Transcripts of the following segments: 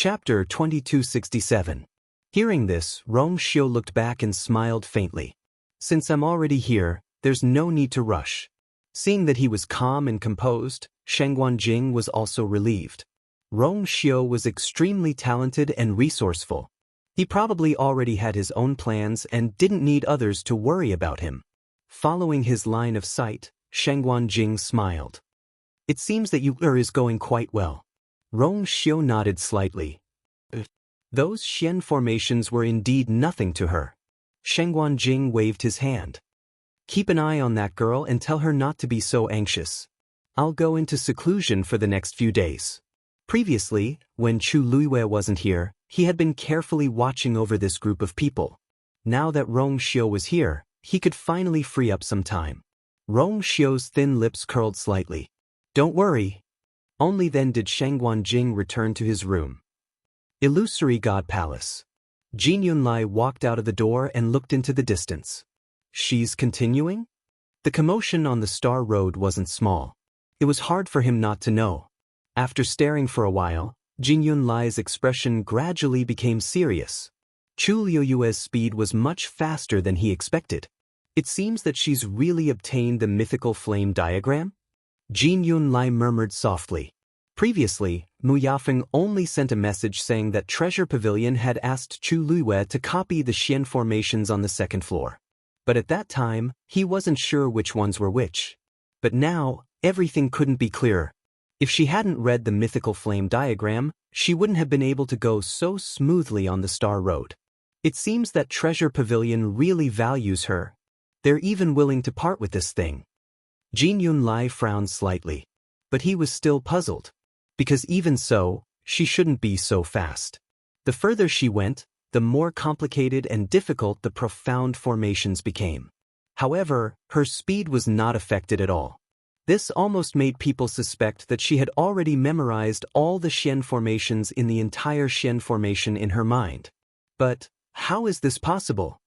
Chapter 2267. Hearing this, Rong Xiu looked back and smiled faintly. Since I'm already here, there's no need to rush. Seeing that he was calm and composed, Sheng Guanjing was also relieved. Rong Xiu was extremely talented and resourceful. He probably already had his own plans and didn't need others to worry about him. Following his line of sight, Sheng Guanjing smiled. It seems that is going quite well. Rong Xiu nodded slightly. Those Xian formations were indeed nothing to her. Sheng Guanjing waved his hand. Keep an eye on that girl and tell her not to be so anxious. I'll go into seclusion for the next few days. Previously, when Chu Luiwei wasn't here, he had been carefully watching over this group of people. Now that Rong Xiu was here, he could finally free up some time. Rong Xiu's thin lips curled slightly. Don't worry. Only then did Sheng Guanjing return to his room. Illusory God Palace. Jin Yunlai walked out of the door and looked into the distance. She's continuing? The commotion on the Star Road wasn't small. It was hard for him not to know. After staring for a while, Jin Yunlai's expression gradually became serious. Chu Liuyue's speed was much faster than he expected. It seems that she's really obtained the mythical flame diagram? Jin Yunlai murmured softly. Previously, Mu Yafeng only sent a message saying that Treasure Pavilion had asked Chu Luiwei to copy the Xian formations on the second floor. But at that time, he wasn't sure which ones were which. But now, everything couldn't be clearer. If she hadn't read the mythical flame diagram, she wouldn't have been able to go so smoothly on the Star Road. It seems that Treasure Pavilion really values her. They're even willing to part with this thing. Jin Yunlai frowned slightly. But he was still puzzled. Because even so, she shouldn't be so fast. The further she went, the more complicated and difficult the profound formations became. However, her speed was not affected at all. This almost made people suspect that she had already memorized all the Xian formations in the entire Xian formation in her mind. But how is this possible?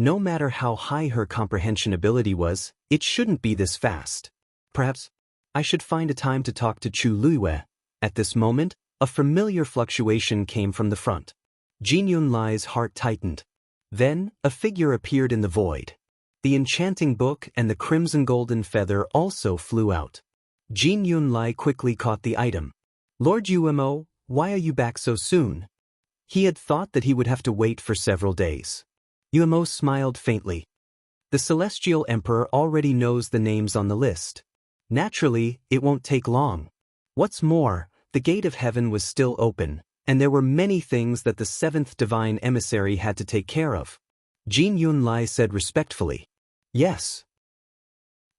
No matter how high her comprehension ability was, it shouldn't be this fast. Perhaps I should find a time to talk to Chu Luiwei. At this moment, a familiar fluctuation came from the front. Jin Yunlai's heart tightened. Then, a figure appeared in the void. The enchanting book and the crimson golden feather also flew out. Jin Yunlai quickly caught the item. Lord Umo, why are you back so soon? He had thought that he would have to wait for several days. Umo smiled faintly. The Celestial Emperor already knows the names on the list. Naturally, it won't take long. What's more, the gate of heaven was still open, and there were many things that the seventh divine emissary had to take care of. Jin Yunlai said respectfully. Yes.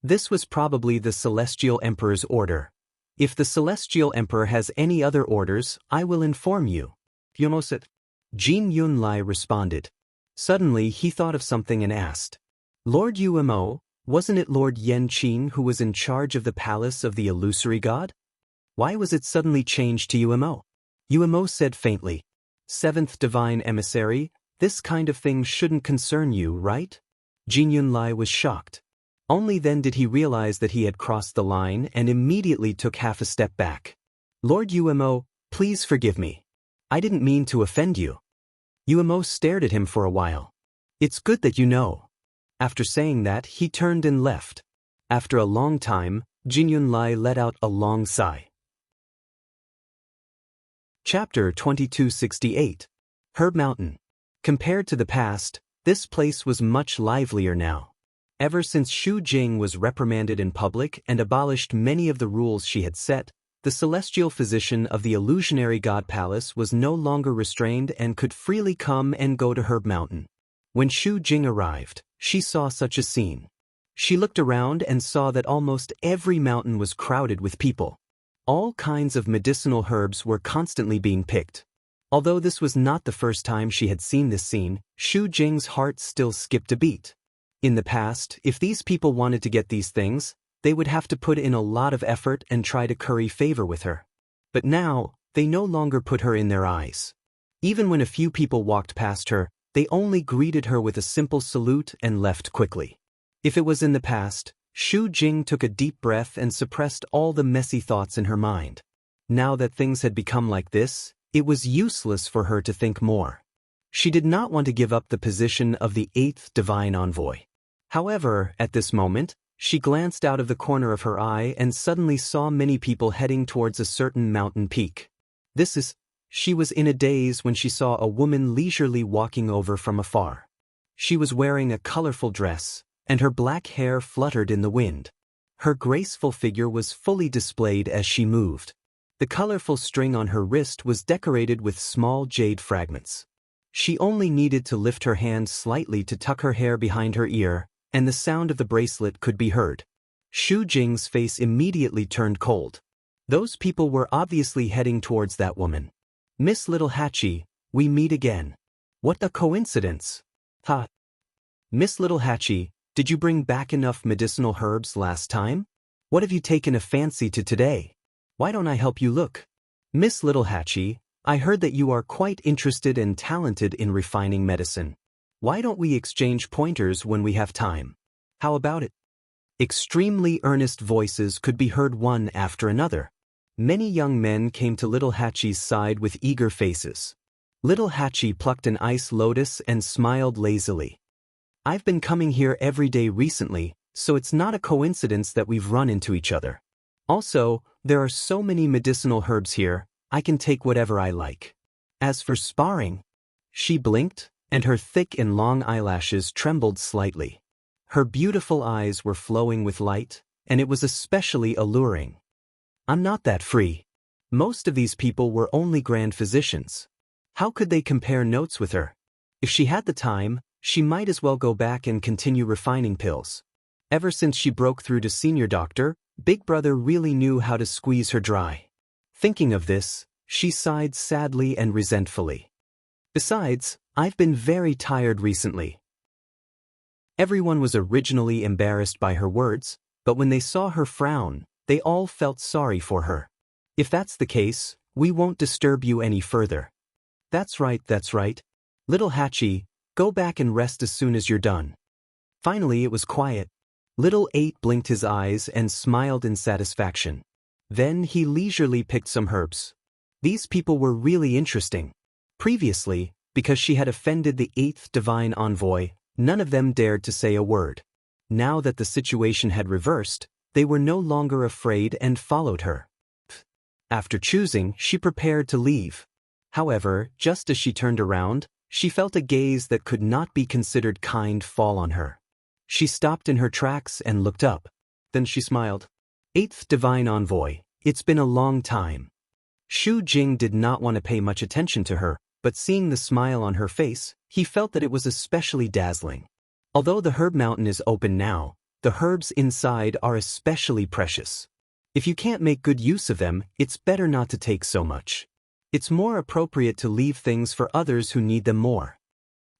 This was probably the Celestial Emperor's order. If the Celestial Emperor has any other orders, I will inform you. Umo said. Jin Yunlai responded. Suddenly he thought of something and asked. Lord Umo, wasn't it Lord Yanqing who was in charge of the palace of the illusory god? Why was it suddenly changed to Umo? Umo said faintly. Seventh divine emissary, this kind of thing shouldn't concern you, right? Jin Yunlai was shocked. Only then did he realize that he had crossed the line and immediately took half a step back. Lord Umo, please forgive me. I didn't mean to offend you. Umo stared at him for a while. It's good that you know. After saying that, he turned and left. After a long time, Jin Yunlai let out a long sigh. Chapter 2268. Herb Mountain. Compared to the past, this place was much livelier now. Ever since Xu Jing was reprimanded in public and abolished many of the rules she had set, the celestial physician of the illusionary god palace was no longer restrained and could freely come and go to Herb Mountain. When Xu Jing arrived, she saw such a scene. She looked around and saw that almost every mountain was crowded with people. All kinds of medicinal herbs were constantly being picked. Although this was not the first time she had seen this scene, Xu Jing's heart still skipped a beat. In the past, if these people wanted to get these things, they would have to put in a lot of effort and try to curry favor with her. But now, they no longer put her in their eyes. Even when a few people walked past her, they only greeted her with a simple salute and left quickly. If it was in the past, Xu Jing took a deep breath and suppressed all the messy thoughts in her mind. Now that things had become like this, It was useless for her to think more. She did not want to give up the position of the 8th divine envoy. However, at this moment, she glanced out of the corner of her eye and suddenly saw many people heading towards a certain mountain peak. She was in a daze when she saw a woman leisurely walking over from afar. She was wearing a colorful dress, and her black hair fluttered in the wind. Her graceful figure was fully displayed as she moved. The colorful string on her wrist was decorated with small jade fragments. She only needed to lift her hand slightly to tuck her hair behind her ear, and the sound of the bracelet could be heard. Xu Jing's face immediately turned cold. Those people were obviously heading towards that woman. "Miss Little Hatchie, we meet again. What a coincidence." "Ha! Miss Little Hatchie, did you bring back enough medicinal herbs last time? What have you taken a fancy to today? Why don't I help you look?" "Miss Little Hatchie, I heard that you are quite interested and talented in refining medicine. Why don't we exchange pointers when we have time? How about it?" Extremely earnest voices could be heard one after another. Many young men came to Little Hatchie's side with eager faces. Little Hatchie plucked an ice lotus and smiled lazily. "I've been coming here every day recently, so it's not a coincidence that we've run into each other. Also, there are so many medicinal herbs here, I can take whatever I like. As for sparring..." She blinked, and her thick and long eyelashes trembled slightly. Her beautiful eyes were flowing with light, and it was especially alluring. "I'm not that free. Most of these people were only grand physicians. How could they compare notes with her? If she had the time, she might as well go back and continue refining pills. Ever since she broke through to senior doctor, Big Brother really knew how to squeeze her dry." Thinking of this, she sighed sadly and resentfully. "Besides, I've been very tired recently." Everyone was originally embarrassed by her words, but when they saw her frown, they all felt sorry for her. "If that's the case, we won't disturb you any further." That's right. Little Hatchie, go back and rest as soon as you're done." Finally it was quiet. Little 8 blinked his eyes and smiled in satisfaction. Then he leisurely picked some herbs. These people were really interesting. Previously, because she had offended the 8th divine envoy, none of them dared to say a word. Now that the situation had reversed, they were no longer afraid and followed her. After choosing, she prepared to leave. However, just as she turned around, she felt a gaze that could not be considered kind fall on her. She stopped in her tracks and looked up. Then she smiled. "8th divine envoy, it's been a long time." Xu Jing did not want to pay much attention to her, but seeing the smile on her face, he felt that it was especially dazzling. Although the herb mountain is open now, the herbs inside are especially precious. If you can't make good use of them, it's better not to take so much. It's more appropriate to leave things for others who need them more.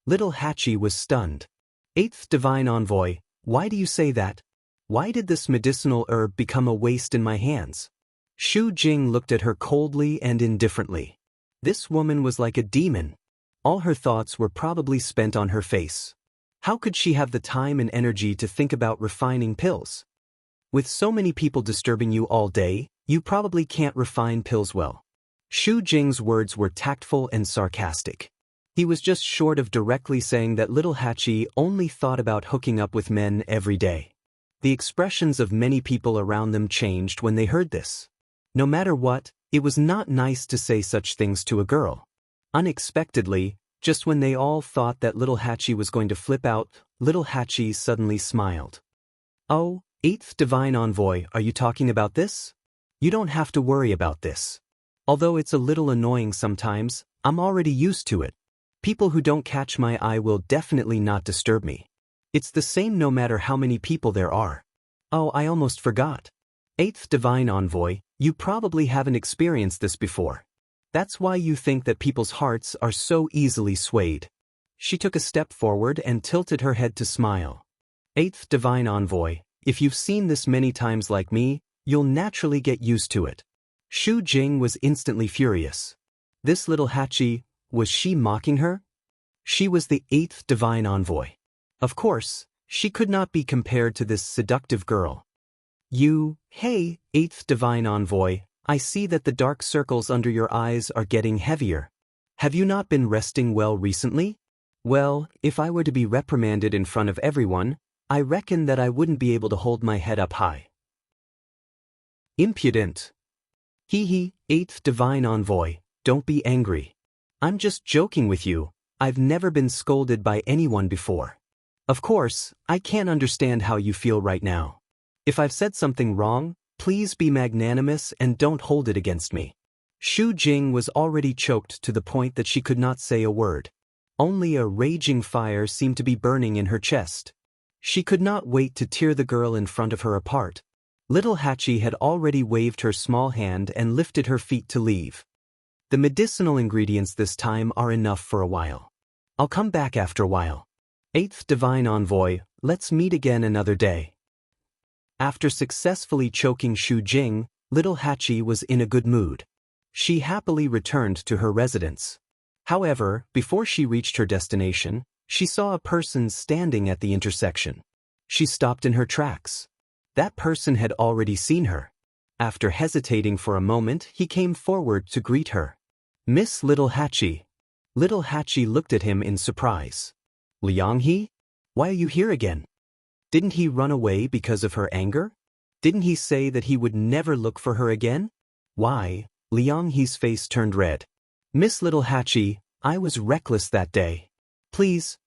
Little Hatchie was stunned. "8th divine envoy, why do you say that? Why did this medicinal herb become a waste in my hands?" Xu Jing looked at her coldly and indifferently. This woman was like a demon. All her thoughts were probably spent on her face. How could she have the time and energy to think about refining pills? With so many people disturbing you all day, you probably can't refine pills well. Xu Jing's words were tactful and sarcastic. He was just short of directly saying that Little Hatchie only thought about hooking up with men every day. The expressions of many people around them changed when they heard this. No matter what, it was not nice to say such things to a girl. Unexpectedly, just when they all thought that Little Hatchie was going to flip out, Little Hatchie suddenly smiled. "Oh, 8th divine envoy, are you talking about this? You don't have to worry about this. Although it's a little annoying sometimes, I'm already used to it. People who don't catch my eye will definitely not disturb me. It's the same no matter how many people there are. Oh, I almost forgot. 8th divine envoy, you probably haven't experienced this before. That's why you think that people's hearts are so easily swayed." She took a step forward and tilted her head to smile. "8th divine envoy, if you've seen this many times like me, you'll naturally get used to it." Xu Jing was instantly furious. This Little Hatchie, was she mocking her? She was the 8th divine envoy. Of course, she could not be compared to this seductive girl. Hey, 8th divine envoy, I see that the dark circles under your eyes are getting heavier. Have you not been resting well recently? Well, if I were to be reprimanded in front of everyone, I reckon that I wouldn't be able to hold my head up high. Impudent. Hee hee, 8th Divine Envoy, don't be angry. I'm just joking with you. I've never been scolded by anyone before. Of course, I can't understand how you feel right now. If I've said something wrong, please be magnanimous and don't hold it against me. Xu Jing was already choked to the point that she could not say a word. Only a raging fire seemed to be burning in her chest. She could not wait to tear the girl in front of her apart. Little Hachi had already waved her small hand and lifted her feet to leave. The medicinal ingredients this time are enough for a while. I'll come back after a while. 8th Divine Envoy, let's meet again another day. After successfully choking Xu Jing, Little Hachi was in a good mood. She happily returned to her residence. However, before she reached her destination, she saw a person standing at the intersection. She stopped in her tracks. That person had already seen her. After hesitating for a moment, he came forward to greet her. Miss Little Hachi. Little Hachi looked at him in surprise. Liang He? Why are you here again? Didn't he run away because of her anger? Didn't he say that he would never look for her again? Why? Liang He's face turned red. Miss Little Hachi, I was reckless that day. Please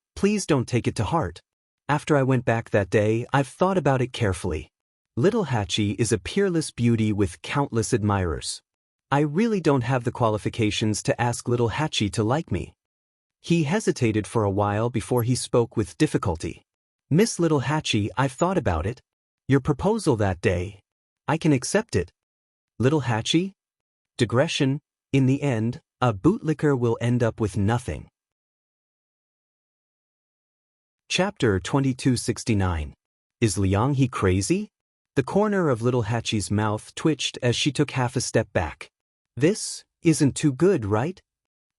don't take it to heart. After I went back that day, I've thought about it carefully. Little Hachi is a peerless beauty with countless admirers. I really don't have the qualifications to ask Little Hachi to like me. He hesitated for a while before he spoke with difficulty. Miss Little Hachi, I've thought about it. Your proposal that day. I can accept it. Little Hachi? Digression, in the end, a bootlicker will end up with nothing. Chapter 2269. Is Liang He crazy? The corner of Little Hachi's mouth twitched as she took half a step back. This isn't too good, right?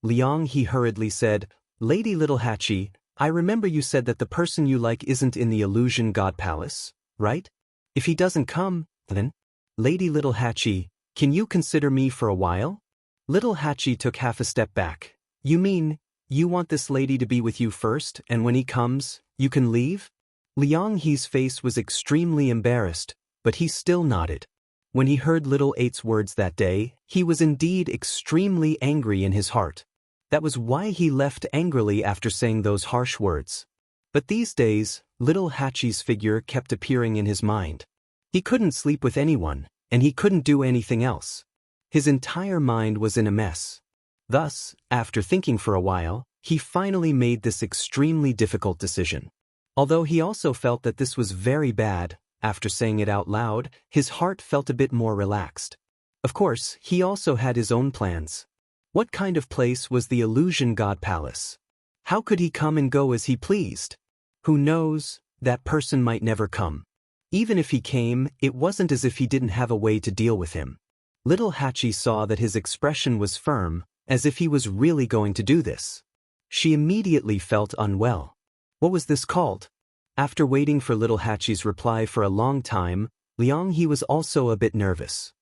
Liang He hurriedly said, Lady Little Hachi, I remember you said that the person you like isn't in the Illusion God Palace, right? If he doesn't come, then? Lady Little Hachi, can you consider me for a while? Little Hachi took half a step back. You mean, you want this lady to be with you first, and when he comes, you can leave? Liang He's face was extremely embarrassed, but he still nodded. When he heard Little Eight's words that day, he was indeed extremely angry in his heart. That was why he left angrily after saying those harsh words. But these days, Little Hachi's figure kept appearing in his mind. He couldn't sleep with anyone, and he couldn't do anything else. His entire mind was in a mess. Thus, after thinking for a while, he finally made this extremely difficult decision. Although he also felt that this was very bad, after saying it out loud, his heart felt a bit more relaxed. Of course, he also had his own plans. What kind of place was the Illusion God Palace? How could he come and go as he pleased? Who knows, that person might never come. Even if he came, it wasn't as if he didn't have a way to deal with him. Little Hachi saw that his expression was firm, as if he was really going to do this. She immediately felt unwell. What was this called? After waiting for Little Hachi's reply for a long time, Liang He was also a bit nervous.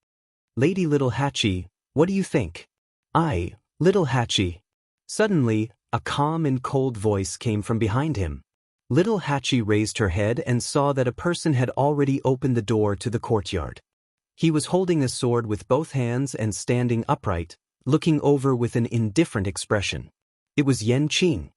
Lady Little Hachi, what do you think? Little Hachi. Suddenly, a calm and cold voice came from behind him. Little Hachi raised her head and saw that a person had already opened the door to the courtyard. He was holding a sword with both hands and standing upright, looking over with an indifferent expression. It was Yan Qing.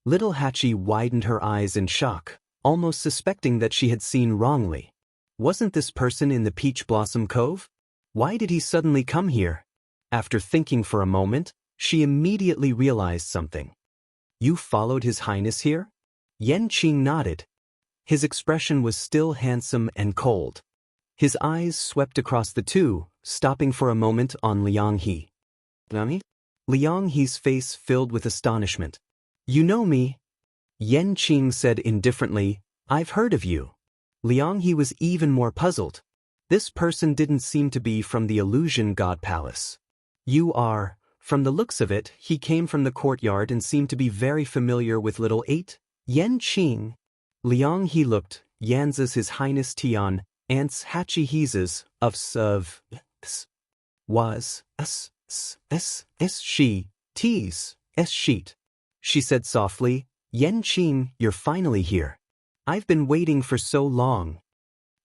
Little Hachi widened her eyes in shock, almost suspecting that she had seen wrongly. Wasn't this person in the Peach Blossom Cove? Why did he suddenly come here? After thinking for a moment, she immediately realized something. You followed His Highness here? Yan Qing nodded. His expression was still handsome and cold. His eyes swept across the two, stopping for a moment on Liang He. Liang He's face filled with astonishment. You know me? Yan Qing said indifferently, I've heard of you. Liang He was even more puzzled. This person didn't seem to be from the Illusion God Palace. You are, from the looks of it, he came from the courtyard and seemed to be very familiar with Little Eight. Yan Qing. Liang He looked, Yanzas His Highness Tian, Ants Hachi Heezes, of. was, she, tease, sheet. She said softly, Yanqing, you're finally here. I've been waiting for so long.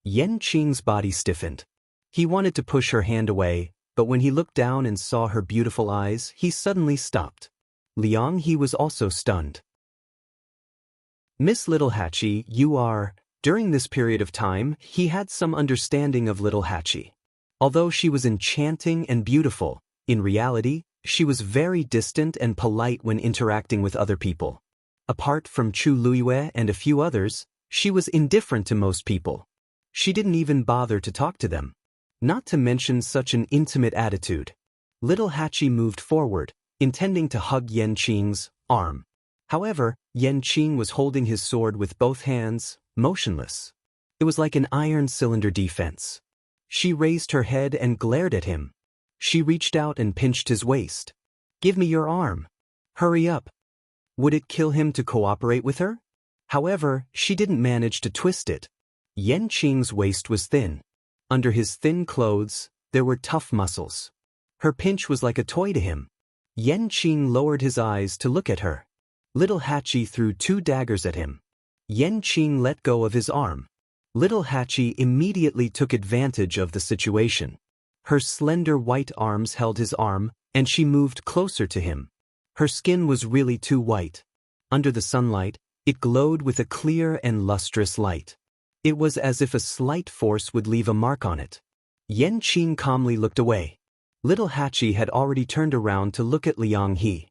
Yanqing's body stiffened. He wanted to push her hand away, but when he looked down and saw her beautiful eyes, he suddenly stopped. Liang He was also stunned. Miss Little Hatchie, you are... During this period of time, he had some understanding of Little Hatchie. Although she was enchanting and beautiful, in reality, she was very distant and polite when interacting with other people. Apart from Chu Luiyue and a few others, she was indifferent to most people. She didn't even bother to talk to them. Not to mention such an intimate attitude. Little Hatchie moved forward, intending to hug Yanqing's arm. However, Yanqing was holding his sword with both hands, motionless. It was like an iron cylinder defense. She raised her head and glared at him. She reached out and pinched his waist. Give me your arm. Hurry up. Would it kill him to cooperate with her? However, she didn't manage to twist it. Yanqing's waist was thin. Under his thin clothes, there were tough muscles. Her pinch was like a toy to him. Yanqing lowered his eyes to look at her. Little Hatchie threw 2 daggers at him. Yanqing let go of his arm. Little Hatchie immediately took advantage of the situation. Her slender white arms held his arm, and she moved closer to him. Her skin was really too white. Under the sunlight, it glowed with a clear and lustrous light. It was as if a slight force would leave a mark on it. Yanqing calmly looked away. Little Hatchie had already turned around to look at Liang He.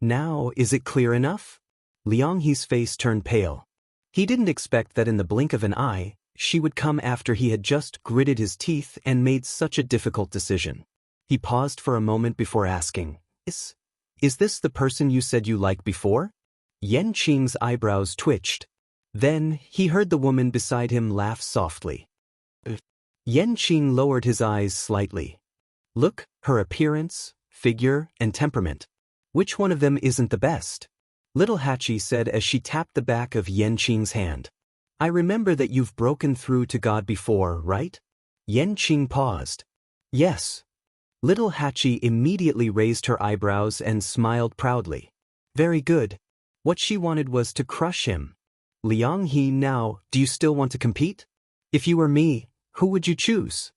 Now, is it clear enough? Liang He's face turned pale. He didn't expect that in the blink of an eye, she would come after he had just gritted his teeth and made such a difficult decision. He paused for a moment before asking, Is this the person you said you liked before? Yanqing's eyebrows twitched. Then, he heard the woman beside him laugh softly. Yanqing lowered his eyes slightly. Look, her appearance, figure, and temperament. Which one of them isn't the best? Little Hatchie said as she tapped the back of Yanqing's hand. I remember that you've broken through to God before, right? Yanqing paused. Yes. Little Hatchie immediately raised her eyebrows and smiled proudly. Very good. What she wanted was to crush him. Liang He, now, do you still want to compete? If you were me, who would you choose?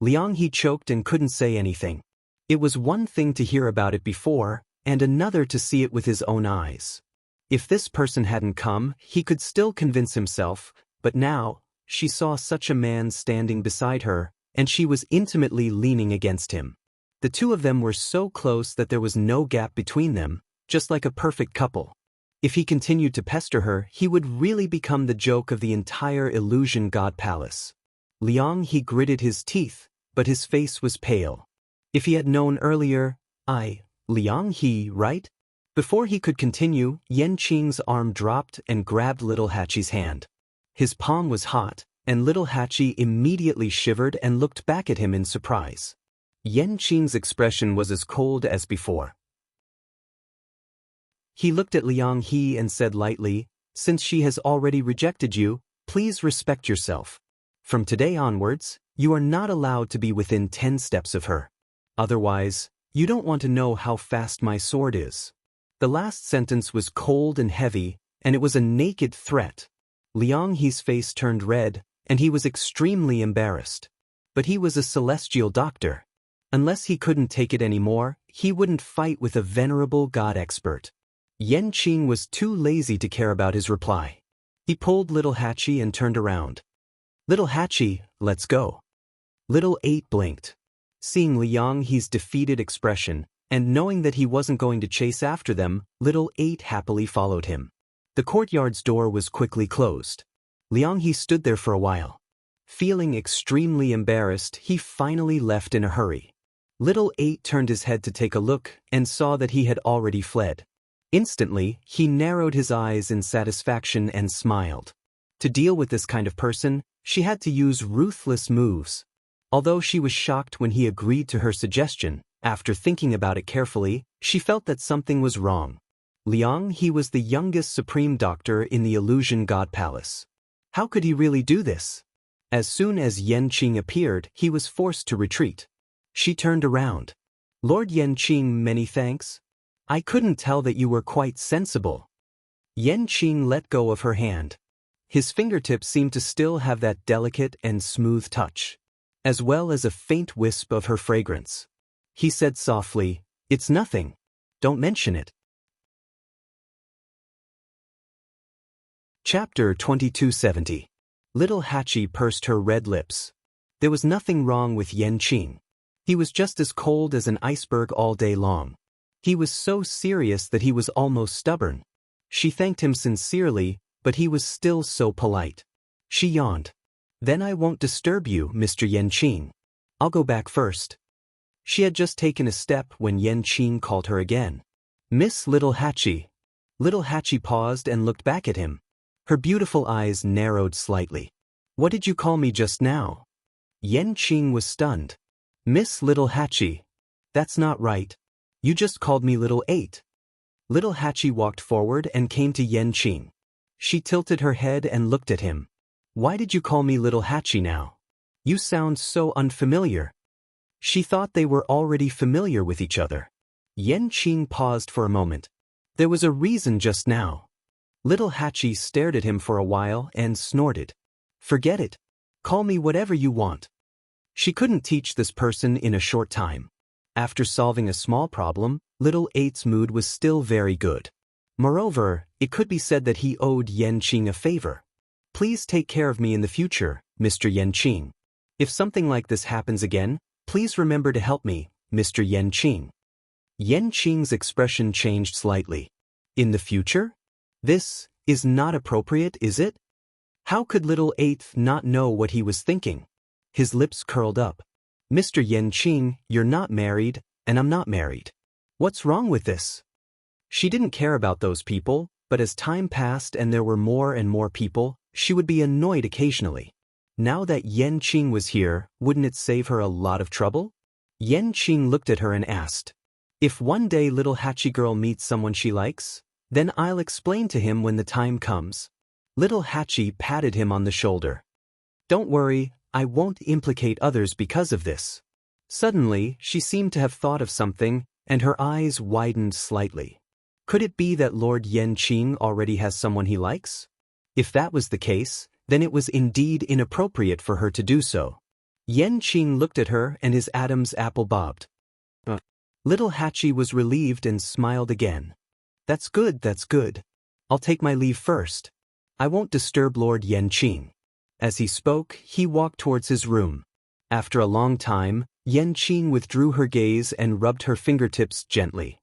Liang He choked and couldn't say anything. It was one thing to hear about it before, and another to see it with his own eyes. If this person hadn't come, he could still convince himself, but now, she saw such a man standing beside her, and she was intimately leaning against him. The two of them were so close that there was no gap between them, just like a perfect couple. If he continued to pester her, he would really become the joke of the entire Illusion God Palace. Liang He gritted his teeth, but his face was pale. If he had known earlier, Liang He, right? Before he could continue, Yanqing's arm dropped and grabbed Little Hatchie's hand. His palm was hot, and Little Hatchie immediately shivered and looked back at him in surprise. Yanqing's expression was as cold as before. He looked at Liang He and said lightly, Since she has already rejected you, please respect yourself. From today onwards, you are not allowed to be within 10 steps of her. Otherwise, you don't want to know how fast my sword is. The last sentence was cold and heavy, and it was a naked threat. Liang He's face turned red, and he was extremely embarrassed. But he was a celestial doctor. Unless he couldn't take it anymore, he wouldn't fight with a venerable god expert. Yanqing was too lazy to care about his reply. He pulled Little Hatchie and turned around. Little Hatchie, let's go. Little 8 blinked. Seeing Liang He's defeated expression, and knowing that he wasn't going to chase after them, Little 8 happily followed him. The courtyard's door was quickly closed. Liang He stood there for a while. Feeling extremely embarrassed, he finally left in a hurry. Little 8 turned his head to take a look and saw that he had already fled. Instantly, he narrowed his eyes in satisfaction and smiled. To deal with this kind of person, she had to use ruthless moves. Although she was shocked when he agreed to her suggestion, after thinking about it carefully, she felt that something was wrong. Liang He was the youngest supreme doctor in the Illusion God Palace. How could he really do this? As soon as Yanqing appeared, he was forced to retreat. She turned around. Lord Yanqing, many thanks. I couldn't tell that you were quite sensible. Yanqing let go of her hand. His fingertips seemed to still have that delicate and smooth touch, as well as a faint wisp of her fragrance. He said softly, "It's nothing. Don't mention it." Chapter 2270. Little Hachi pursed her red lips. There was nothing wrong with Yanqing. He was just as cold as an iceberg all day long. He was so serious that he was almost stubborn. She thanked him sincerely, but he was still so polite. She yawned. "Then I won't disturb you, Mr. Yanqing. I'll go back first." She had just taken a step when Yanqing called her again. "Miss Little Hachi." Little Hachi paused and looked back at him. Her beautiful eyes narrowed slightly. "What did you call me just now?" Yanqing was stunned. "Miss Little Hachi. That's not right. You just called me Little 8. Little Hachi walked forward and came to Yanqing. She tilted her head and looked at him. "Why did you call me Little Hachi now? You sound so unfamiliar." She thought they were already familiar with each other. Yanqing paused for a moment. There was a reason just now. Little Hachi stared at him for a while and snorted. "Forget it. Call me whatever you want." She couldn't teach this person in a short time. After solving a small problem, Little 8's mood was still very good. Moreover, it could be said that he owed Yanqing a favor. "Please take care of me in the future, Mr. Yanqing. If something like this happens again, please remember to help me, Mr. Yanqing." Yanqing's expression changed slightly. "In the future? This is not appropriate, is it?" How could Little 8 not know what he was thinking? His lips curled up. "Mr. Yanqing, you're not married, and I'm not married. What's wrong with this?" She didn't care about those people, but as time passed and there were more and more people, she would be annoyed occasionally. Now that Yanqing was here, wouldn't it save her a lot of trouble? Yanqing looked at her and asked, "If one day Little Hachi girl meets someone she likes, then I'll explain to him when the time comes." Little Hachi patted him on the shoulder. "Don't worry, I won't implicate others because of this." Suddenly, she seemed to have thought of something, and her eyes widened slightly. Could it be that Lord Yanqing already has someone he likes? If that was the case, then it was indeed inappropriate for her to do so. Yanqing looked at her and his Adam's apple bobbed. Little Hachi was relieved and smiled again. That's good. I'll take my leave first. I won't disturb Lord Yanqing." As he spoke, he walked towards his room. After a long time, Yanqing withdrew her gaze and rubbed her fingertips gently.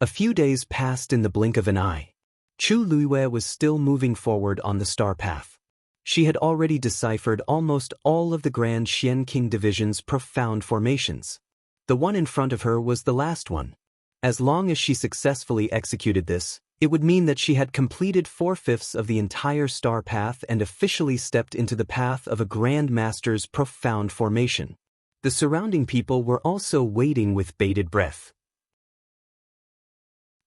A few days passed in the blink of an eye. Chu Luiyue was still moving forward on the star path. She had already deciphered almost all of the Grand Xianqing Division's profound formations. The one in front of her was the last one. As long as she successfully executed this, it would mean that she had completed 4/5 of the entire star path and officially stepped into the path of a Grand Master's profound formation. The surrounding people were also waiting with bated breath.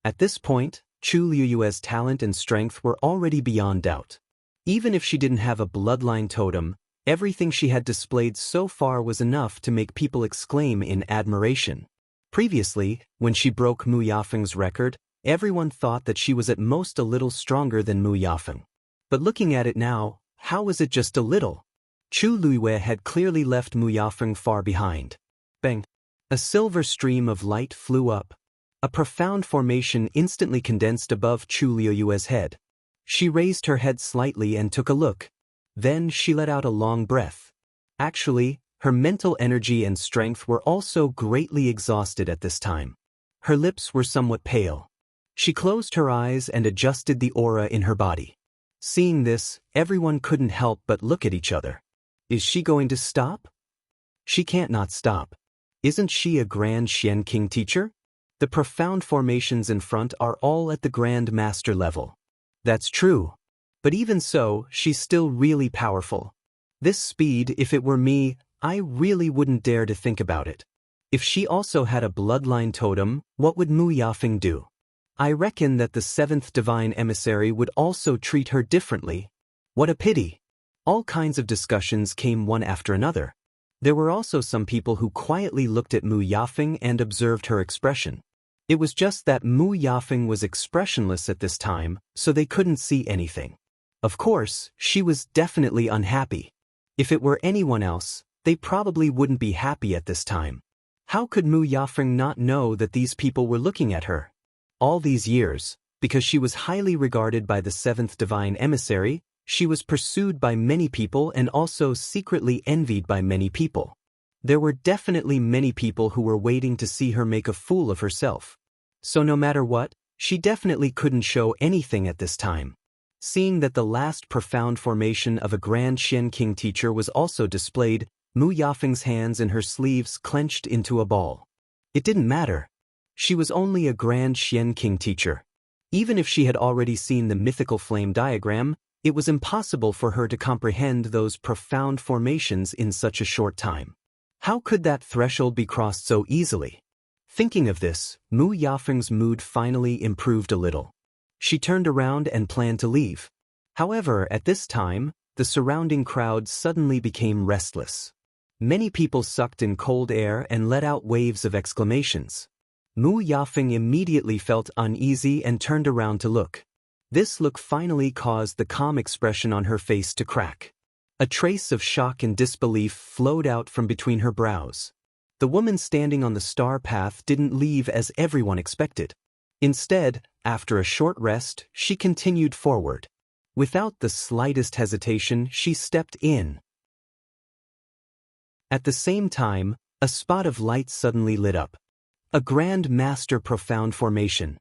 At this point, Chu Liuyue's talent and strength were already beyond doubt. Even if she didn't have a bloodline totem, everything she had displayed so far was enough to make people exclaim in admiration. Previously, when she broke Mu Yafeng's record, everyone thought that she was at most a little stronger than Mu Yafeng. But looking at it now, how was it just a little? Chu Luiyue had clearly left Mu Yafeng far behind. Bang! A silver stream of light flew up. A profound formation instantly condensed above Chu Liuyue's head. She raised her head slightly and took a look. Then she let out a long breath. Actually, her mental energy and strength were also greatly exhausted at this time. Her lips were somewhat pale. She closed her eyes and adjusted the aura in her body. Seeing this, everyone couldn't help but look at each other. Is she going to stop? She can't not stop. Isn't she a Grand Xianqing teacher? The profound formations in front are all at the Grand Master level. That's true. But even so, she's still really powerful. This speed, if it were me, I really wouldn't dare to think about it. If she also had a bloodline totem, what would Mu Yafeng do? I reckon that the 7th divine emissary would also treat her differently. What a pity. All kinds of discussions came one after another. There were also some people who quietly looked at Mu Yafeng and observed her expression. It was just that Mu Yafeng was expressionless at this time, so they couldn't see anything. Of course, she was definitely unhappy. If it were anyone else, they probably wouldn't be happy at this time. How could Mu Yafeng not know that these people were looking at her? All these years, because she was highly regarded by the seventh divine emissary, she was pursued by many people and also secretly envied by many people. There were definitely many people who were waiting to see her make a fool of herself. So no matter what, she definitely couldn't show anything at this time. Seeing that the last profound formation of a Grand Xian King teacher was also displayed, Mu Yafeng's hands in her sleeves clenched into a ball. It didn't matter. She was only a Grand Xian King teacher. Even if she had already seen the mythical flame diagram, it was impossible for her to comprehend those profound formations in such a short time. How could that threshold be crossed so easily? Thinking of this, Mu Yafeng's mood finally improved a little. She turned around and planned to leave. However, at this time, the surrounding crowd suddenly became restless. Many people sucked in cold air and let out waves of exclamations. Mu Yafeng immediately felt uneasy and turned around to look. This look finally caused the calm expression on her face to crack. A trace of shock and disbelief flowed out from between her brows. The woman standing on the star path didn't leave as everyone expected. Instead, after a short rest, she continued forward. Without the slightest hesitation, she stepped in. At the same time, a spot of light suddenly lit up. A Grand Master profound formation.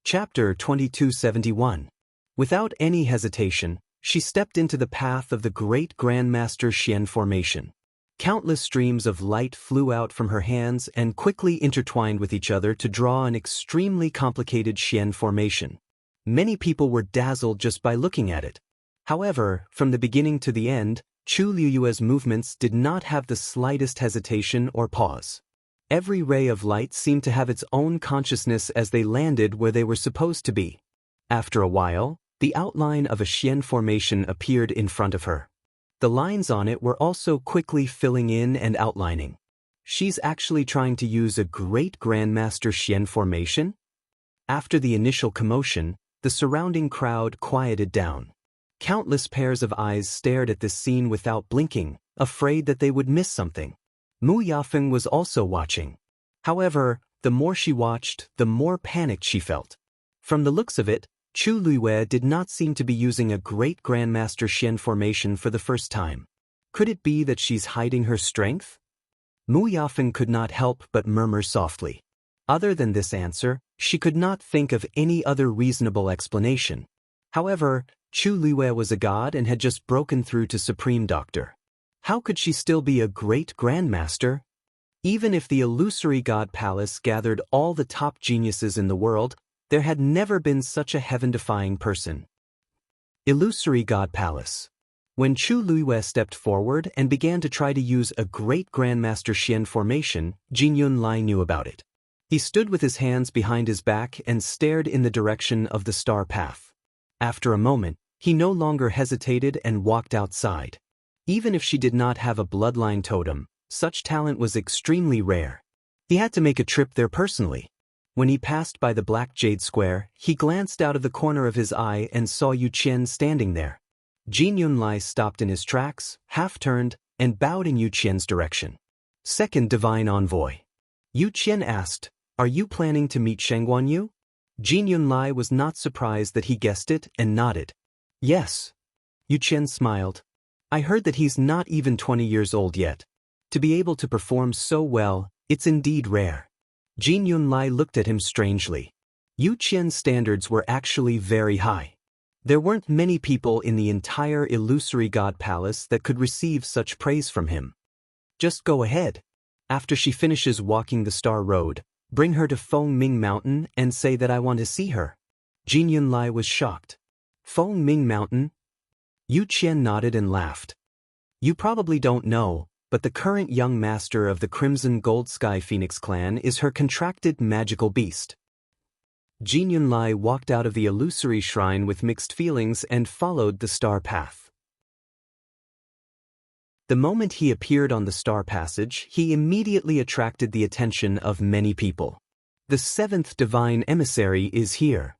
Chapter 2271. Without any hesitation, she stepped into the path of the great Grand Master Xian formation. Countless streams of light flew out from her hands and quickly intertwined with each other to draw an extremely complicated Xian formation. Many people were dazzled just by looking at it. However, from the beginning to the end, Chu Liyue's movements did not have the slightest hesitation or pause. Every ray of light seemed to have its own consciousness as they landed where they were supposed to be. After a while, the outline of a Xian formation appeared in front of her. The lines on it were also quickly filling in and outlining. She's actually trying to use a great Grandmaster Xian formation? After the initial commotion, the surrounding crowd quieted down. Countless pairs of eyes stared at this scene without blinking, afraid that they would miss something. Mu Yafeng was also watching. However, the more she watched, the more panicked she felt. From the looks of it, Chu Liyue did not seem to be using a great Grandmaster Xian formation for the first time. Could it be that she's hiding her strength? Mu Yafeng could not help but murmur softly. Other than this answer, she could not think of any other reasonable explanation. However, Chu Liyue was a god and had just broken through to Supreme Doctor. How could she still be a great Grandmaster? Even if the illusory god palace gathered all the top geniuses in the world, there had never been such a heaven-defying person. Illusory God Palace. When Chu Liyue stepped forward and began to try to use a great Grandmaster Xian formation, Jin Yunlai knew about it. He stood with his hands behind his back and stared in the direction of the star path. After a moment, he no longer hesitated and walked outside. Even if she did not have a bloodline totem, such talent was extremely rare. He had to make a trip there personally. When he passed by the Black Jade Square, he glanced out of the corner of his eye and saw Yu Qian standing there. Jin Yunlai stopped in his tracks, half-turned, and bowed in Yu Qian's direction. Second Divine Envoy. Yu Qian asked, "Are you planning to meet Shengguan Yu?" Jin Yunlai was not surprised that he guessed it and nodded. "Yes." Yu Qian smiled. "I heard that he's not even 20 years old yet. To be able to perform so well, it's indeed rare." Jin Yunlai looked at him strangely. Yu Qian's standards were actually very high. There weren't many people in the entire illusory god palace that could receive such praise from him. "Just go ahead. After she finishes walking the Star Road, bring her to Feng Ming Mountain and say that I want to see her." Jin Yunlai was shocked. "Feng Ming Mountain?" Yu Qian nodded and laughed. "You probably don't know, but the current young master of the Crimson Gold Sky Phoenix clan is her contracted magical beast." Jin Yunlai walked out of the illusory shrine with mixed feelings and followed the star path. The moment he appeared on the star passage, he immediately attracted the attention of many people. The seventh divine emissary is here.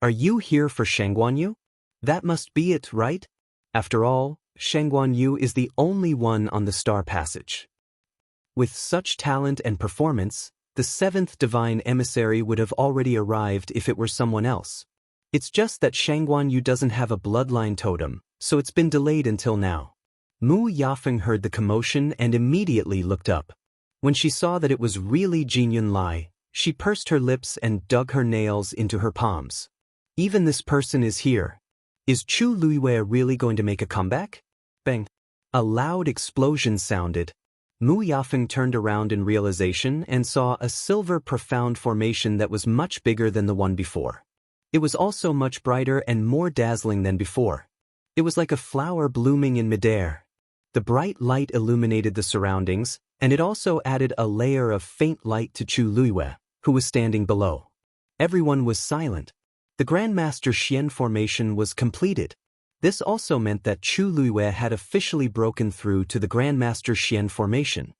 Are you here for Shangguanyu? That must be it, right? After all, Shangguanyu is the only one on the star passage. With such talent and performance, the seventh divine emissary would have already arrived if it were someone else. It's just that Shangguanyu doesn't have a bloodline totem, so it's been delayed until now. Mu Yafeng heard the commotion and immediately looked up. When she saw that it was really Jin Yunlai, she pursed her lips and dug her nails into her palms. Even this person is here. Is Chu Luiwei really going to make a comeback? Bang! A loud explosion sounded. Mu Yafeng turned around in realization and saw a silver profound formation that was much bigger than the one before. It was also much brighter and more dazzling than before. It was like a flower blooming in midair. The bright light illuminated the surroundings, and it also added a layer of faint light to Chu Luiwei, who was standing below. Everyone was silent. The Grandmaster Xian formation was completed. This also meant that Chu Luiwei had officially broken through to the Grandmaster Xian formation.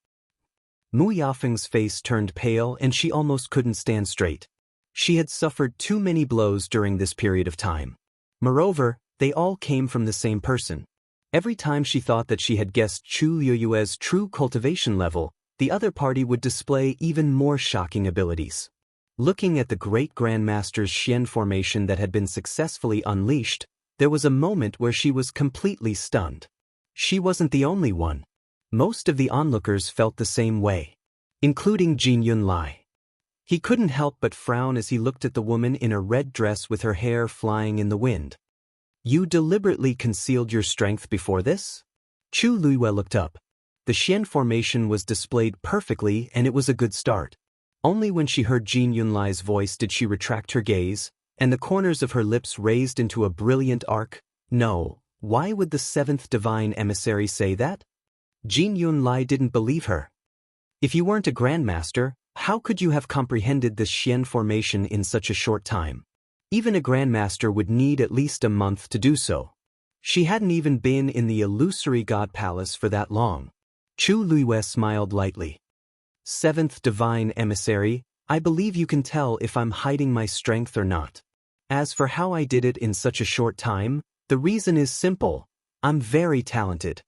Mu Yafeng's face turned pale and she almost couldn't stand straight. She had suffered too many blows during this period of time. Moreover, they all came from the same person. Every time she thought that she had guessed Chu Luiwei's true cultivation level, the other party would display even more shocking abilities. Looking at the great Grandmaster's Xian formation that had been successfully unleashed, there was a moment where she was completely stunned. She wasn't the only one. Most of the onlookers felt the same way, including Jin Yunlai. He couldn't help but frown as he looked at the woman in a red dress with her hair flying in the wind. You deliberately concealed your strength before this? Chu Luiwei looked up. The Xian formation was displayed perfectly and it was a good start. Only when she heard Jin Yunlai's voice did she retract her gaze, and the corners of her lips raised into a brilliant arc. No, why would the seventh divine emissary say that? Jin Yunlai didn't believe her. If you weren't a grandmaster, how could you have comprehended this Xian formation in such a short time? Even a grandmaster would need at least a month to do so. She hadn't even been in the illusory god palace for that long. Chu Luiwei smiled lightly. Seventh divine emissary, I believe you can tell if I'm hiding my strength or not. As for how I did it in such a short time, the reason is simple. I'm very talented.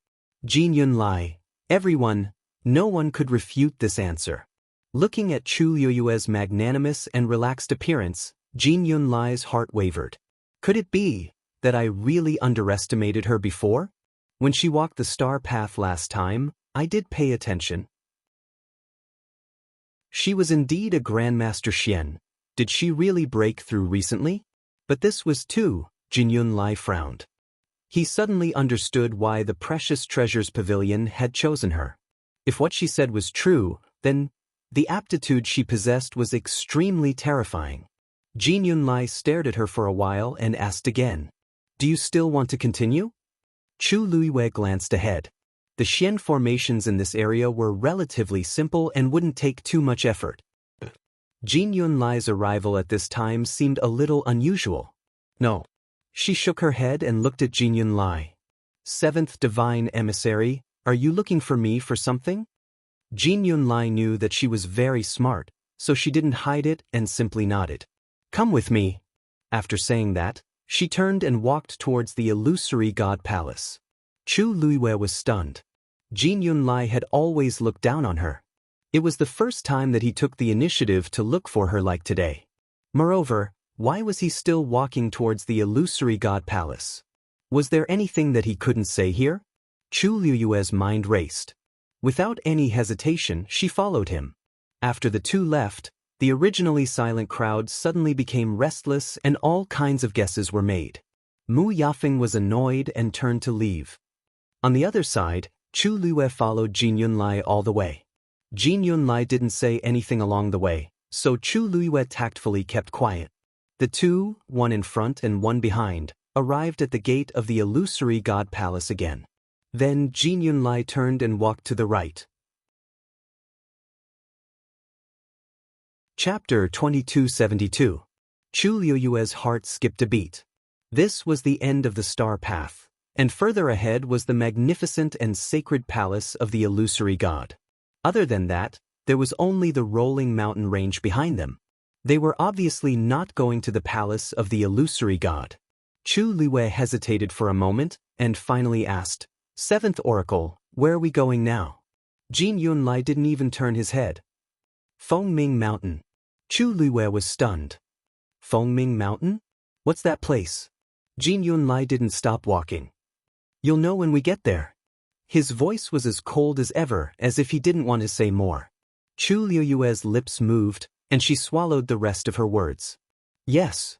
Jin Yunlai, everyone, no one could refute this answer. Looking at Chu Luiwei's magnanimous and relaxed appearance, Jin Yunlai's heart wavered. Could it be that I really underestimated her before? When she walked the star path last time, I did pay attention. She was indeed a Grandmaster Xian. Did she really break through recently? But this was too, Jin Yunlai frowned. He suddenly understood why the Precious Treasures Pavilion had chosen her. If what she said was true, then the aptitude she possessed was extremely terrifying. Jin Yunlai stared at her for a while and asked again, Do you still want to continue? Chu Luiwei glanced ahead. The Xian formations in this area were relatively simple and wouldn't take too much effort. Jin Yunlai's arrival at this time seemed a little unusual. No. She shook her head and looked at Jin Yunlai. Seventh divine emissary, are you looking for me for something? Jin Yunlai knew that she was very smart, so she didn't hide it and simply nodded. Come with me. After saying that, she turned and walked towards the illusory god palace. Chu Luiwei was stunned. Jin Yunlai had always looked down on her. It was the first time that he took the initiative to look for her like today. Moreover, why was he still walking towards the illusory god palace? Was there anything that he couldn't say here? Chu Luiwei's mind raced. Without any hesitation, she followed him. After the two left, the originally silent crowd suddenly became restless and all kinds of guesses were made. Mu Yafeng was annoyed and turned to leave. On the other side, Chu Luiwei followed Jin Yunlai all the way. Jin Yunlai didn't say anything along the way, so Chu Luiwei tactfully kept quiet. The two, one in front and one behind, arrived at the gate of the illusory god palace again. Then Jin Yunlai turned and walked to the right. Chapter 2272. Chu Luiwei's heart skipped a beat. This was the end of the star path. and further ahead was the magnificent and sacred palace of the illusory god. Other than that, there was only the rolling mountain range behind them. They were obviously not going to the palace of the illusory god. Chu Liwei hesitated for a moment, and finally asked, "Seventh Oracle, where are we going now?" Jin Yunlai didn't even turn his head. Fengming Mountain. Chu Liwei was stunned. Fengming Mountain? What's that place? Jin Yunlai didn't stop walking. "You'll know when we get there." His voice was as cold as ever, as if he didn't want to say more. Chu Liu's lips moved, and she swallowed the rest of her words. "Yes."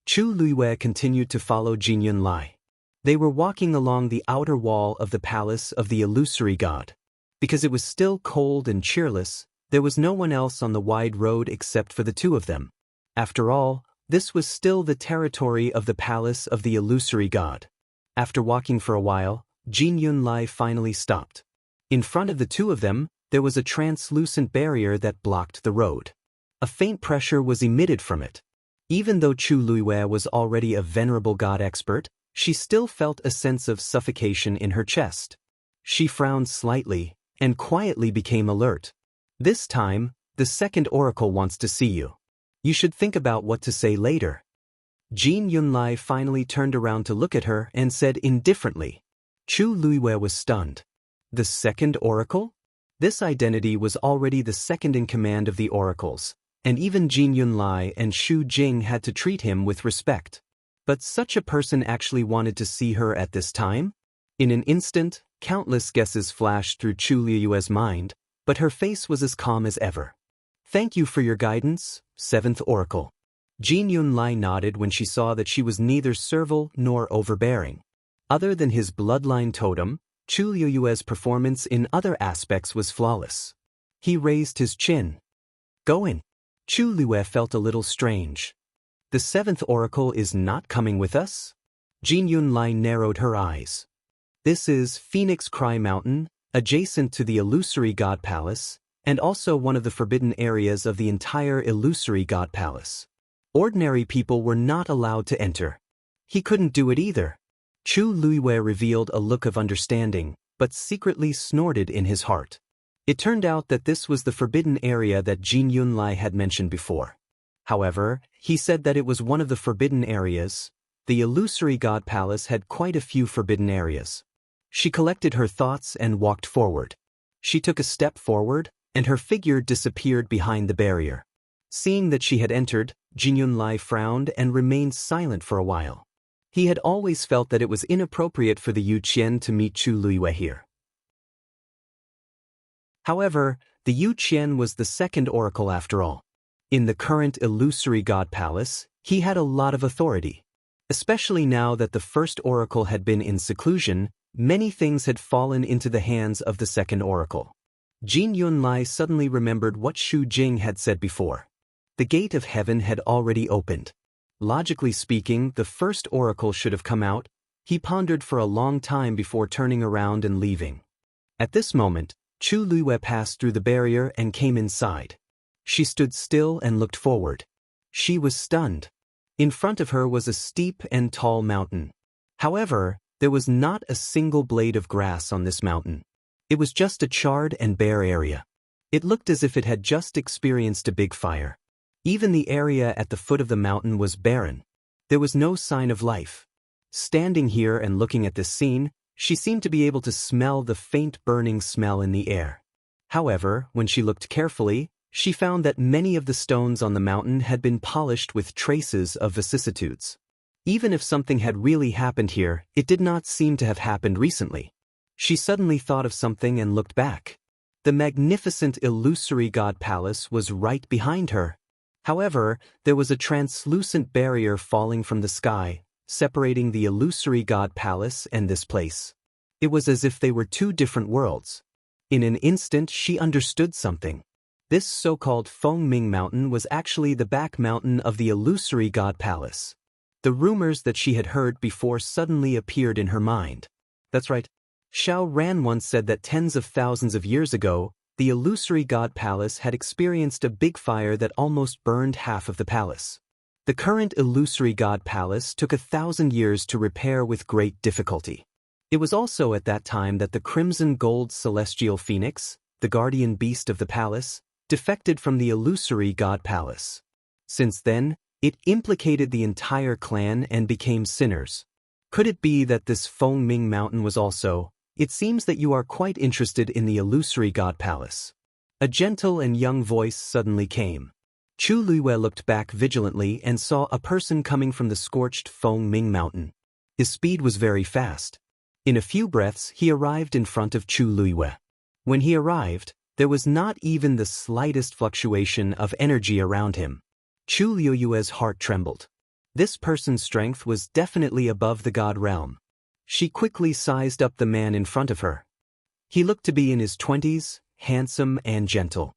Chu Liu continued to follow Jin Yunlai. They were walking along the outer wall of the palace of the illusory god. Because it was still cold and cheerless, there was no one else on the wide road except for the two of them. After all, this was still the territory of the palace of the illusory god. After walking for a while, Jin Yunlai finally stopped. In front of the two of them, there was a translucent barrier that blocked the road. A faint pressure was emitted from it. Even though Chu Liu was already a venerable god expert, she still felt a sense of suffocation in her chest. She frowned slightly, and quietly became alert. "This time, the second oracle wants to see you. You should think about what to say later." Jin Yunlai finally turned around to look at her and said indifferently. Chu Liu was stunned. The second oracle? This identity was already the second in command of the oracles, and even Jin Yunlai and Xu Jing had to treat him with respect. But such a person actually wanted to see her at this time? In an instant, countless guesses flashed through Chu Liu's mind, but her face was as calm as ever. "Thank you for your guidance, seventh oracle." Jin Yunlai nodded when she saw that she was neither servile nor overbearing. Other than his bloodline totem, Chu Liu's performance in other aspects was flawless. He raised his chin. "Go in." Chu Liu felt a little strange. "The seventh oracle is not coming with us?" Jin Yunlai narrowed her eyes. "This is Phoenix Cry Mountain, adjacent to the illusory god palace, and also one of the forbidden areas of the entire illusory god palace. Ordinary people were not allowed to enter." He couldn't do it either. Chu Liu revealed a look of understanding, but secretly snorted in his heart. It turned out that this was the forbidden area that Jin Yunlai had mentioned before. However, he said that it was one of the forbidden areas. The illusory god palace had quite a few forbidden areas. She collected her thoughts and walked forward. She took a step forward, and her figure disappeared behind the barrier. Seeing that she had entered, Jin Yunlai frowned and remained silent for a while. He had always felt that it was inappropriate for the Yuqian to meet Chu Liu here. However, the Yuqian was the second oracle after all. In the current illusory god palace, he had a lot of authority. Especially now that the first oracle had been in seclusion, many things had fallen into the hands of the second oracle. Jin Yunlai suddenly remembered what Xu Jing had said before. The gate of heaven had already opened. Logically speaking, the first oracle should have come out. He pondered for a long time before turning around and leaving. At this moment, Chu Liu passed through the barrier and came inside. She stood still and looked forward. She was stunned. In front of her was a steep and tall mountain. However, there was not a single blade of grass on this mountain. It was just a charred and bare area. It looked as if it had just experienced a big fire. Even the area at the foot of the mountain was barren. There was no sign of life. Standing here and looking at this scene, she seemed to be able to smell the faint burning smell in the air. However, when she looked carefully, she found that many of the stones on the mountain had been polished with traces of vicissitudes. Even if something had really happened here, it did not seem to have happened recently. She suddenly thought of something and looked back. The magnificent illusory god palace was right behind her. However, there was a translucent barrier falling from the sky, separating the illusory god palace and this place. It was as if they were two different worlds. In an instant she understood something. This so-called Fengming Mountain was actually the back mountain of the illusory god palace. The rumors that she had heard before suddenly appeared in her mind. That's right. Xiao Ran once said that tens of thousands of years ago, the illusory god palace had experienced a big fire that almost burned half of the palace. The current illusory god palace took 1,000 years to repair with great difficulty. It was also at that time that the crimson gold celestial phoenix, the guardian beast of the palace, defected from the illusory god palace. Since then, it implicated the entire clan and became sinners. Could it be that this Feng Ming mountain was also? It seems that you are quite interested in the illusory god palace. A gentle and young voice suddenly came. Chu Luiyue looked back vigilantly and saw a person coming from the scorched Feng Ming mountain. His speed was very fast. In a few breaths he arrived in front of Chu Luiyue. When he arrived, there was not even the slightest fluctuation of energy around him. Chu Luiyue's heart trembled. This person's strength was definitely above the god realm. She quickly sized up the man in front of her. He looked to be in his 20s, handsome and gentle.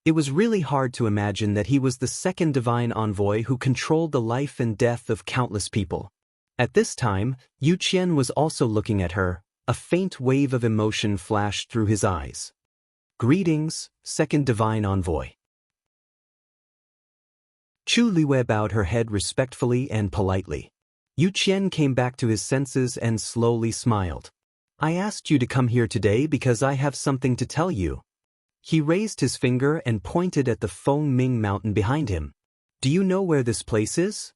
It was really hard to imagine that he was the second divine envoy who controlled the life and death of countless people. At this time, Yu Qian was also looking at her. A faint wave of emotion flashed through his eyes. Greetings, second divine envoy. Chu Luiyue bowed her head respectfully and politely. Yu Qian came back to his senses and slowly smiled. I asked you to come here today because I have something to tell you. He raised his finger and pointed at the Feng Ming mountain behind him. Do you know where this place is?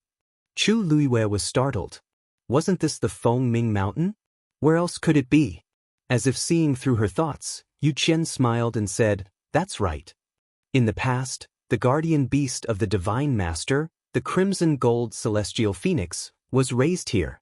Chu Luiyue was startled. Wasn't this the Feng Ming mountain? Where else could it be? As if seeing through her thoughts, Yu Qian smiled and said, That's right. In the past, the guardian beast of the Divine Master, the crimson gold celestial phoenix, was raised here.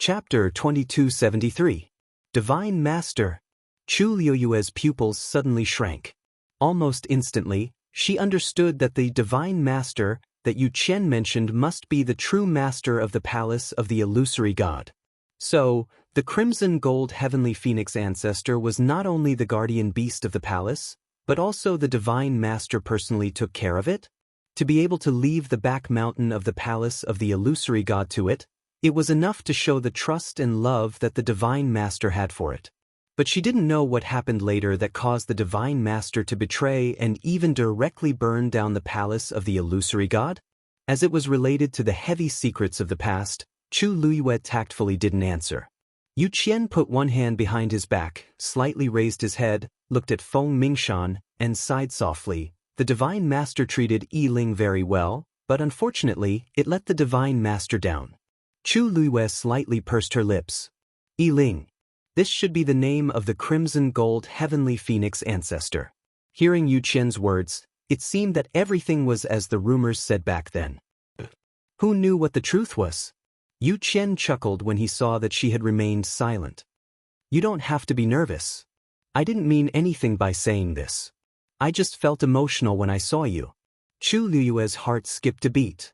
Chapter 2273. Divine Master. Chu Luiyue's pupils suddenly shrank. Almost instantly, she understood that the Divine Master that Yu Qian mentioned must be the true master of the palace of the illusory god. So, the crimson gold heavenly phoenix ancestor was not only the guardian beast of the palace, but also the Divine Master personally took care of it? To be able to leave the back mountain of the palace of the illusory god to it, it was enough to show the trust and love that the Divine Master had for it. But she didn't know what happened later that caused the Divine Master to betray and even directly burn down the palace of the illusory god. As it was related to the heavy secrets of the past, Chu Luiyue tactfully didn't answer. Yu Qian put one hand behind his back, slightly raised his head, looked at Feng Mingshan, and sighed softly. The Divine Master treated Yi Ling very well, but unfortunately, it let the Divine Master down. Chu Luiyue slightly pursed her lips. Yi Ling. This should be the name of the crimson gold heavenly phoenix ancestor. Hearing Yu Qian's words, it seemed that everything was as the rumors said back then. Who knew what the truth was? Yu Qian chuckled when he saw that she had remained silent. You don't have to be nervous. I didn't mean anything by saying this. I just felt emotional when I saw you. Chu Luiyue's heart skipped a beat.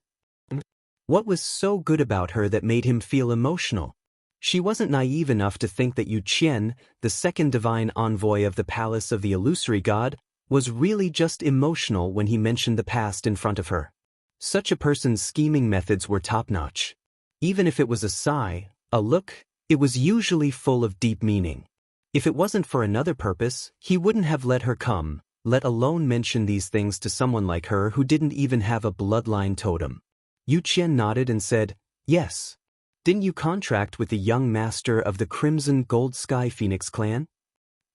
What was so good about her that made him feel emotional? She wasn't naive enough to think that Yu Qian, the second divine envoy of the palace of the illusory god, was really just emotional when he mentioned the past in front of her. Such a person's scheming methods were top-notch. Even if it was a sigh, a look, it was usually full of deep meaning. If it wasn't for another purpose, he wouldn't have let her come, let alone mention these things to someone like her who didn't even have a bloodline totem. Yu Qian nodded and said, Yes. Didn't you contract with the young master of the Crimson Gold Sky Phoenix clan?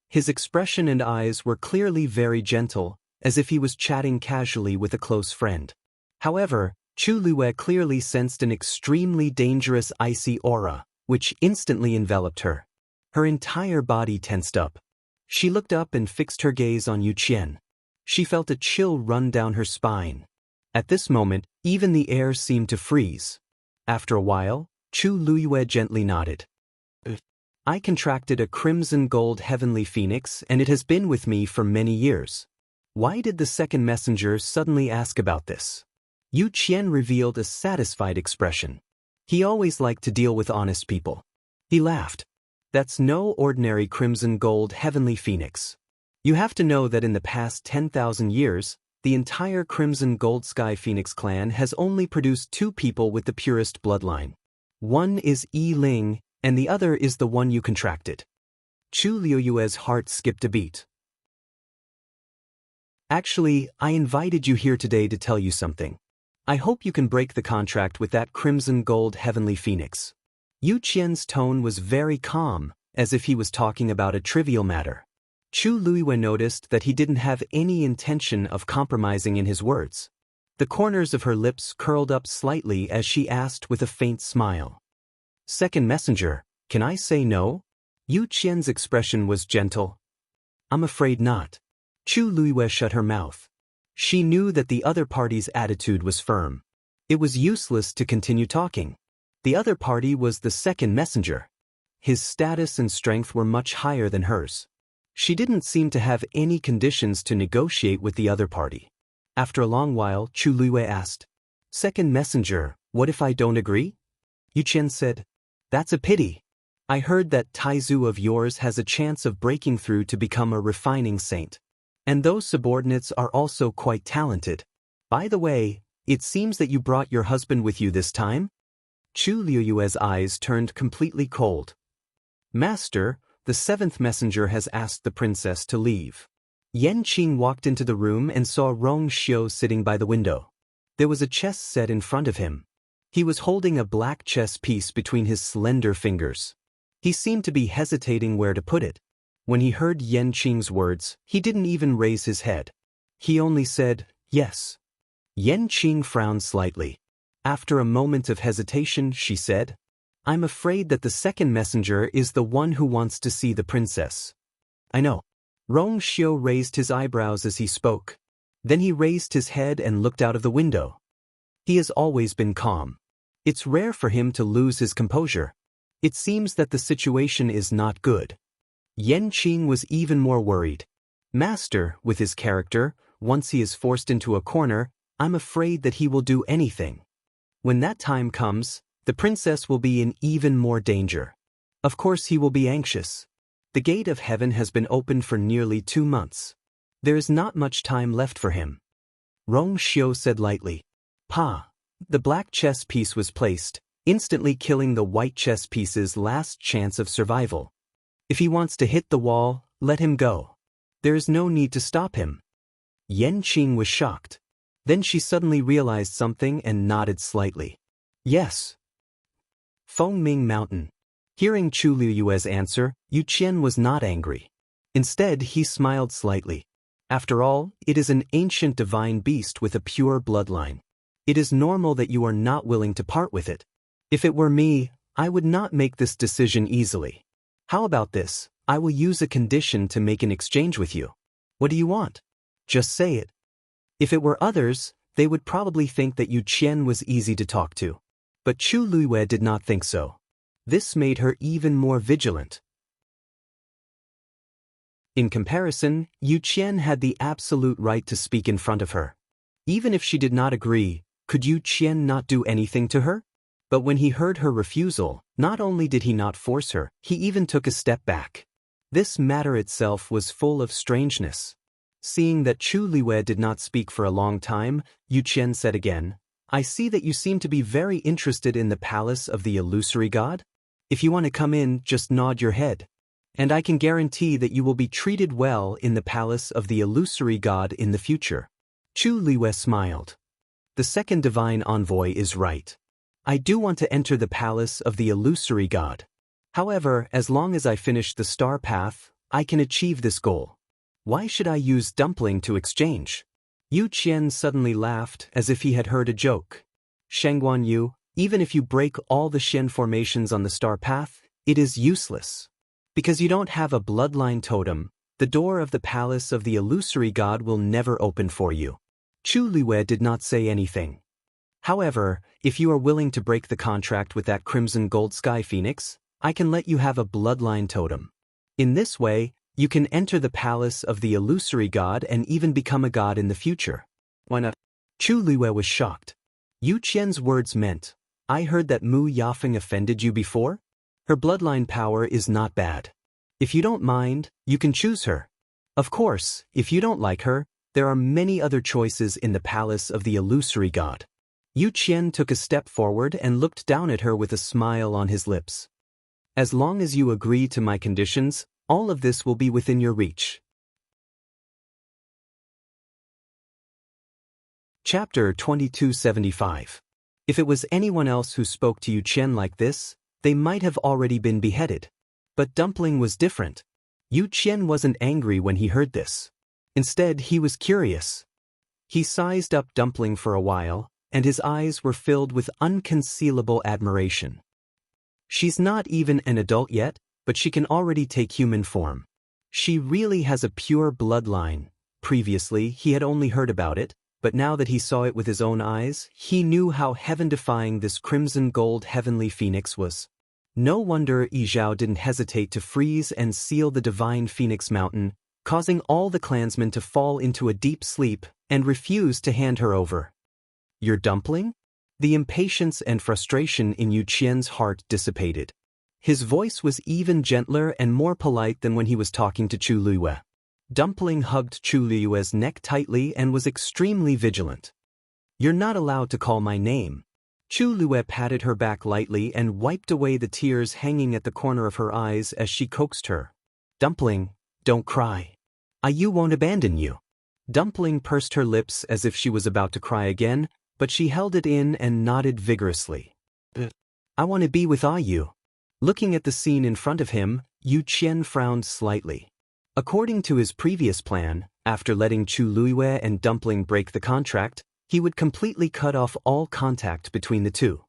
His expression and eyes were clearly very gentle, as if he was chatting casually with a close friend. However, Chu Luiyue clearly sensed an extremely dangerous icy aura, which instantly enveloped her. Her entire body tensed up. She looked up and fixed her gaze on Yu Qian. She felt a chill run down her spine. At this moment, even the air seemed to freeze. After a while, Chu Luiyue gently nodded. I contracted a crimson gold heavenly phoenix and it has been with me for many years. Why did the second messenger suddenly ask about this? Yu Qian revealed a satisfied expression. He always liked to deal with honest people. He laughed. That's no ordinary crimson gold heavenly phoenix. You have to know that in the past 10,000 years, the entire Crimson Gold Sky Phoenix clan has only produced two people with the purest bloodline. One is Yi Ling, and the other is the one you contracted. Chu Luiyue's heart skipped a beat. Actually, I invited you here today to tell you something. I hope you can break the contract with that crimson gold heavenly phoenix. Yu Qian's tone was very calm, as if he was talking about a trivial matter. Chu Luiyue noticed that he didn't have any intention of compromising in his words. The corners of her lips curled up slightly as she asked with a faint smile. Second messenger, can I say no? Yu Qian's expression was gentle. I'm afraid not. Chu Luiyue shut her mouth. She knew that the other party's attitude was firm. It was useless to continue talking. The other party was the second messenger. His status and strength were much higher than hers. She didn't seem to have any conditions to negotiate with the other party. After a long while, Chu Luiyue asked, Second messenger, what if I don't agree? Yu Qian said, That's a pity. I heard that Taizu of yours has a chance of breaking through to become a refining saint. And those subordinates are also quite talented. By the way, it seems that you brought your husband with you this time? Chu Luiyue's eyes turned completely cold. Master, the seventh messenger has asked the princess to leave. Yan Qing walked into the room and saw Rong Xiu sitting by the window. There was a chess set in front of him. He was holding a black chess piece between his slender fingers. He seemed to be hesitating where to put it. When he heard Yan Qing's words, he didn't even raise his head. He only said, yes. Yan Qing frowned slightly. After a moment of hesitation, she said, I'm afraid that the second messenger is the one who wants to see the princess. I know. Rong Xiu raised his eyebrows as he spoke. Then he raised his head and looked out of the window. He has always been calm. It's rare for him to lose his composure. It seems that the situation is not good. Yan Qing was even more worried. Master, with his character, once he is forced into a corner, I'm afraid that he will do anything. When that time comes, the princess will be in even more danger. Of course he will be anxious. The gate of heaven has been opened for nearly 2 months. There is not much time left for him. Rong Xiu said lightly. Pa. The black chess piece was placed, instantly killing the white chess piece's last chance of survival. If he wants to hit the wall, let him go. There is no need to stop him. Yan Qing was shocked. Then she suddenly realized something and nodded slightly. Yes. Fengming Mountain. Hearing Chu Luiyue's answer, Yu Qian was not angry. Instead, he smiled slightly. After all, it is an ancient divine beast with a pure bloodline. It is normal that you are not willing to part with it. If it were me, I would not make this decision easily. How about this? I will use a condition to make an exchange with you. What do you want? Just say it. If it were others, they would probably think that Yu Qian was easy to talk to. But Chu Luiyue did not think so. This made her even more vigilant. In comparison, Yu Qian had the absolute right to speak in front of her. Even if she did not agree, could Yu Qian not do anything to her? But when he heard her refusal, not only did he not force her, he even took a step back. This matter itself was full of strangeness. Seeing that Chu Luiyue did not speak for a long time, Yu Qian said again, I see that you seem to be very interested in the palace of the illusory god. If you want to come in, just nod your head. And I can guarantee that you will be treated well in the palace of the illusory god in the future. Chu Luiyue smiled. The second divine envoy is right. I do want to enter the palace of the illusory god. However, as long as I finish the star path, I can achieve this goal. Why should I use dumpling to exchange? Yu Qian suddenly laughed as if he had heard a joke. Shangguan Yu, even if you break all the Xian formations on the star path, it is useless. Because you don't have a bloodline totem, the door of the palace of the illusory god will never open for you. Chu Luiyue did not say anything. However, if you are willing to break the contract with that crimson gold sky phoenix, I can let you have a bloodline totem. In this way, you can enter the palace of the illusory god and even become a god in the future. Why not? Chu Luiyue was shocked. Yu Qian's words meant, I heard that Mu Yafeng offended you before? Her bloodline power is not bad. If you don't mind, you can choose her. Of course, if you don't like her, there are many other choices in the palace of the illusory god. Yu Qian took a step forward and looked down at her with a smile on his lips. As long as you agree to my conditions, all of this will be within your reach. Chapter 2275. If it was anyone else who spoke to Yu Qian like this, they might have already been beheaded. But Dumpling was different. Yu Qian wasn't angry when he heard this. Instead, he was curious. He sized up Dumpling for a while, and his eyes were filled with unconcealable admiration. She's not even an adult yet, but she can already take human form. She really has a pure bloodline. Previously, he had only heard about it, but now that he saw it with his own eyes, he knew how heaven-defying this crimson gold heavenly phoenix was. No wonder Yi Zhao didn't hesitate to freeze and seal the divine phoenix mountain, causing all the clansmen to fall into a deep sleep and refuse to hand her over. Your Dumpling? The impatience and frustration in Yu Qian's heart dissipated. His voice was even gentler and more polite than when he was talking to Chu Luiyue. Dumpling hugged Chu Luiyue's neck tightly and was extremely vigilant. You're not allowed to call my name. Chu Luiyue patted her back lightly and wiped away the tears hanging at the corner of her eyes as she coaxed her. Dumpling, don't cry. Yu won't abandon you. Dumpling pursed her lips as if she was about to cry again, but she held it in and nodded vigorously. I want to be with Yu. Looking at the scene in front of him, Yu Qian frowned slightly. According to his previous plan, after letting Chu Luiyue and Dumpling break the contract, he would completely cut off all contact between the two.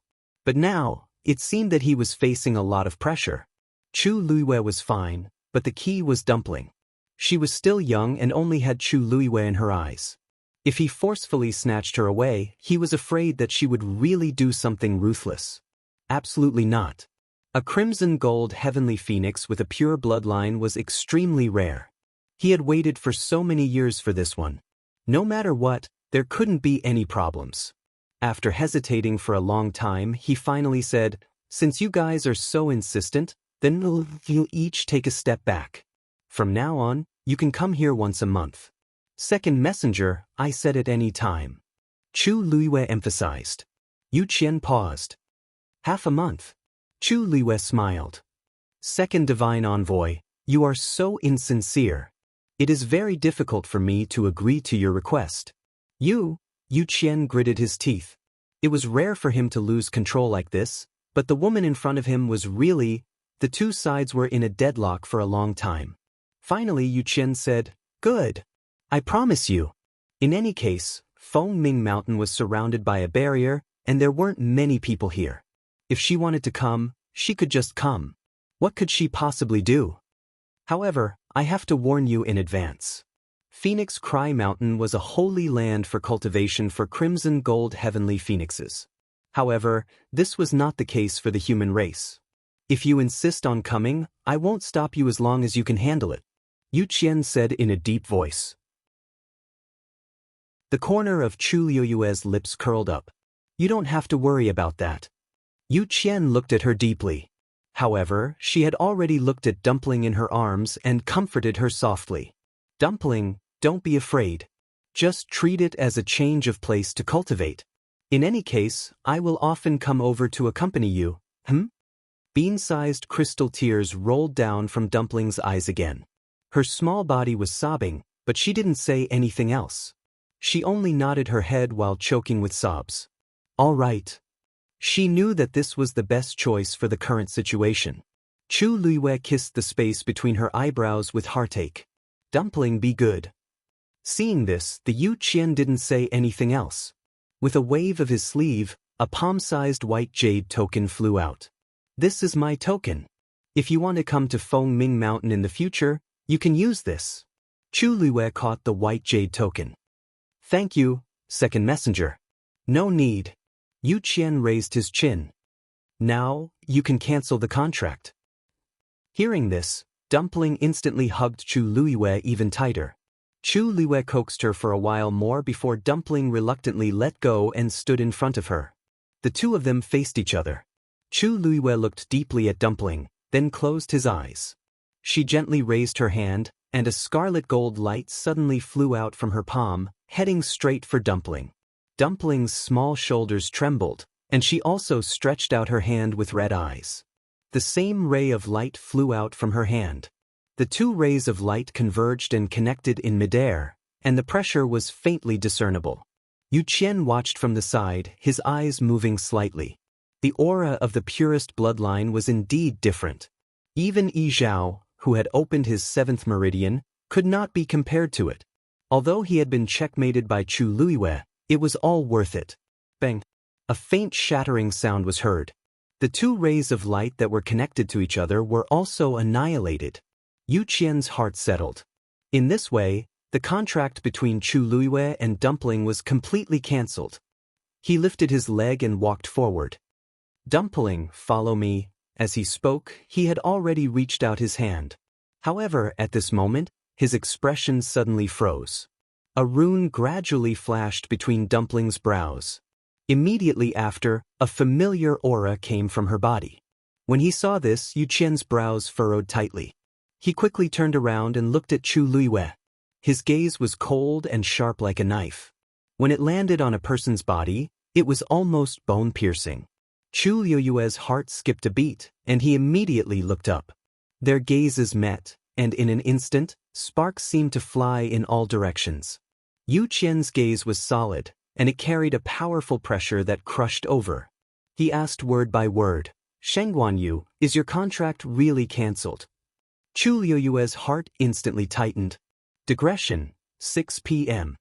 But now, it seemed that he was facing a lot of pressure. Chu Luiyue was fine, but the key was Dumpling. She was still young and only had Chu Luiyue in her eyes. If he forcefully snatched her away, he was afraid that she would really do something ruthless. Absolutely not. A crimson gold heavenly phoenix with a pure bloodline was extremely rare. He had waited for so many years for this one. No matter what, there couldn't be any problems. After hesitating for a long time, he finally said, "Since you guys are so insistent, then you'll each take a step back. From now on, you can come here once a month. Second messenger, I said at any time." Chu Luiyue emphasized. Yu Qian paused. Half a month. Chu Luiyue smiled. Second divine envoy, you are so insincere. It is very difficult for me to agree to your request. Yu Qian gritted his teeth. It was rare for him to lose control like this, but the woman in front of him was really... The two sides were in a deadlock for a long time. Finally, Yu Qian said, "Good. I promise you." In any case, Fengming Mountain was surrounded by a barrier, and there weren't many people here. If she wanted to come, she could just come. What could she possibly do? However, I have to warn you in advance. Phoenix Cry Mountain was a holy land for cultivation for crimson gold heavenly phoenixes. However, this was not the case for the human race. If you insist on coming, I won't stop you as long as you can handle it, Yu Qian said in a deep voice. The corner of Chu Luiyue's lips curled up. You don't have to worry about that. Yu Qian looked at her deeply. However, she had already looked at Dumpling in her arms and comforted her softly. Dumpling, don't be afraid. Just treat it as a change of place to cultivate. In any case, I will often come over to accompany you. Bean-sized crystal tears rolled down from Dumpling's eyes again. Her small body was sobbing, but she didn't say anything else. She only nodded her head while choking with sobs. All right. She knew that this was the best choice for the current situation. Chu Luiyue kissed the space between her eyebrows with heartache. Dumpling, be good. Seeing this, the Yu Qian didn't say anything else. With a wave of his sleeve, a palm-sized white jade token flew out. This is my token. If you want to come to Fengming Mountain in the future, you can use this. Chu Luiyue caught the white jade token. Thank you, second messenger. No need. Yu Qian raised his chin. Now, you can cancel the contract. Hearing this, Dumpling instantly hugged Chu Luiyue even tighter. Chu Luiyue coaxed her for a while more before Dumpling reluctantly let go and stood in front of her. The two of them faced each other. Chu Luiyue looked deeply at Dumpling, then closed his eyes. She gently raised her hand, and a scarlet gold light suddenly flew out from her palm, heading straight for Dumpling. Dumpling's small shoulders trembled, and she also stretched out her hand with red eyes. The same ray of light flew out from her hand. The two rays of light converged and connected in midair, and the pressure was faintly discernible. Yu Qian watched from the side, his eyes moving slightly. The aura of the purest bloodline was indeed different. Even Yi Zhao, who had opened his 7th meridian, could not be compared to it. Although he had been checkmated by Chu Luiyue, it was all worth it. Bang! A faint shattering sound was heard. The two rays of light that were connected to each other were also annihilated. Yu Qian's heart settled. In this way, the contract between Chu Luiyue and Dumpling was completely cancelled. He lifted his leg and walked forward. Dumpling, follow me. As he spoke, he had already reached out his hand. However, at this moment, his expression suddenly froze. A rune gradually flashed between Dumpling's brows. Immediately after, a familiar aura came from her body. When he saw this, Yu Qian's brows furrowed tightly. He quickly turned around and looked at Chu Luiyue. His gaze was cold and sharp like a knife. When it landed on a person's body, it was almost bone-piercing. Chu Luiyue's heart skipped a beat, and he immediately looked up. Their gazes met, and in an instant, sparks seemed to fly in all directions. Yu Qian's gaze was solid, and it carried a powerful pressure that crushed over. He asked word by word, "Shengguan Yu, is your contract really cancelled?" Chu Luiyue's heart instantly tightened. Digression, 6 p.m.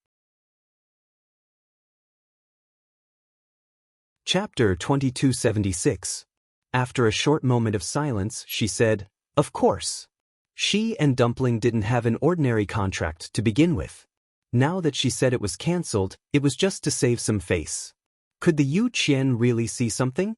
Chapter 2276. After a short moment of silence, she said, "Of course." She and Dumpling didn't have an ordinary contract to begin with. Now that she said it was cancelled, it was just to save some face. Could the Yu Qian really see something?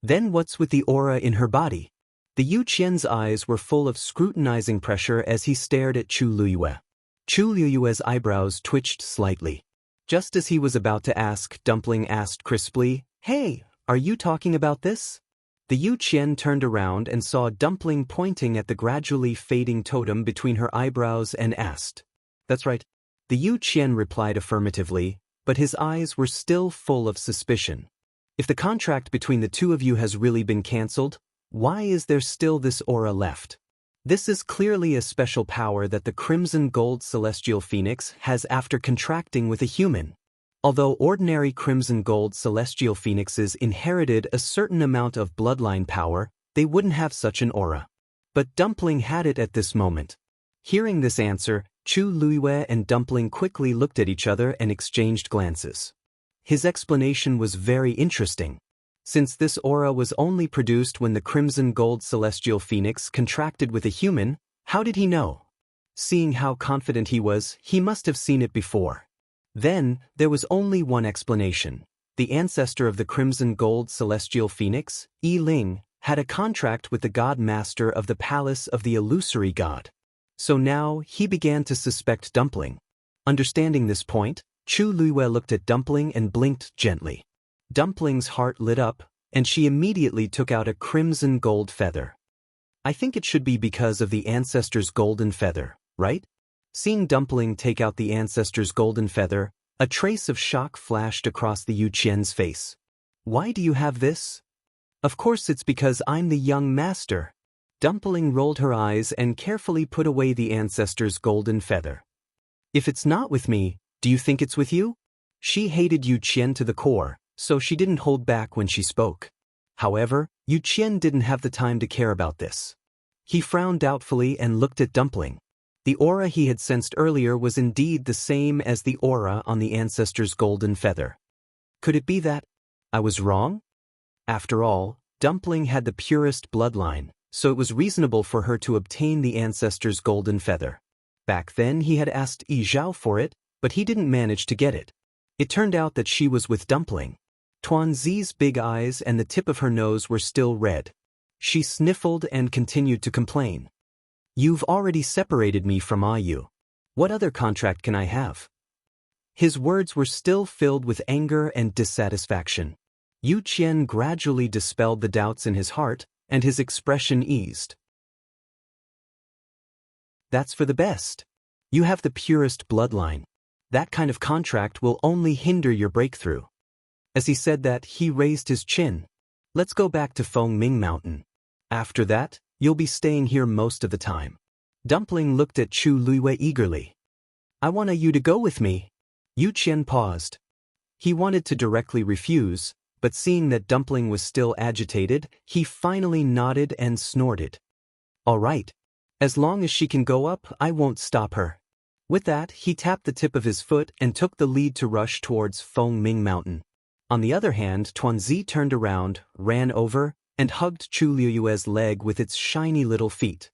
Then what's with the aura in her body? The Yu Qian's eyes were full of scrutinizing pressure as he stared at Chu Luiyue. Chu Luiyue's eyebrows twitched slightly. Just as he was about to ask, Dumpling asked crisply, "Hey, are you talking about this?" The Yu Qian turned around and saw Dumpling pointing at the gradually fading totem between her eyebrows and asked, "That's right." The Yu Qian replied affirmatively, but his eyes were still full of suspicion. If the contract between the two of you has really been cancelled, why is there still this aura left? This is clearly a special power that the Crimson Gold Celestial Phoenix has after contracting with a human. Although ordinary Crimson Gold Celestial Phoenixes inherited a certain amount of bloodline power, they wouldn't have such an aura. But Dumpling had it at this moment. Hearing this answer, Chu Luiyue and Dumpling quickly looked at each other and exchanged glances. His explanation was very interesting. Since this aura was only produced when the Crimson Gold Celestial Phoenix contracted with a human, how did he know? Seeing how confident he was, he must have seen it before. Then, there was only one explanation. The ancestor of the Crimson Gold Celestial Phoenix, Yi Ling, had a contract with the God Master of the Palace of the Illusory God. So now, he began to suspect Dumpling. Understanding this point, Chu Luiyue looked at Dumpling and blinked gently. Dumpling's heart lit up, and she immediately took out a crimson gold feather. "I think it should be because of the ancestor's golden feather, right?" Seeing Dumpling take out the ancestor's golden feather, a trace of shock flashed across the Yu Qian's face. "Why do you have this?" "Of course it's because I'm the young master." Dumpling rolled her eyes and carefully put away the ancestor's golden feather. "If it's not with me, do you think it's with you?" She hated Yu Qian to the core, so she didn't hold back when she spoke. However, Yu Qian didn't have the time to care about this. He frowned doubtfully and looked at Dumpling. The aura he had sensed earlier was indeed the same as the aura on the ancestor's golden feather. Could it be that I was wrong? After all, Dumpling had the purest bloodline, so it was reasonable for her to obtain the ancestor's golden feather. Back then he had asked Yi Zhao for it, but he didn't manage to get it. It turned out that she was with Dumpling. Tuanzi's big eyes and the tip of her nose were still red. She sniffled and continued to complain. "You've already separated me from Ayu. What other contract can I have?" His words were still filled with anger and dissatisfaction. Yu Qian gradually dispelled the doubts in his heart, and his expression eased. "That's for the best. You have the purest bloodline. That kind of contract will only hinder your breakthrough." As he said that, he raised his chin. "Let's go back to Fengming Mountain. After that, you'll be staying here most of the time." Dumpling looked at Chu Luiyue eagerly. "I want you to go with me." Yu Qian paused. He wanted to directly refuse, but seeing that Dumpling was still agitated, he finally nodded and snorted. "All right. As long as she can go up, I won't stop her." With that, he tapped the tip of his foot and took the lead to rush towards Fengming Mountain. On the other hand, Tuanzi turned around, ran over, and hugged Chu Liyue's leg with its shiny little feet.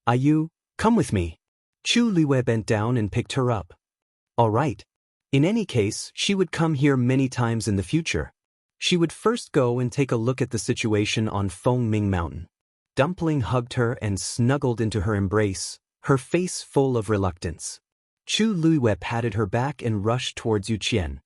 "Ayu, come with me." Chu Liyue bent down and picked her up. "All right. In any case, she would come here many times in the future. She would first go and take a look at the situation on Fengming Mountain." Dumpling hugged her and snuggled into her embrace, her face full of reluctance. Chu Liyue patted her back and rushed towards Yu Qian.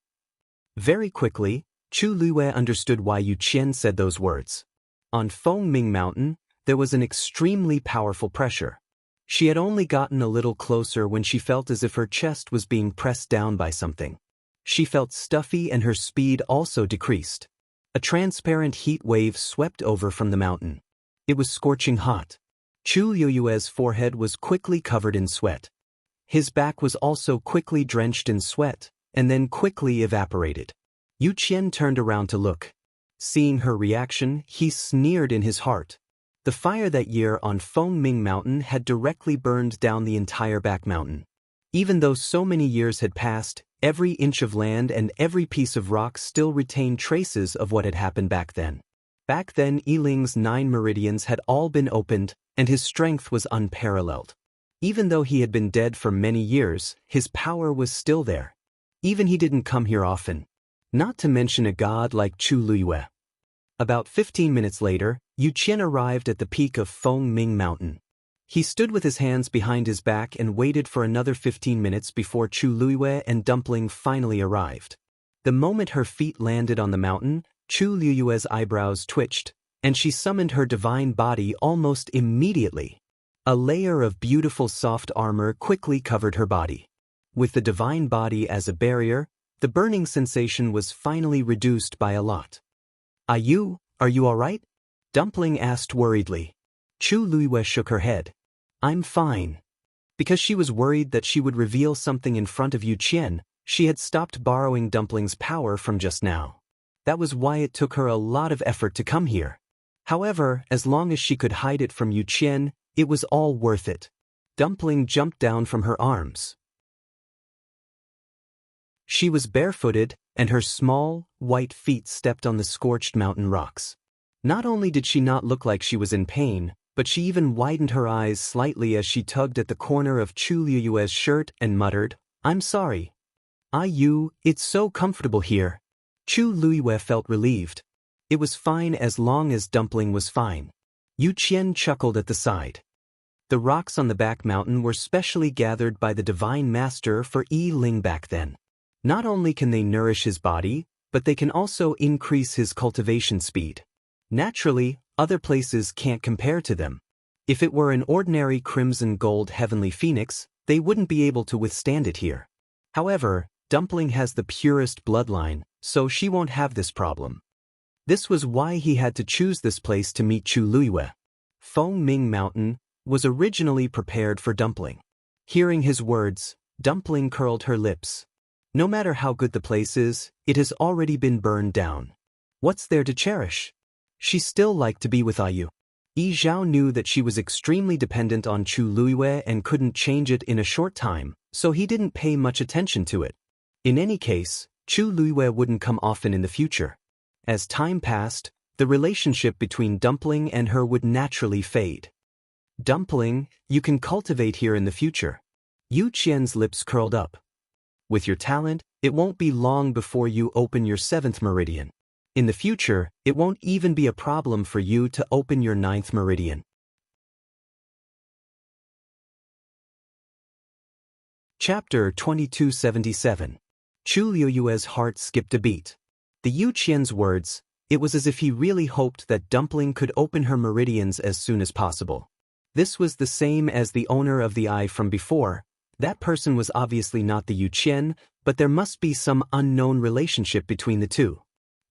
Very quickly, Chu Liyue understood why Yu Qian said those words. On Fengming Mountain, there was an extremely powerful pressure. She had only gotten a little closer when she felt as if her chest was being pressed down by something. She felt stuffy and her speed also decreased. A transparent heat wave swept over from the mountain. It was scorching hot. Chu Liyue's forehead was quickly covered in sweat. His back was also quickly drenched in sweat, and then quickly evaporated. Yu Qian turned around to look. Seeing her reaction, he sneered in his heart. The fire that year on Fengming Mountain had directly burned down the entire back mountain. Even though so many years had passed, every inch of land and every piece of rock still retained traces of what had happened back then. Back then, Yiling's 9 meridians had all been opened, and his strength was unparalleled. Even though he had been dead for many years, his power was still there. Even he didn't come here often. Not to mention a god like Chu Liyue. About 15 minutes later, Yu Qian arrived at the peak of Fengming Mountain. He stood with his hands behind his back and waited for another 15 minutes before Chu Liyue and Dumpling finally arrived. The moment her feet landed on the mountain, Chu Liyue's eyebrows twitched, and she summoned her divine body almost immediately. A layer of beautiful soft armor quickly covered her body. With the divine body as a barrier, the burning sensation was finally reduced by a lot. "Ayu, are you all right?" Dumpling asked worriedly. Chu Liyue shook her head. "I'm fine." Because she was worried that she would reveal something in front of Yu Qian, she had stopped borrowing Dumpling's power from just now. That was why it took her a lot of effort to come here. However, as long as she could hide it from Yu Qian, it was all worth it. Dumpling jumped down from her arms. She was barefooted, and her small, white feet stepped on the scorched mountain rocks. Not only did she not look like she was in pain, but she even widened her eyes slightly as she tugged at the corner of Chu Liyue's shirt and muttered, "I'm sorry." "Ayu, it's so comfortable here." Chu Liyue felt relieved. It was fine as long as Dumpling was fine. Yu Qian chuckled at the side. The rocks on the back mountain were specially gathered by the Divine Master for Yiling back then. Not only can they nourish his body, but they can also increase his cultivation speed. Naturally, other places can't compare to them. If it were an ordinary crimson gold heavenly phoenix, they wouldn't be able to withstand it here. However, Dumpling has the purest bloodline, so she won't have this problem. This was why he had to choose this place to meet Chu Liyue. Fengming Mountain was originally prepared for Dumpling. Hearing his words, Dumpling curled her lips. No matter how good the place is, it has already been burned down. What's there to cherish? She still liked to be with Ayu. Yi Zhao knew that she was extremely dependent on Chu Liyue and couldn't change it in a short time, so he didn't pay much attention to it. In any case, Chu Liyue wouldn't come often in the future. As time passed, the relationship between Dumpling and her would naturally fade. "Dumpling, you can cultivate here in the future." Yu Qian's lips curled up. "With your talent, it won't be long before you open your 7th meridian. In the future, it won't even be a problem for you to open your 9th meridian." Chapter 2277. Chu Liyue's heart skipped a beat. The Yu Qian's words, it was as if he really hoped that Dumpling could open her meridians as soon as possible. This was the same as the owner of the eye from before. That person was obviously not the Yu Qian, but there must be some unknown relationship between the two.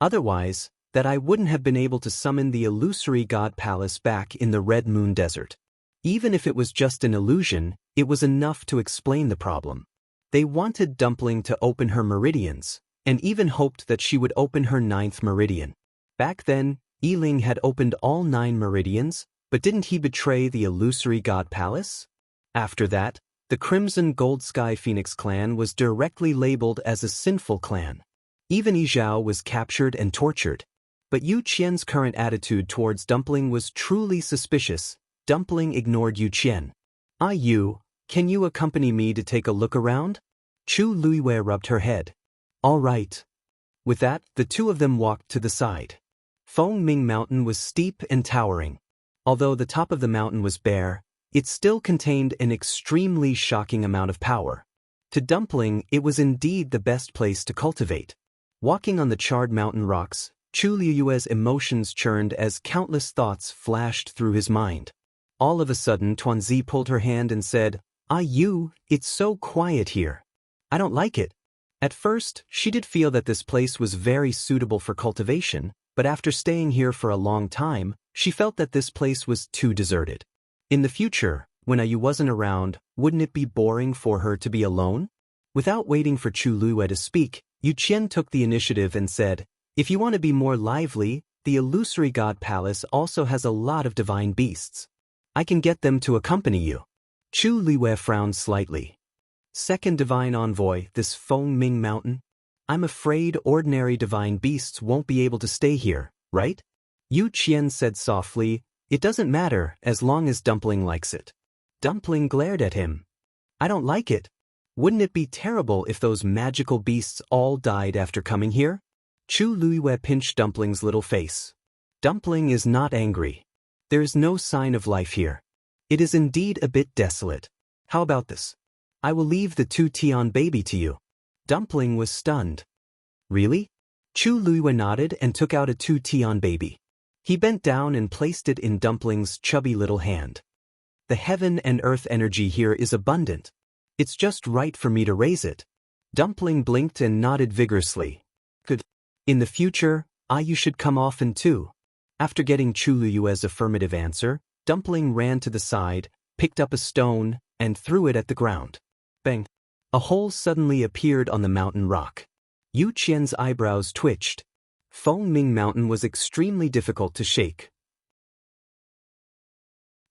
Otherwise, that eye wouldn't have been able to summon the illusory god palace back in the Red Moon Desert. Even if it was just an illusion, it was enough to explain the problem. They wanted Dumpling to open her meridians, and even hoped that she would open her 9th meridian. Back then, Yiling had opened all 9 meridians, but didn't he betray the illusory god palace? After that, the Crimson Gold Sky Phoenix clan was directly labeled as a sinful clan. Even Yi Zhao was captured and tortured. But Yu Qian's current attitude towards Dumpling was truly suspicious. Dumpling ignored Yu Qian. Yu, can you accompany me to take a look around? Chu Luiwei rubbed her head. All right. With that, the two of them walked to the side. Feng Ming Mountain was steep and towering. Although the top of the mountain was bare, it still contained an extremely shocking amount of power. To Dumpling, it was indeed the best place to cultivate. Walking on the charred mountain rocks, Chu Luiwei's emotions churned as countless thoughts flashed through his mind. All of a sudden, Tuanzi pulled her hand and said, Yu, it's so quiet here. I don't like it. At first, she did feel that this place was very suitable for cultivation, but after staying here for a long time, she felt that this place was too deserted. In the future, when Yu wasn't around, wouldn't it be boring for her to be alone? Without waiting for Chu Luiwei to speak, Yu Qian took the initiative and said, if you want to be more lively, the illusory god palace also has a lot of divine beasts. I can get them to accompany you. Chu Luiwei frowned slightly. Second divine envoy, this Feng Ming Mountain? I'm afraid ordinary divine beasts won't be able to stay here, right? Yu Qian said softly, it doesn't matter as long as Dumpling likes it. Dumpling glared at him. I don't like it. Wouldn't it be terrible if those magical beasts all died after coming here? Chu Luiwei pinched Dumpling's little face. Dumpling is not angry. There is no sign of life here. It is indeed a bit desolate. How about this? I will leave the 2 Tian baby to you. Dumpling was stunned. Really? Chu Luiwei nodded and took out a 2 Tian baby. He bent down and placed it in Dumpling's chubby little hand. The heaven and earth energy here is abundant. It's just right for me to raise it. Dumpling blinked and nodded vigorously. Good. In the future, Yu should come often too. After getting Chu Luiwei's affirmative answer, Dumpling ran to the side, picked up a stone, and threw it at the ground. Bang! A hole suddenly appeared on the mountain rock. Yu Qian's eyebrows twitched. Feng Ming Mountain was extremely difficult to shake.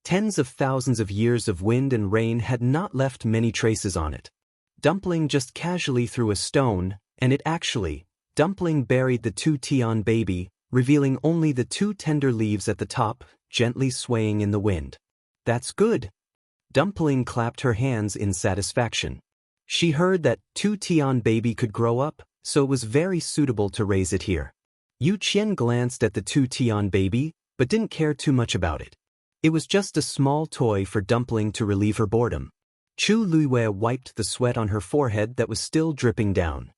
Tens of thousands of years of wind and rain had not left many traces on it. Dumpling just casually threw a stone, and Dumpling buried the 2 Tian baby, revealing only the 2 tender leaves at the top, gently swaying in the wind. That's good. Dumpling clapped her hands in satisfaction. She heard that 2 Tian baby could grow up, so it was very suitable to raise it here. Yu Qian glanced at the 2 Tian baby, but didn't care too much about it. It was just a small toy for Dumpling to relieve her boredom. Chu Luiwei wiped the sweat on her forehead that was still dripping down.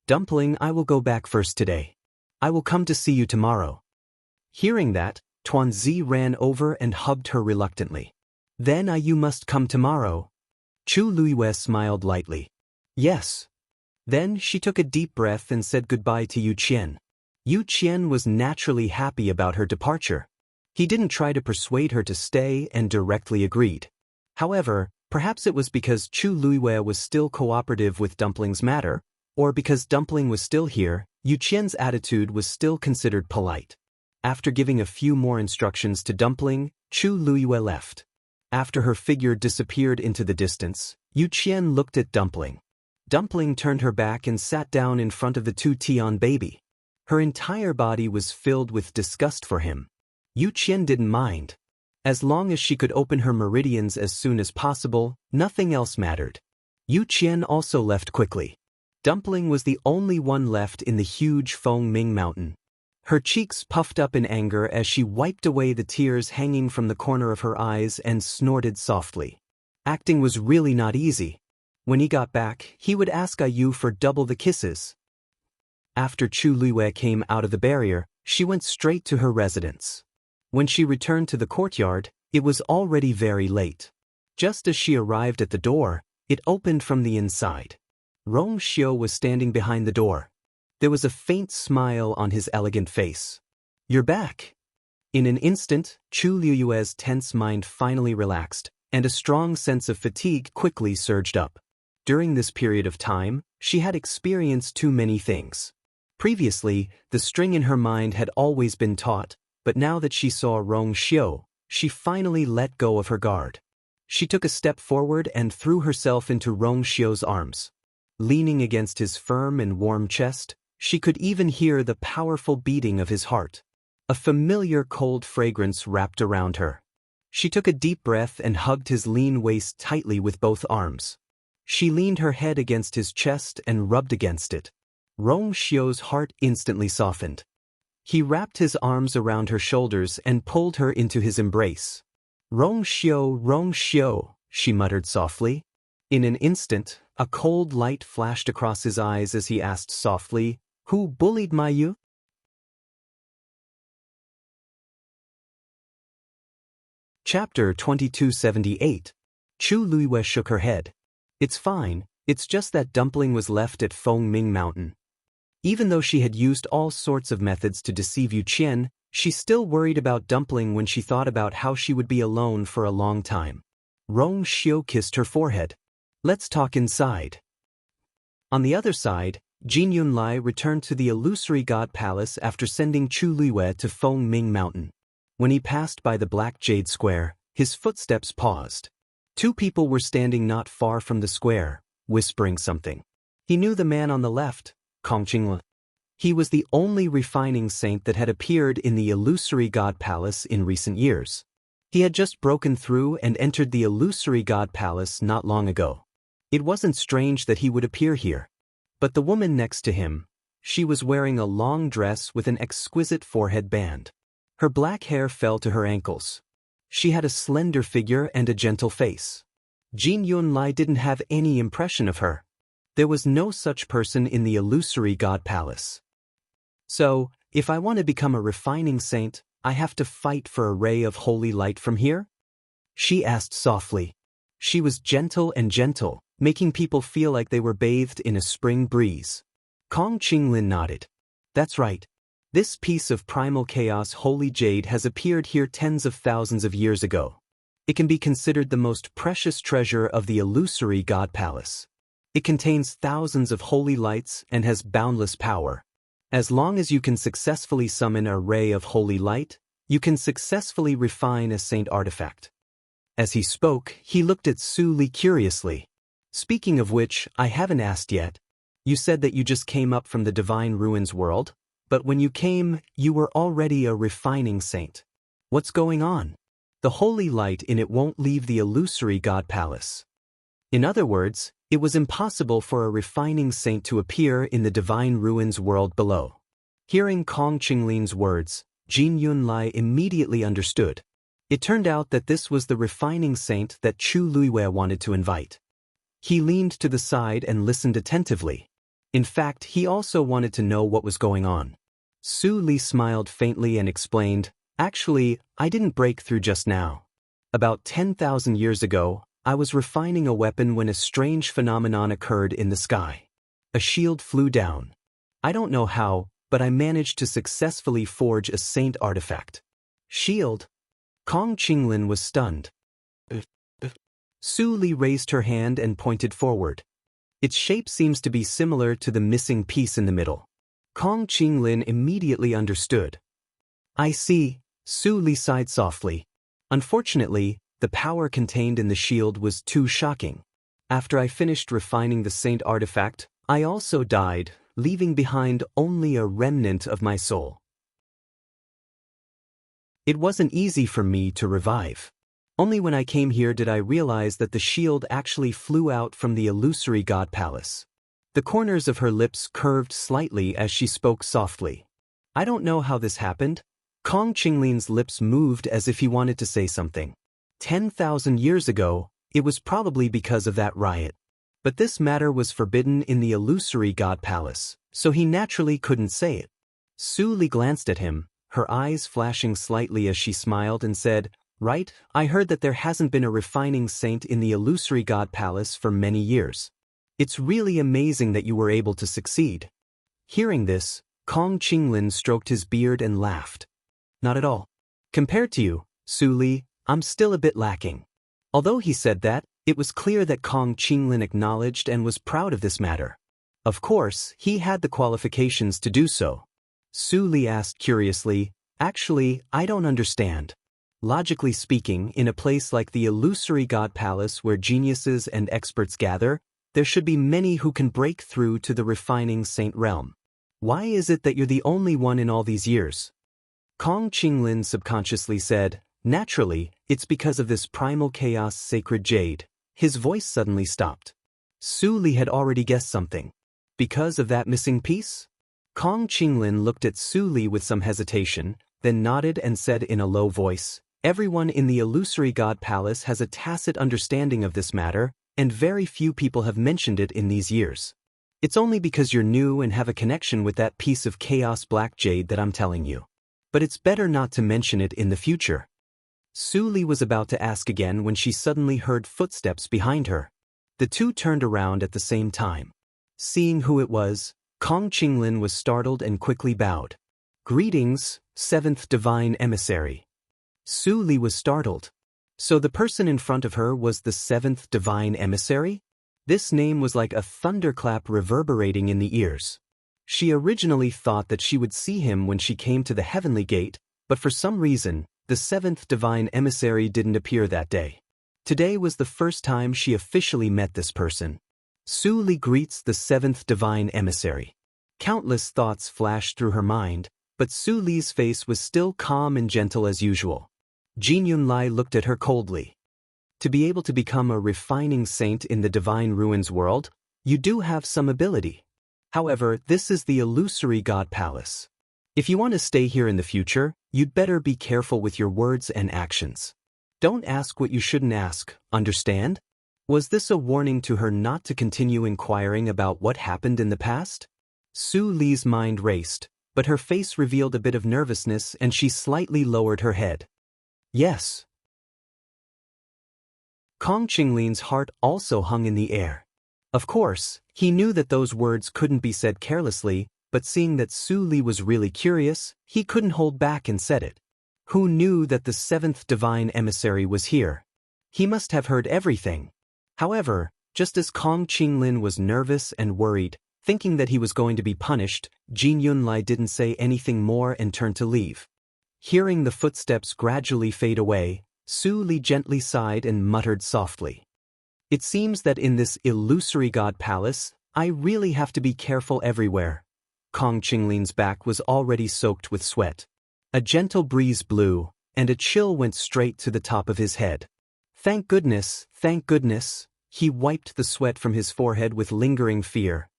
Dumpling, I will go back first today. I will come to see you tomorrow. Hearing that, Tuanzi ran over and hugged her reluctantly. Then you must come tomorrow. Chu Luiwei smiled lightly. Yes. Then she took a deep breath and said goodbye to Yu Qian. Yu Qian was naturally happy about her departure. He didn't try to persuade her to stay and directly agreed. However, perhaps it was because Chu Luiwei was still cooperative with Dumpling's matter, or because Dumpling was still here, Yu Qian's attitude was still considered polite. After giving a few more instructions to Dumpling, Chu Luiwei left. After her figure disappeared into the distance, Yu Qian looked at Dumpling. Dumpling turned her back and sat down in front of the 2 Tian baby. Her entire body was filled with disgust for him. Yu Qian didn't mind. As long as she could open her meridians as soon as possible, nothing else mattered. Yu Qian also left quickly. Dumpling was the only one left in the huge Feng Ming Mountain. Her cheeks puffed up in anger as she wiped away the tears hanging from the corner of her eyes and snorted softly. Acting was really not easy. When he got back, he would ask Yu for double the kisses. After Chu Luiwei came out of the barrier, she went straight to her residence. When she returned to the courtyard, it was already very late. Just as she arrived at the door, it opened from the inside. Rong Xiu was standing behind the door. There was a faint smile on his elegant face. You're back. In an instant, Chu Luiwei's tense mind finally relaxed, and a strong sense of fatigue quickly surged up. during this period of time, she had experienced too many things. Previously, the string in her mind had always been taut, but now that she saw Rong Xiu, she finally let go of her guard. She took a step forward and threw herself into Rong Xiu's arms. Leaning against his firm and warm chest, she could even hear the powerful beating of his heart. A familiar cold fragrance wrapped around her. She took a deep breath and hugged his lean waist tightly with both arms. She leaned her head against his chest and rubbed against it. Rong Xiu's heart instantly softened. He wrapped his arms around her shoulders and pulled her into his embrace. Rong Xiu, she muttered softly. In an instant, a cold light flashed across his eyes as he asked softly, "Who bullied my you?" Chapter 2278. Chu Luiwei shook her head. It's fine, it's just that dumpling was left at Fengming Mountain. Even though she had used all sorts of methods to deceive Yu Qian, she still worried about dumpling when she thought about how she would be alone for a long time. Rong Xiu kissed her forehead. Let's talk inside. On the other side, Jin Yunlai returned to the illusory god palace after sending Chu Luiwei to Fengming Mountain. When he passed by the Black Jade Square, his footsteps paused. Two people were standing not far from the square, whispering something. He knew the man on the left, Kong Qinglin. He was the only refining saint that had appeared in the illusory god palace in recent years. He had just broken through and entered the illusory god palace not long ago. It wasn't strange that he would appear here. But the woman next to him, she was wearing a long dress with an exquisite forehead band. Her black hair fell to her ankles. She had a slender figure and a gentle face. Jin Yunlai didn't have any impression of her. There was no such person in the illusory god palace. So, if I want to become a refining saint, I have to fight for a ray of holy light from here? She asked softly. She was gentle, making people feel like they were bathed in a spring breeze. Kong Qinglin nodded. That's right. This piece of primal chaos holy jade has appeared here tens of thousands of years ago. It can be considered the most precious treasure of the illusory god palace. It contains thousands of holy lights and has boundless power. As long as you can successfully summon a ray of holy light, you can successfully refine a saint artifact. As he spoke, he looked at Su Li curiously. Speaking of which, I haven't asked yet. You said that you just came up from the Divine Ruins world, but when you came, you were already a refining saint. What's going on? The holy light in it won't leave the illusory god palace. In other words, it was impossible for a refining saint to appear in the Divine Ruins world below. Hearing Kong Qinglin's words, Jin Yunlai immediately understood. It turned out that this was the refining saint that Chu Luiwei wanted to invite. He leaned to the side and listened attentively. In fact, he also wanted to know what was going on. Su Li smiled faintly and explained, Actually, I didn't break through just now. About 10,000 years ago, I was refining a weapon when a strange phenomenon occurred in the sky. A shield flew down. I don't know how, but I managed to successfully forge a saint artifact. Shield? Kong Qinglin was stunned. Su Li raised her hand and pointed forward. Its shape seems to be similar to the missing piece in the middle. Kong Qinglin immediately understood. I see, Su Li sighed softly. Unfortunately, the power contained in the shield was too shocking. After I finished refining the saint artifact, I also died, leaving behind only a remnant of my soul. It wasn't easy for me to revive. Only when I came here did I realize that the shield actually flew out from the illusory god palace. The corners of her lips curved slightly as she spoke softly. I don't know how this happened. Kong Qinglin's lips moved as if he wanted to say something. 10,000 years ago, it was probably because of that riot. But this matter was forbidden in the illusory god palace, so he naturally couldn't say it. Su Li glanced at him, her eyes flashing slightly as she smiled and said, Right, I heard that there hasn't been a refining saint in the illusory god palace for many years. It's really amazing that you were able to succeed. Hearing this, Kong Qinglin stroked his beard and laughed. Not at all. Compared to you, Su Li, I'm still a bit lacking. Although he said that, It was clear that Kong Qinglin acknowledged and was proud of this matter. Of course, he had the qualifications to do so. Su Li asked curiously, "Actually, I don't understand. Logically speaking, in a place like the illusory God Palace where geniuses and experts gather, there should be many who can break through to the refining saint realm. Why is it that you're the only one in all these years?" Kong Qinglin subconsciously said, "Naturally, it's because of this primal chaos sacred jade." His voice suddenly stopped. Su Li had already guessed something. Because of that missing piece? Kong Qinglin looked at Su Li with some hesitation, then nodded and said in a low voice, "Everyone in the illusory God Palace has a tacit understanding of this matter, and very few people have mentioned it in these years. It's only because you're new and have a connection with that piece of chaos black jade that I'm telling you. But it's better not to mention it in the future." Su Li was about to ask again when she suddenly heard footsteps behind her. The two turned around at the same time. Seeing who it was, Kong Qinglin was startled and quickly bowed. "Greetings, seventh divine emissary." Su Li was startled. So the person in front of her was the seventh divine emissary? This name was like a thunderclap reverberating in the ears. She originally thought that she would see him when she came to the heavenly gate, but for some reason, the seventh divine emissary didn't appear that day. Today was the first time she officially met this person. Su Li greets the seventh divine emissary. Countless thoughts flashed through her mind, but Su Li's face was still calm and gentle as usual. Jin Yunlai looked at her coldly. "To be able to become a refining saint in the divine ruins world, you do have some ability. However, this is the illusory God Palace. If you want to stay here in the future, you'd better be careful with your words and actions. Don't ask what you shouldn't ask, understand?" Was this a warning to her not to continue inquiring about what happened in the past? Su Li's mind raced, but her face revealed a bit of nervousness and she slightly lowered her head. "Yes." Kong Qinglin's heart also hung in the air. Of course, he knew that those words couldn't be said carelessly, but seeing that Su Li was really curious, he couldn't hold back and said it. Who knew that the seventh divine emissary was here? He must have heard everything. However, just as Kong Qinglin was nervous and worried, thinking that he was going to be punished, Jin Yunlai didn't say anything more and turned to leave. Hearing the footsteps gradually fade away, Su Li gently sighed and muttered softly, "It seems that in this illusory God Palace, I really have to be careful everywhere." Kong Qinglin's back was already soaked with sweat. A gentle breeze blew, and a chill went straight to the top of his head. Thank goodness, he wiped the sweat from his forehead with lingering fear.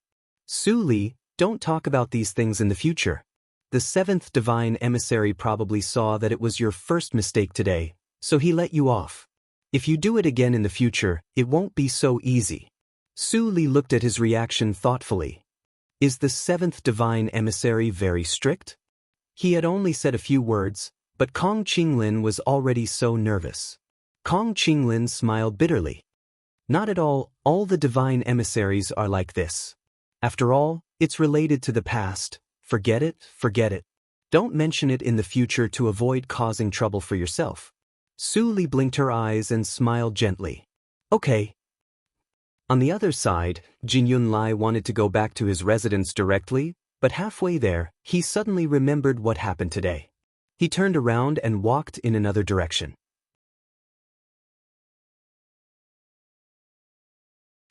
"Su Li, don't talk about these things in the future. The seventh divine emissary probably saw that it was your first mistake today, so he let you off. If you do it again in the future, it won't be so easy." Su Li looked at his reaction thoughtfully. Is the seventh divine emissary very strict? He had only said a few words, but Kong Qinglin was already so nervous. Kong Qinglin smiled bitterly. "Not at all the divine emissaries are like this. After all, it's related to the past. Forget it. Don't mention it in the future to avoid causing trouble for yourself." Su Li blinked her eyes and smiled gently. "Okay." On the other side, Jin Yunlai wanted to go back to his residence directly, but halfway there, he suddenly remembered what happened today. He turned around and walked in another direction.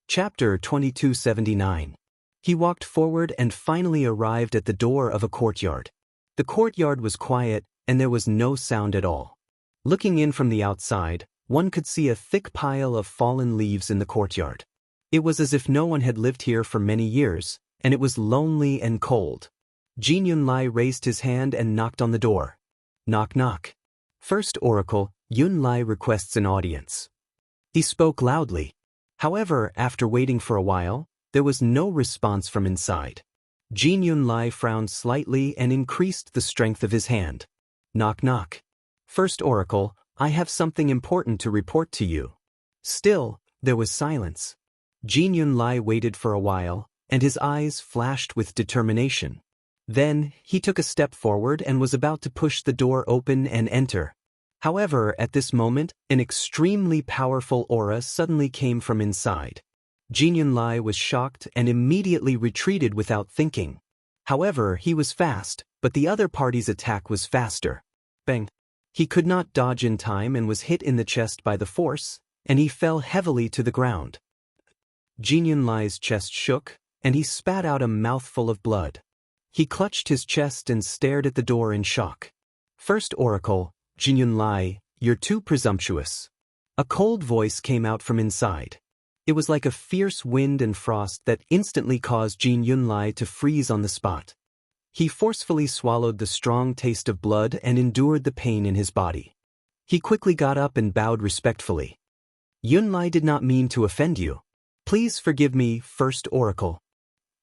Chapter 2279. He walked forward and finally arrived at the door of a courtyard. The courtyard was quiet, and there was no sound at all. Looking in from the outside, one could see a thick pile of fallen leaves in the courtyard. It was as if no one had lived here for many years, and it was lonely and cold. Jin Yunlai raised his hand and knocked on the door. Knock knock. First Oracle, Yunlai requests an audience. He spoke loudly. However, after waiting for a while, there was no response from inside. Jin Yunlai frowned slightly and increased the strength of his hand. Knock knock. First Oracle, I have something important to report to you. Still, there was silence. Jin Yunlai waited for a while, and his eyes flashed with determination. Then, he took a step forward and was about to push the door open and enter. However, at this moment, an extremely powerful aura suddenly came from inside. Jin Yunlai was shocked and immediately retreated without thinking. However, he was fast, but the other party's attack was faster. Bang! He could not dodge in time and was hit in the chest by the force, and he fell heavily to the ground. Jin Yunlai's chest shook, and he spat out a mouthful of blood. He clutched his chest and stared at the door in shock. First Oracle, Jin Yunlai, you're too presumptuous. A cold voice came out from inside. It was like a fierce wind and frost that instantly caused Jin Yunlai to freeze on the spot. He forcefully swallowed the strong taste of blood and endured the pain in his body. He quickly got up and bowed respectfully. Yunlai did not mean to offend you. Please forgive me, First Oracle.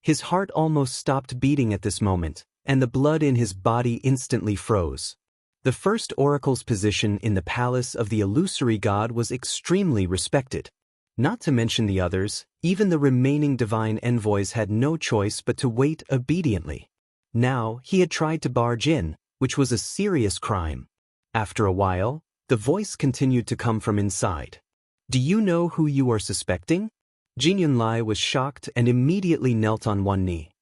His heart almost stopped beating at this moment, and the blood in his body instantly froze. The First Oracle's position in the palace of the illusory god was extremely respected. Not to mention the others, even the remaining divine envoys had no choice but to wait obediently. Now, he had tried to barge in, which was a serious crime. After a while, the voice continued to come from inside. Do you know who you are suspecting? Jin Yunlai was shocked and immediately knelt on one knee.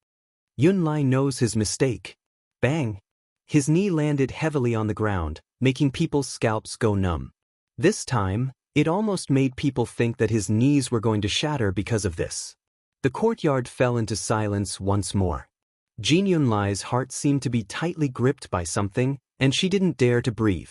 Yunlai knows his mistake. Bang! His knee landed heavily on the ground, making people's scalps go numb. This time, it almost made people think that his knees were going to shatter because of this. The courtyard fell into silence once more. Jin Yunlai's heart seemed to be tightly gripped by something, and she didn't dare to breathe.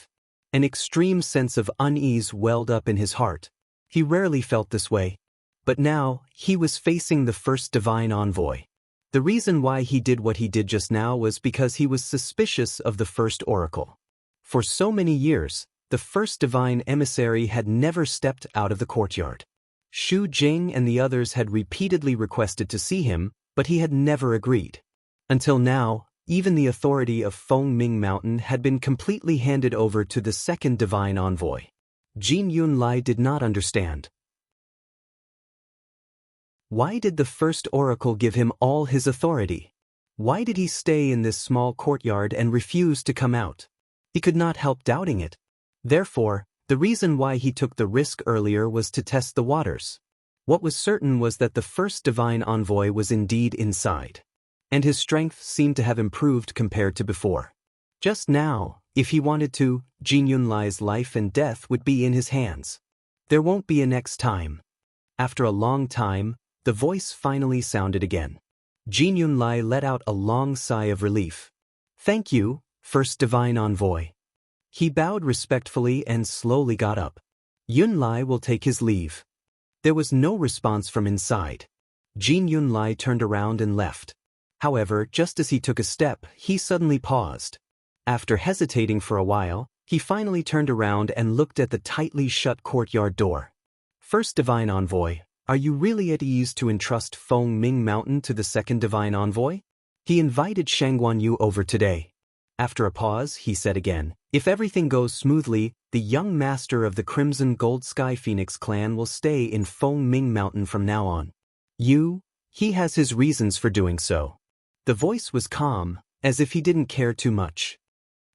An extreme sense of unease welled up in his heart. He rarely felt this way. But now, he was facing the first divine envoy. The reason why he did what he did just now was because he was suspicious of the First Oracle. For so many years, the first divine emissary had never stepped out of the courtyard. Xu Jing and the others had repeatedly requested to see him, but he had never agreed. Until now, even the authority of Feng Ming Mountain had been completely handed over to the second divine envoy. Jin Yunlai did not understand. Why did the First Oracle give him all his authority? Why did he stay in this small courtyard and refuse to come out? He could not help doubting it. Therefore, the reason why he took the risk earlier was to test the waters. What was certain was that the first divine envoy was indeed inside. And his strength seemed to have improved compared to before. Just now, if he wanted to, Jin Yunlai's life and death would be in his hands. There won't be a next time. After a long time, the voice finally sounded again. Jin Yunlai let out a long sigh of relief. Thank you, First Divine Envoy. He bowed respectfully and slowly got up. Yunlai will take his leave. There was no response from inside. Jin Yunlai turned around and left. However, just as he took a step, he suddenly paused. After hesitating for a while, he finally turned around and looked at the tightly shut courtyard door. First Divine Envoy, are you really at ease to entrust Feng Ming Mountain to the second divine envoy? He invited Shangguan Yu over today. After a pause, he said again, if everything goes smoothly, the young master of the Crimson Gold Sky Phoenix clan will stay in Feng Ming Mountain from now on. He has his reasons for doing so. The voice was calm, as if he didn't care too much.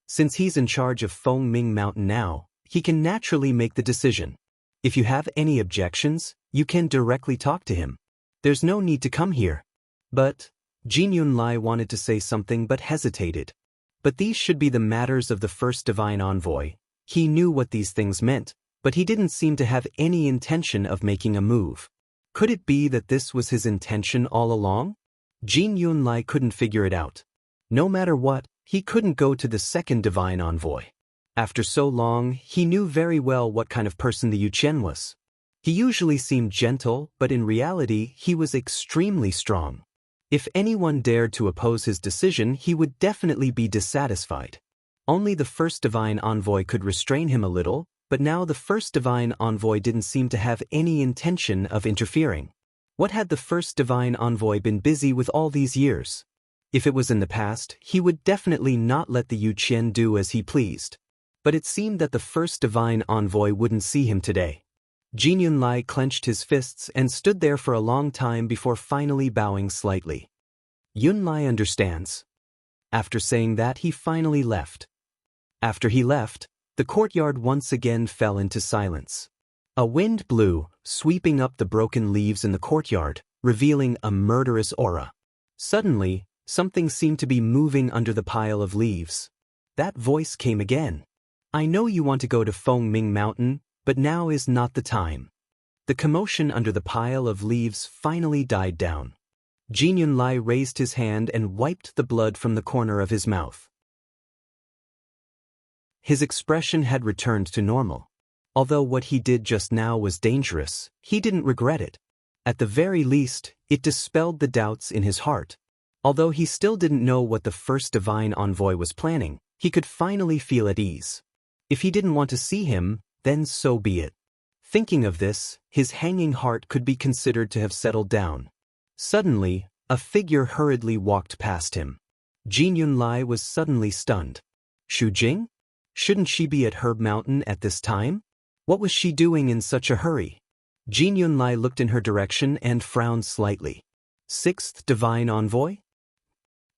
Since he's in charge of Feng Ming Mountain now, he can naturally make the decision. If you have any objections, you can directly talk to him. There's no need to come here. But, Jin Yunlai wanted to say something but hesitated. But these should be the matters of the first divine envoy. He knew what these things meant, but he didn't seem to have any intention of making a move. Could it be that this was his intention all along? Jin Yunlai couldn't figure it out. No matter what, he couldn't go to the second divine envoy. After so long, he knew very well what kind of person the Yuqian was. He usually seemed gentle, but in reality, he was extremely strong. If anyone dared to oppose his decision, he would definitely be dissatisfied. Only the first divine envoy could restrain him a little, but now the first divine envoy didn't seem to have any intention of interfering. What had the first divine envoy been busy with all these years? If it was in the past, he would definitely not let the Yuqian do as he pleased. But it seemed that the first divine envoy wouldn't see him today. Jin Yunlai clenched his fists and stood there for a long time before finally bowing slightly. Yunlai understands. After saying that, he finally left. After he left, The courtyard once again fell into silence. A wind blew, sweeping up the broken leaves in the courtyard, revealing a murderous aura. Suddenly, something seemed to be moving under the pile of leaves. That voice came again. I know you want to go to Fengming Mountain, but now is not the time. The commotion under the pile of leaves finally died down. Jin Yunlai raised his hand and wiped the blood from the corner of his mouth. His expression had returned to normal. Although what he did just now was dangerous, he didn't regret it. At the very least, it dispelled the doubts in his heart. Although he still didn't know what the first divine envoy was planning, he could finally feel at ease. If he didn't want to see him, then so be it. Thinking of this, his hanging heart could be considered to have settled down. Suddenly, a figure hurriedly walked past him. Jin Yunlai was suddenly stunned. Xu Jing? Shouldn't she be at Herb Mountain at this time? What was she doing in such a hurry? Jin Yunlai looked in her direction and frowned slightly. Sixth divine envoy?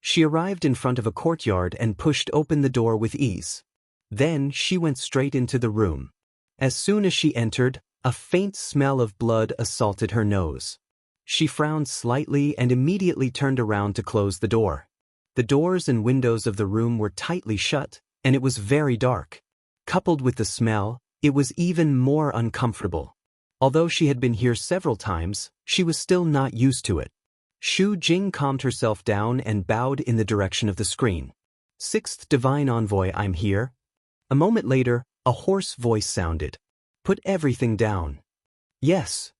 She arrived in front of a courtyard and pushed open the door with ease. Then she went straight into the room. As soon as she entered, a faint smell of blood assaulted her nose. She frowned slightly and immediately turned around to close the door. The doors and windows of the room were tightly shut, and it was very dark. Coupled with the smell, it was even more uncomfortable. Although she had been here several times, she was still not used to it. Xu Jing calmed herself down and bowed in the direction of the screen. Sixth divine envoy, I'm here. A moment later, a hoarse voice sounded. Put everything down. Yes.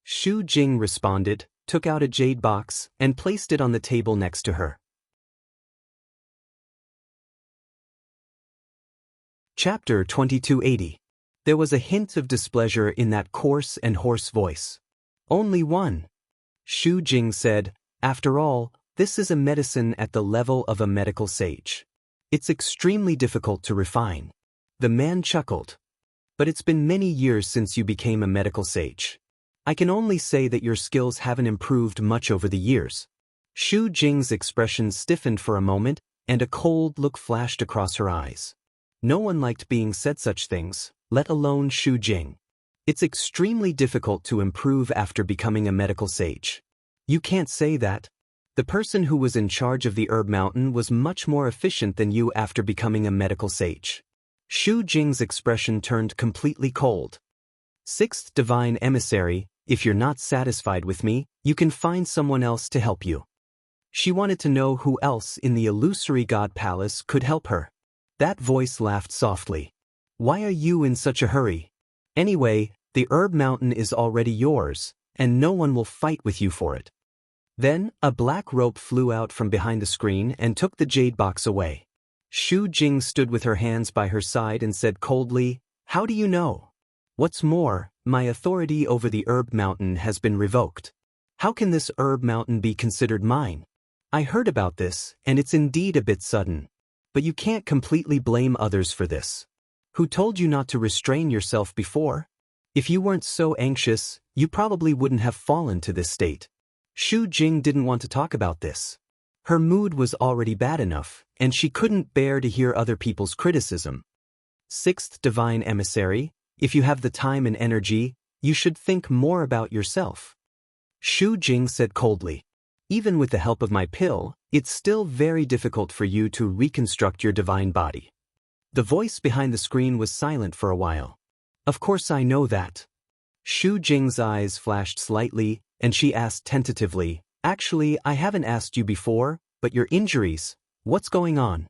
Xu Jing responded, took out a jade box, and placed it on the table next to her. Chapter 2280. There was a hint of displeasure in that coarse and hoarse voice. Only one. Xu Jing said, after all, this is a medicine at the level of a medical sage. It's extremely difficult to refine. The man chuckled. But it's been many years since you became a medical sage. I can only say that your skills haven't improved much over the years. Xu Jing's expression stiffened for a moment, and a cold look flashed across her eyes. No one liked being said such things, let alone Xu Jing. It's extremely difficult to improve after becoming a medical sage. You can't say that. The person who was in charge of the Herb Mountain was much more efficient than you after becoming a medical sage. Xu Jing's expression turned completely cold. Sixth divine emissary, if you're not satisfied with me, you can find someone else to help you. She wanted to know who else in the illusory god palace could help her. That voice laughed softly. Why are you in such a hurry? Anyway, the Herb Mountain is already yours, and no one will fight with you for it. Then, a black rope flew out from behind the screen and took the jade box away. Xu Jing stood with her hands by her side and said coldly, how do you know? What's more, my authority over the Herb Mountain has been revoked. How can this Herb Mountain be considered mine? I heard about this, and it's indeed a bit sudden. But you can't completely blame others for this. Who told you not to restrain yourself before? If you weren't so anxious, you probably wouldn't have fallen to this state. Xu Jing didn't want to talk about this. Her mood was already bad enough, and she couldn't bear to hear other people's criticism. Sixth divine emissary, if you have the time and energy, you should think more about yourself. Xu Jing said coldly. Even with the help of my pill, it's still very difficult for you to reconstruct your divine body. The voice behind the screen was silent for a while. Of course I know that. Xu Jing's eyes flashed slightly, and she asked tentatively, actually, I haven't asked you before, but your injuries, what's going on?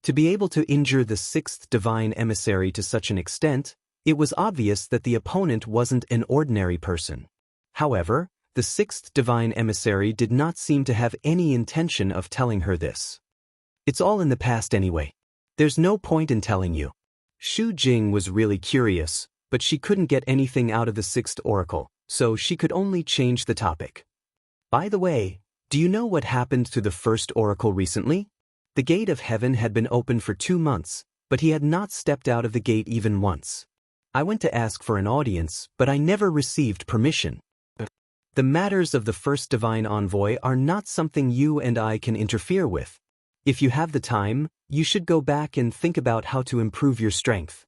To be able to injure the sixth divine emissary to such an extent, it was obvious that the opponent wasn't an ordinary person. However, the sixth divine emissary did not seem to have any intention of telling her this. It's all in the past anyway. There's no point in telling you. Xu Jing was really curious, but she couldn't get anything out of the sixth oracle, so she could only change the topic. By the way, do you know what happened to the first oracle recently? The gate of heaven had been open for 2 months, but he had not stepped out of the gate even once. I went to ask for an audience, but I never received permission. The matters of the first divine envoy are not something you and I can interfere with. If you have the time, you should go back and think about how to improve your strength.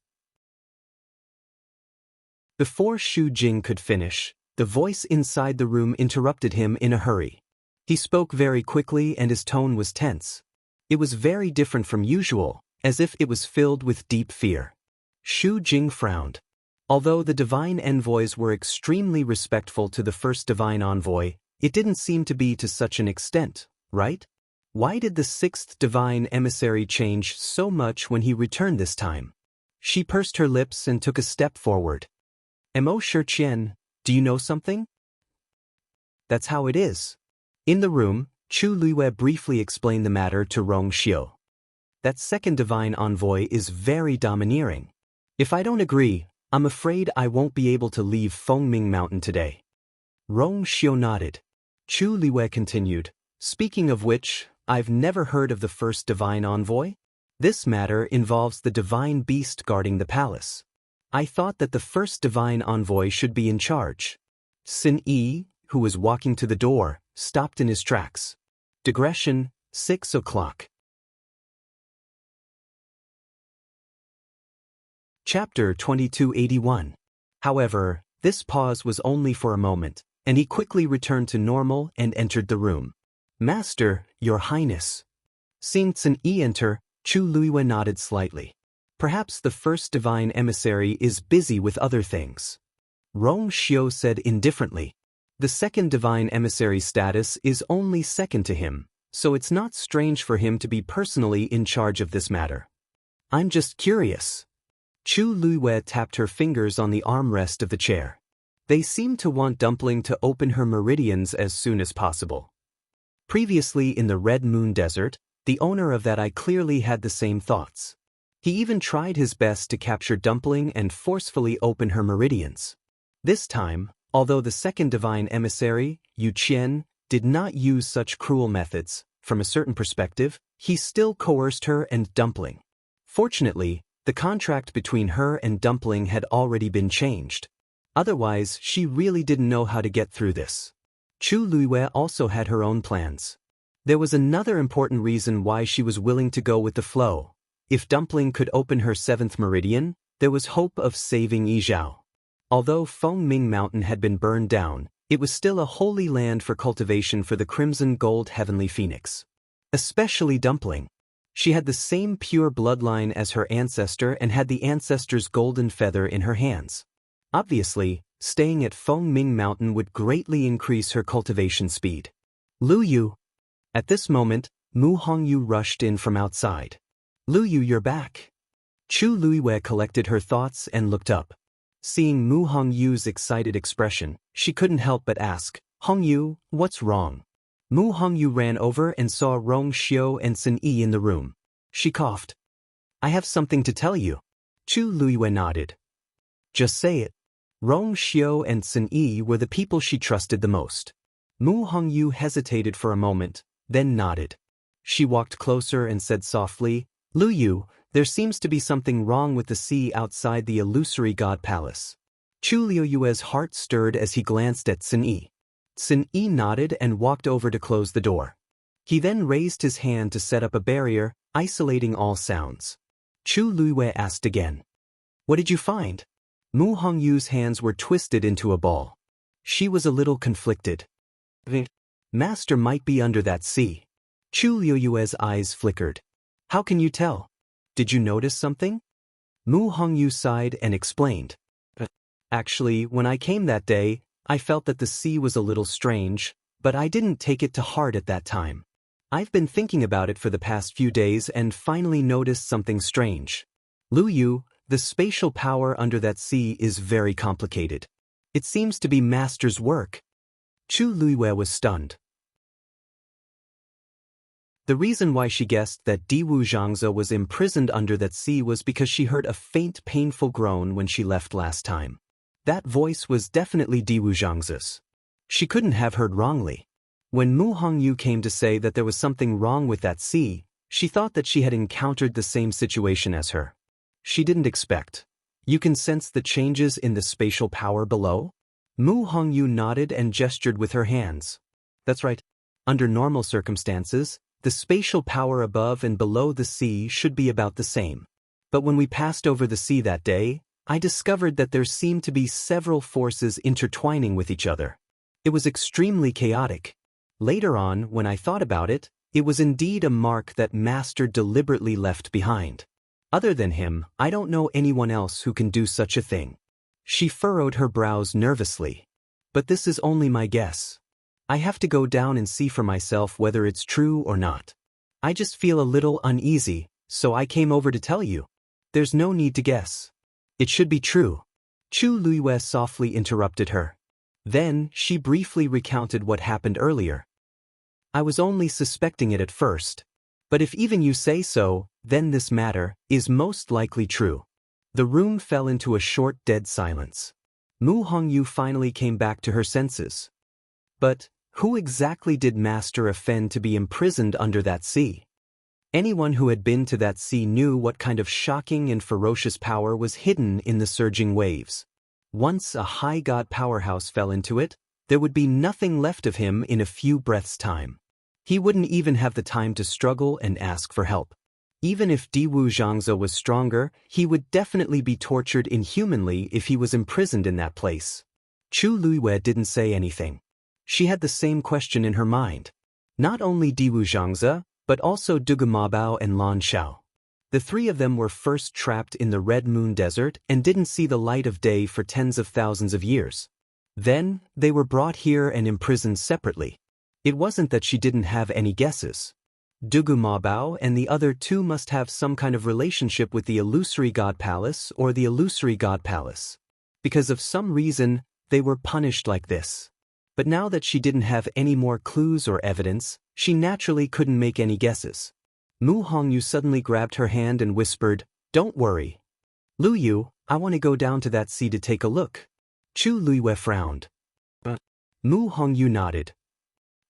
Before Xu Jing could finish, the voice inside the room interrupted him in a hurry. He spoke very quickly and his tone was tense. It was very different from usual, as if it was filled with deep fear. Xu Jing frowned. Although the divine envoys were extremely respectful to the first divine envoy, it didn't seem to be to such an extent, right? Why did the sixth divine emissary change so much when he returned this time? She pursed her lips and took a step forward. Mo Shiqian, do you know something? That's how it is. In the room, Chu Luiyue briefly explained the matter to Rong Xiu. That second divine envoy is very domineering. If I don't agree, I'm afraid I won't be able to leave Fengming Mountain today. Rong Xiu nodded. Chu Luiyue continued, speaking of which, I've never heard of the first divine envoy. This matter involves the divine beast guarding the palace. I thought that the first divine envoy should be in charge. Sin Yi, who was walking to the door, stopped in his tracks. Digression, 6 o'clock. Chapter 2281. However, this pause was only for a moment, and he quickly returned to normal and entered the room. Master, Your Highness. Seeing Sin Yi enter, Chu Luiyue nodded slightly. Perhaps the first divine emissary is busy with other things. Rong Xiu said indifferently. The second divine emissary's status is only second to him, so it's not strange for him to be personally in charge of this matter. I'm just curious. Chu Luiyue tapped her fingers on the armrest of the chair. They seemed to want Dumpling to open her meridians as soon as possible. Previously in the Red Moon Desert, the owner of that eye clearly had the same thoughts. He even tried his best to capture Dumpling and forcefully open her meridians. This time, although the second divine emissary, Yu Qian, did not use such cruel methods, from a certain perspective, he still coerced her and Dumpling. Fortunately, the contract between her and Dumpling had already been changed. Otherwise, she really didn't know how to get through this. Chu Luiyue also had her own plans. There was another important reason why she was willing to go with the flow. If Dumpling could open her seventh meridian, there was hope of saving Yizhao. Although Fengming Mountain had been burned down, it was still a holy land for cultivation for the Crimson Gold Heavenly Phoenix. Especially Dumpling. She had the same pure bloodline as her ancestor and had the ancestor's golden feather in her hands. Obviously, staying at Fengming Mountain would greatly increase her cultivation speed. Lu Yu. At this moment, Mu Hongyu rushed in from outside. Lu Yu, you're back. Chu Luiyue collected her thoughts and looked up. Seeing Mu Hongyu's excited expression, she couldn't help but ask, Hongyu, what's wrong? Mu Hongyu ran over and saw Rong Xiu and Sin Yi in the room. She coughed. I have something to tell you. Chu Luiyue nodded. Just say it. Rong Xiu and Sin Yi were the people she trusted the most. Mu Hongyu hesitated for a moment, then nodded. She walked closer and said softly, Lu Yu, there seems to be something wrong with the sea outside the illusory god palace. Chu Luiyue's heart stirred as he glanced at Sin Yi. Sin Yi nodded and walked over to close the door. He then raised his hand to set up a barrier, isolating all sounds. Chu Luiyue asked again. What did you find? Mu Hongyu's hands were twisted into a ball. She was a little conflicted. The master might be under that sea. Chu Luiyue's eyes flickered. How can you tell? Did you notice something? Mu Hongyu sighed and explained. Actually, when I came that day, I felt that the sea was a little strange, but I didn't take it to heart at that time. I've been thinking about it for the past few days and finally noticed something strange. Lu Yu, the spatial power under that sea is very complicated. It seems to be master's work. Chu Luiyue was stunned. The reason why she guessed that Diwu Zhangze was imprisoned under that sea was because she heard a faint, painful groan when she left last time. That voice was definitely Diwu Zhangze's. She couldn't have heard wrongly. When Mu Hongyu came to say that there was something wrong with that sea, she thought that she had encountered the same situation as her. She didn't expect. You can sense the changes in the spatial power below? Mu Hongyu nodded and gestured with her hands. That's right. Under normal circumstances, the spatial power above and below the sea should be about the same. But when we passed over the sea that day, I discovered that there seemed to be several forces intertwining with each other. It was extremely chaotic. Later on, when I thought about it, it was indeed a mark that Master deliberately left behind. Other than him, I don't know anyone else who can do such a thing. She furrowed her brows nervously. But this is only my guess. I have to go down and see for myself whether it's true or not. I just feel a little uneasy, so I came over to tell you. There's no need to guess. It should be true. Chu Luiyue softly interrupted her. Then, she briefly recounted what happened earlier. I was only suspecting it at first. But if even you say so, then this matter is most likely true. The room fell into a short dead silence. Mu Hongyu finally came back to her senses. But, who exactly did Master offend to be imprisoned under that sea? Anyone who had been to that sea knew what kind of shocking and ferocious power was hidden in the surging waves. Once a high god powerhouse fell into it, there would be nothing left of him in a few breaths' time. He wouldn't even have the time to struggle and ask for help. Even if Diwu Zhangze was stronger, he would definitely be tortured inhumanly if he was imprisoned in that place. Chu Luiyue didn't say anything. She had the same question in her mind. Not only Diwu Zhangze, but also Dugu Mabao and Lan Xiao. The three of them were first trapped in the Red Moon Desert and didn't see the light of day for tens of thousands of years. Then, they were brought here and imprisoned separately. It wasn't that she didn't have any guesses. Dugu Mabao and the other two must have some kind of relationship with the Illusory God Palace or the Illusory God Palace. Because of some reason, they were punished like this. But now that she didn't have any more clues or evidence, she naturally couldn't make any guesses. Mu Hongyu suddenly grabbed her hand and whispered, "Don't worry. Lu Yu, I want to go down to that sea to take a look." Chu Luiyue frowned. Mu Hongyu nodded.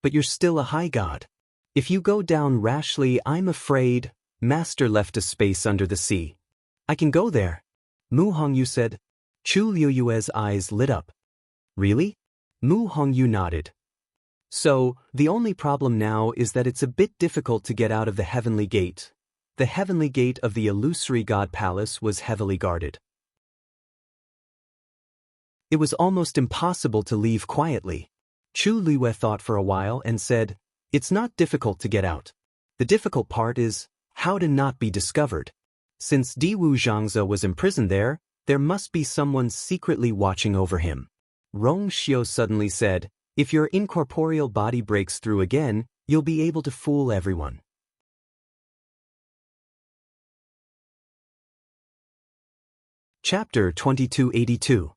"But you're still a high god. If you go down rashly, I'm afraid Master left a space under the sea. I can go there." Mu Hongyu said. Chu Luiyue's eyes lit up. "Really?" Mu Hongyu nodded. "So, the only problem now is that it's a bit difficult to get out of the Heavenly Gate. The Heavenly Gate of the Illusory God Palace was heavily guarded. It was almost impossible to leave quietly." Chu Luiyue thought for a while and said, "It's not difficult to get out. The difficult part is how to not be discovered. Since Diwu Zhangze was imprisoned there must be someone secretly watching over him." Rong Xiu suddenly said, "If your incorporeal body breaks through again, you'll be able to fool everyone." Chapter 2282.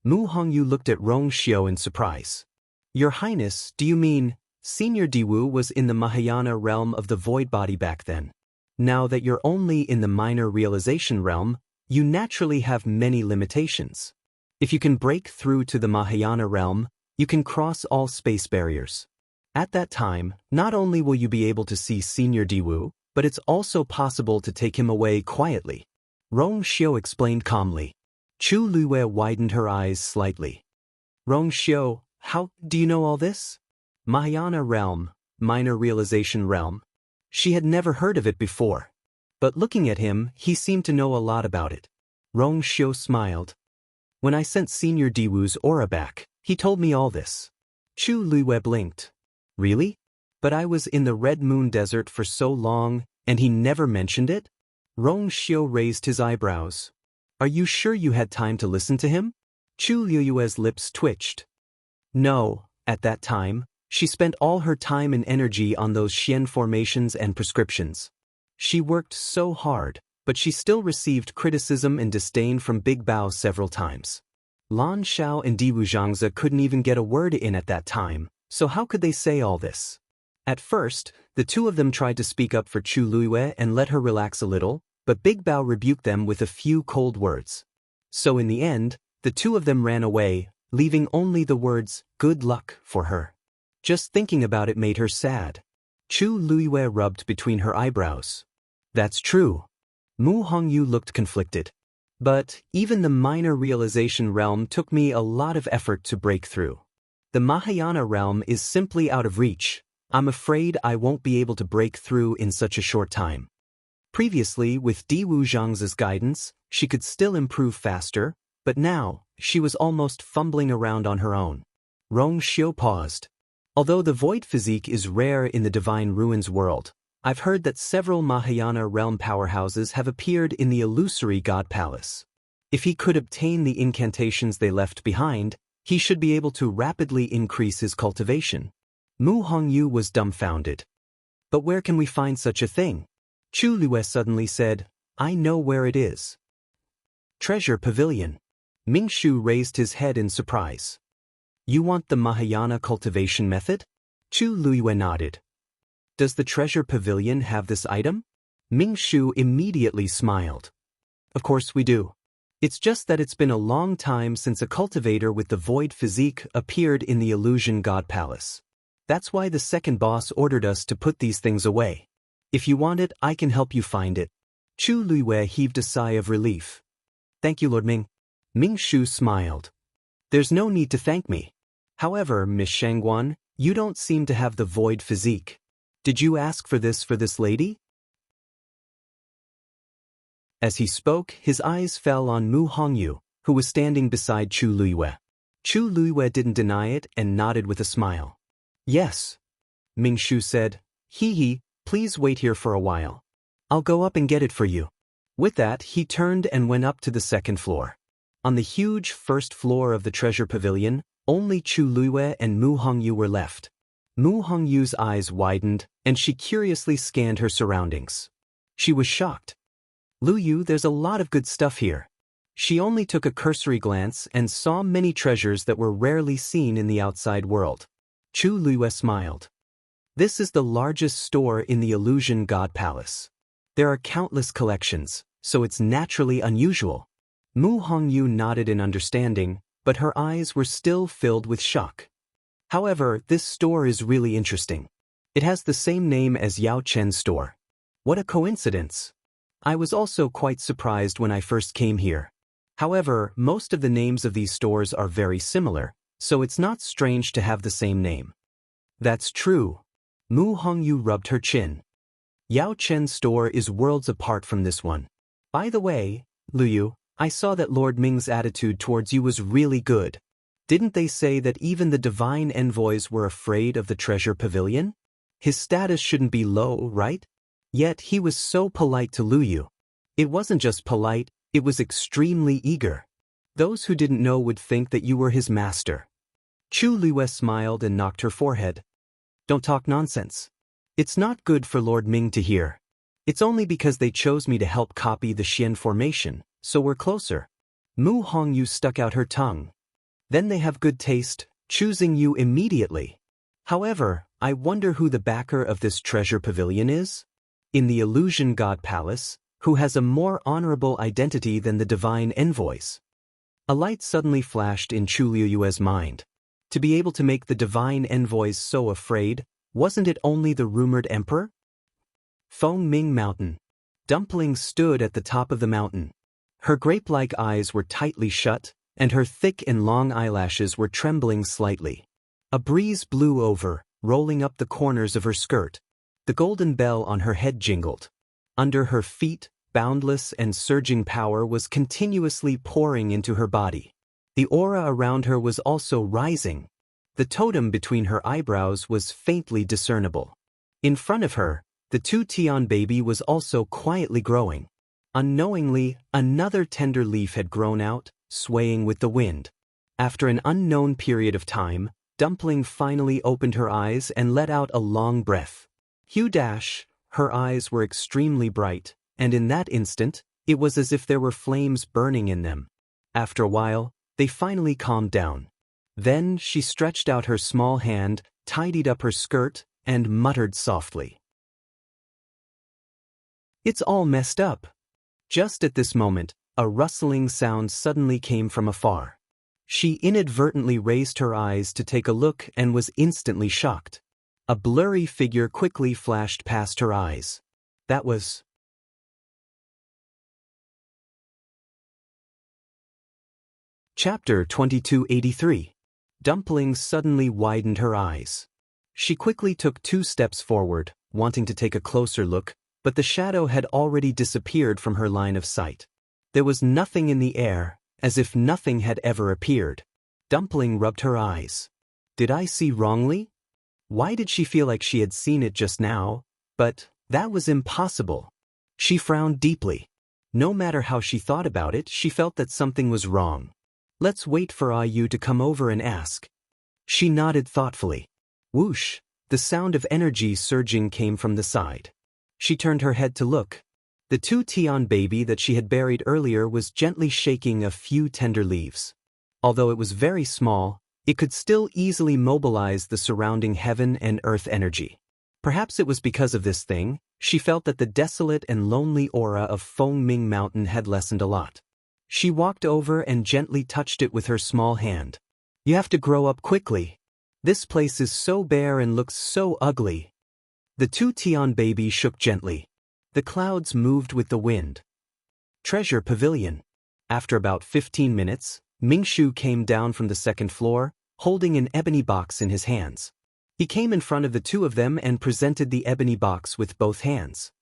Mu Hongyu looked at Rong Xiu in surprise. "Your Highness, do you mean Senior Diwu was in the Mahayana realm of the void body back then? Now that you're only in the minor realization realm, you naturally have many limitations. If you can break through to the Mahayana realm, you can cross all space barriers. At that time, not only will you be able to see Senior Diwu, but it's also possible to take him away quietly." Rong Xiu explained calmly. Chu Luiyue widened her eyes slightly. "Rong Xiu, how do you know all this? Mahayana realm, minor realization realm." She had never heard of it before. But looking at him, he seemed to know a lot about it. Rong Xiu smiled. "When I sent Senior Diwu's aura back, he told me all this." Chu Luiyue blinked. "Really? But I was in the Red Moon Desert for so long, and he never mentioned it?" Rong Xiu raised his eyebrows. "Are you sure you had time to listen to him?" Chu Luiyue's lips twitched. "No, at that time, she spent all her time and energy on those Xian formations and prescriptions. She worked so hard, but she still received criticism and disdain from Big Bao several times. Lan Xiao and Diwu Zhangze couldn't even get a word in at that time, so how could they say all this? At first, the two of them tried to speak up for Chu Luiyue and let her relax a little, but Big Bao rebuked them with a few cold words. So in the end, the two of them ran away, leaving only the words, "good luck," for her. Just thinking about it made her sad. Chu Luiyue rubbed between her eyebrows. "That's true." Mu Hongyu looked conflicted. "But even the minor realization realm took me a lot of effort to break through. The Mahayana realm is simply out of reach. I'm afraid I won't be able to break through in such a short time." Previously, with Di Wuzhang's guidance, she could still improve faster, but now, she was almost fumbling around on her own. Rong Xiu paused. Although the void physique is rare in the Divine Ruins world, I've heard that several Mahayana realm powerhouses have appeared in the illusory God Palace. If he could obtain the incantations they left behind, he should be able to rapidly increase his cultivation. Mu Hongyu was dumbfounded. But where can we find such a thing? Chu Lue suddenly said, I know where it is. Treasure Pavilion. Ming Shu raised his head in surprise. You want the Mahayana cultivation method? Chu Lue nodded. Does the Treasure Pavilion have this item? Ming Shu immediately smiled. Of course we do. It's just that it's been a long time since a cultivator with the void physique appeared in the Illusion God Palace. That's why the second boss ordered us to put these things away. If you want it, I can help you find it. Chu Lue heaved a sigh of relief. Thank you, Lord Ming. Ming Shu smiled. There's no need to thank me. However, Miss Shangguan, you don't seem to have the void physique. Did you ask for this lady? As he spoke, his eyes fell on Mu Hongyu, who was standing beside Chu Lue. Chu Lue didn't deny it and nodded with a smile. Yes. Ming Shu said, Hee, please wait here for a while. I'll go up and get it for you. With that, he turned and went up to the second floor. On the huge first floor of the Treasure Pavilion, only Chu Lue and Mu Hongyu were left. Mu Hongyu's eyes widened, and she curiously scanned her surroundings. She was shocked. Lu Yu, there's a lot of good stuff here. She only took a cursory glance and saw many treasures that were rarely seen in the outside world. Chu Lue smiled. This is the largest store in the Illusion God Palace. There are countless collections, so it's naturally unusual. Mu Hongyu nodded in understanding, but her eyes were still filled with shock. However, this store is really interesting. It has the same name as Yao Chen's store. What a coincidence! I was also quite surprised when I first came here. However, most of the names of these stores are very similar, so it's not strange to have the same name. That's true. Mu Hongyu rubbed her chin. Yao Chen's store is worlds apart from this one. By the way, Lu Yu, I saw that Lord Ming's attitude towards you was really good. Didn't they say that even the divine envoys were afraid of the Treasure Pavilion? His status shouldn't be low, right? Yet he was so polite to Lu Yu. It wasn't just polite, it was extremely eager. Those who didn't know would think that you were his master. Chu Lue smiled and knocked her forehead. Don't talk nonsense. It's not good for Lord Ming to hear. It's only because they chose me to help copy the Xian formation, so we're closer. Mu Hongyu stuck out her tongue. Then they have good taste, choosing you immediately. However, I wonder who the backer of this Treasure Pavilion is? In the Illusion God Palace, who has a more honorable identity than the divine envoys? A light suddenly flashed in Chu Liuyue's mind. To be able to make the divine envoys so afraid, wasn't it only the rumored emperor? Feng Ming Mountain. Dumpling stood at the top of the mountain. Her grape-like eyes were tightly shut, and her thick and long eyelashes were trembling slightly. A breeze blew over, rolling up the corners of her skirt. The golden bell on her head jingled. Under her feet, boundless and surging power was continuously pouring into her body. The aura around her was also rising. The totem between her eyebrows was faintly discernible. In front of her, the two-tian baby was also quietly growing. Unknowingly, another tender leaf had grown out, swaying with the wind. After an unknown period of time, Dumpling finally opened her eyes and let out a long breath. Her eyes were extremely bright, and in that instant, it was as if there were flames burning in them. After a while, they finally calmed down. Then she stretched out her small hand, tidied up her skirt, and muttered softly. It's all messed up. Just at this moment, a rustling sound suddenly came from afar. She inadvertently raised her eyes to take a look and was instantly shocked. A blurry figure quickly flashed past her eyes. That was... Chapter 2283. Dumpling suddenly widened her eyes. She quickly took 2 steps forward, wanting to take a closer look, but the shadow had already disappeared from her line of sight. There was nothing in the air, as if nothing had ever appeared. Dumpling rubbed her eyes. Did I see wrongly? Why did she feel like she had seen it just now? But that was impossible. She frowned deeply. No matter how she thought about it, she felt that something was wrong. Let's wait for Ayu to come over and ask. She nodded thoughtfully. Whoosh! The sound of energy surging came from the side. She turned her head to look. The 2-Tian baby that she had buried earlier was gently shaking a few tender leaves. Although it was very small, it could still easily mobilize the surrounding heaven and earth energy. Perhaps it was because of this thing, she felt that the desolate and lonely aura of Fengming Mountain had lessened a lot. She walked over and gently touched it with her small hand. You have to grow up quickly. This place is so bare and looks so ugly. The 2-Tian baby shook gently. The clouds moved with the wind. Treasure Pavilion. After about 15 minutes, Mingshu came down from the second floor, holding an ebony box in his hands. He came in front of the two of them and presented the ebony box with both hands.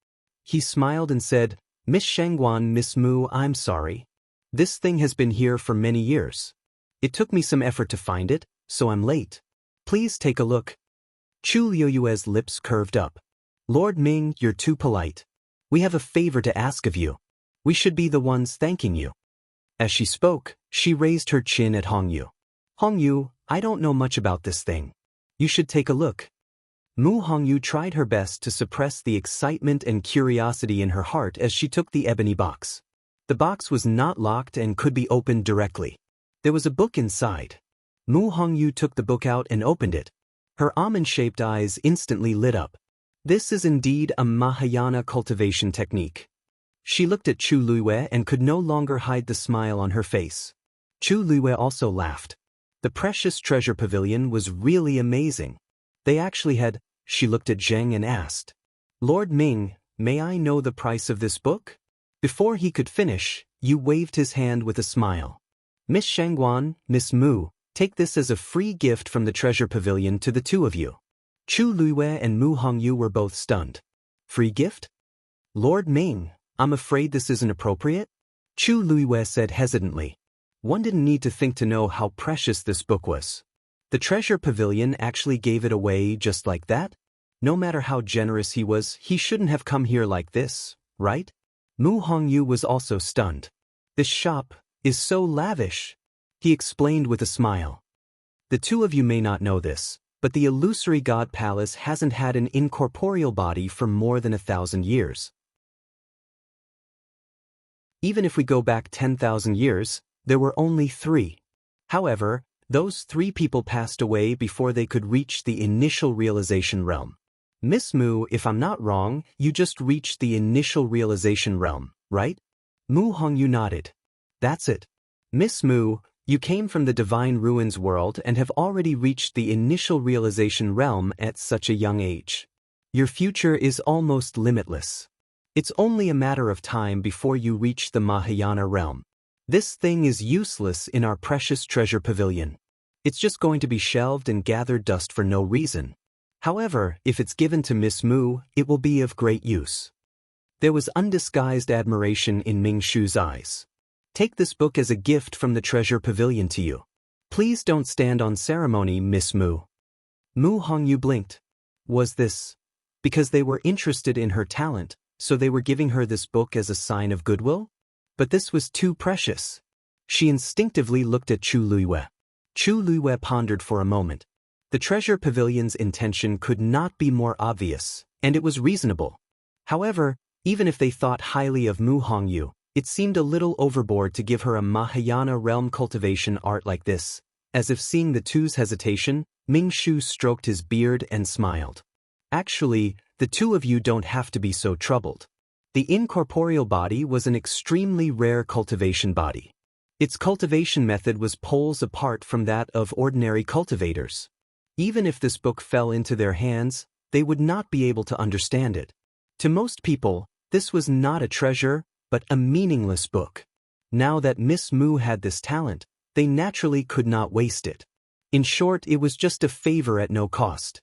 He smiled and said, Miss Shangguan, Miss Mu, I'm sorry. This thing has been here for many years. It took me some effort to find it, so I'm late. Please take a look. Chu Liuyue's lips curved up. Lord Ming, you're too polite. We have a favor to ask of you. We should be the ones thanking you. As she spoke, she raised her chin at Hongyu. Hongyu, I don't know much about this thing. You should take a look. Mu Hongyu tried her best to suppress the excitement and curiosity in her heart as she took the ebony box. The box was not locked and could be opened directly. There was a book inside. Mu Hongyu took the book out and opened it. Her almond-shaped eyes instantly lit up. This is indeed a Mahayana cultivation technique. She looked at Chu Luiyue and could no longer hide the smile on her face. Chu Luiyue also laughed. The precious treasure pavilion was really amazing. They actually had. She looked at Zheng and asked, Lord Ming, may I know the price of this book? Before he could finish, Yu waved his hand with a smile. Miss Shangguan, Miss Mu, take this as a free gift from the treasure pavilion to the two of you. Chu Luiyue and Mu Hongyu were both stunned. Free gift? Lord Ming, I'm afraid this isn't appropriate? Chu Luiyue said hesitantly. One didn't need to think to know how precious this book was. The treasure pavilion actually gave it away just like that? No matter how generous he was, he shouldn't have come here like this, right? Mu Hongyu was also stunned. This shop is so lavish, he explained with a smile. The two of you may not know this, but the illusory god palace hasn't had an incorporeal body for more than 1,000 years. Even if we go back 10,000 years, there were only 3. However, those 3 people passed away before they could reach the initial realization realm. Miss Mu, if I'm not wrong, you just reached the initial realization realm, right? Mu Hongyu nodded. That's it. Miss Mu, you came from the Divine Ruins world and have already reached the initial realization realm at such a young age. Your future is almost limitless. It's only a matter of time before you reach the Mahayana realm. This thing is useless in our precious treasure pavilion. It's just going to be shelved and gathered dust for no reason. However, if it's given to Miss Mu, it will be of great use. There was undisguised admiration in Ming Shu's eyes. Take this book as a gift from the treasure pavilion to you. Please don't stand on ceremony, Miss Mu. Mu Hongyu blinked. Was this because they were interested in her talent, so they were giving her this book as a sign of goodwill? But this was too precious. She instinctively looked at Chu Luiyue. Chu Luiyue pondered for a moment. The treasure pavilion's intention could not be more obvious, and it was reasonable. However, even if they thought highly of Mu Hongyu, it seemed a little overboard to give her a Mahayana realm cultivation art like this. As if seeing the two's hesitation, Ming Shu stroked his beard and smiled. Actually, the two of you don't have to be so troubled. The incorporeal body was an extremely rare cultivation body. Its cultivation method was poles apart from that of ordinary cultivators. Even if this book fell into their hands, they would not be able to understand it. To most people, this was not a treasure, but a meaningless book. Now that Miss Mu had this talent, they naturally could not waste it. In short, it was just a favor at no cost.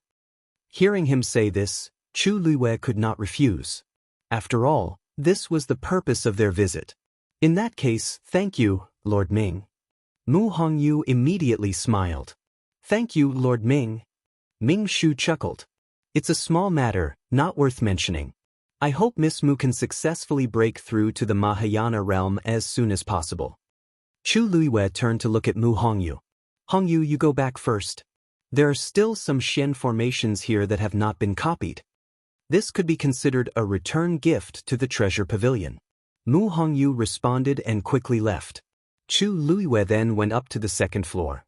Hearing him say this, Chu Luiyue could not refuse. After all, this was the purpose of their visit. In that case, thank you, Lord Ming. Mu Hongyu immediately smiled. Thank you, Lord Ming. Ming Shu chuckled. It's a small matter, not worth mentioning. I hope Miss Mu can successfully break through to the Mahayana realm as soon as possible. Chu Luiwei turned to look at Mu Hongyu. Hongyu, you go back first. There are still some Xian formations here that have not been copied. This could be considered a return gift to the treasure pavilion. Mu Hongyu responded and quickly left. Chu Luiwei then went up to the second floor.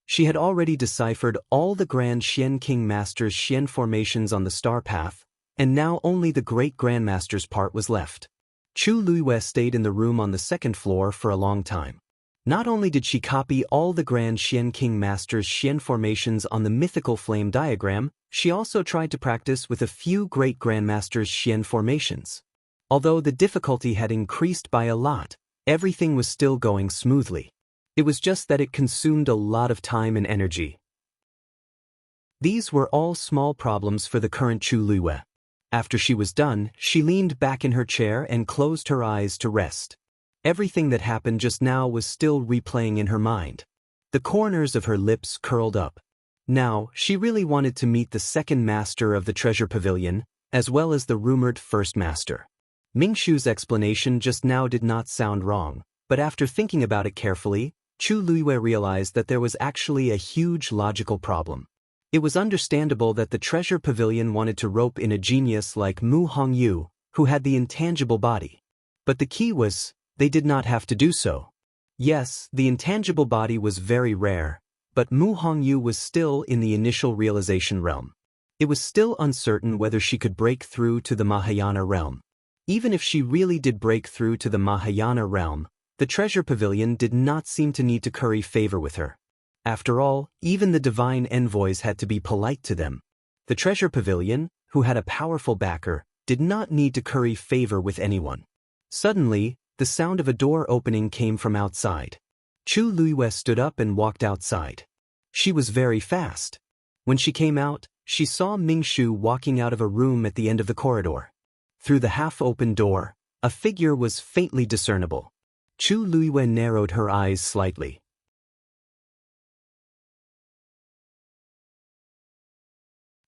She had already deciphered all the Grand Xian King Master's Xian formations on the star path, and now only the Great Grandmaster's part was left. Chu Luiwei stayed in the room on the second floor for a long time. Not only did she copy all the Grand Xian King Master's Xian formations on the mythical flame diagram, she also tried to practice with a few Great Grandmaster's Xian formations. Although the difficulty had increased by a lot, everything was still going smoothly. It was just that it consumed a lot of time and energy. These were all small problems for the current Chu Luiwei. After she was done, she leaned back in her chair and closed her eyes to rest. Everything that happened just now was still replaying in her mind. The corners of her lips curled up. Now, she really wanted to meet the second master of the treasure pavilion, as well as the rumored first master. Ming Shu's explanation just now did not sound wrong, but after thinking about it carefully, Chu Luiwei realized that there was actually a huge logical problem. It was understandable that the treasure pavilion wanted to rope in a genius like Mu Hongyu, who had the intangible body. But the key was, they did not have to do so. Yes, the intangible body was very rare, but Mu Hongyu was still in the initial realization realm. It was still uncertain whether she could break through to the Mahayana realm. Even if she really did break through to the Mahayana realm, the treasure pavilion did not seem to need to curry favor with her. After all, even the divine envoys had to be polite to them. The treasure pavilion, who had a powerful backer, did not need to curry favor with anyone. Suddenly, the sound of a door opening came from outside. Chu Luiwei stood up and walked outside. She was very fast. When she came out, she saw Ming Shu walking out of a room at the end of the corridor. Through the half-open door, a figure was faintly discernible. Chu Luiwei narrowed her eyes slightly.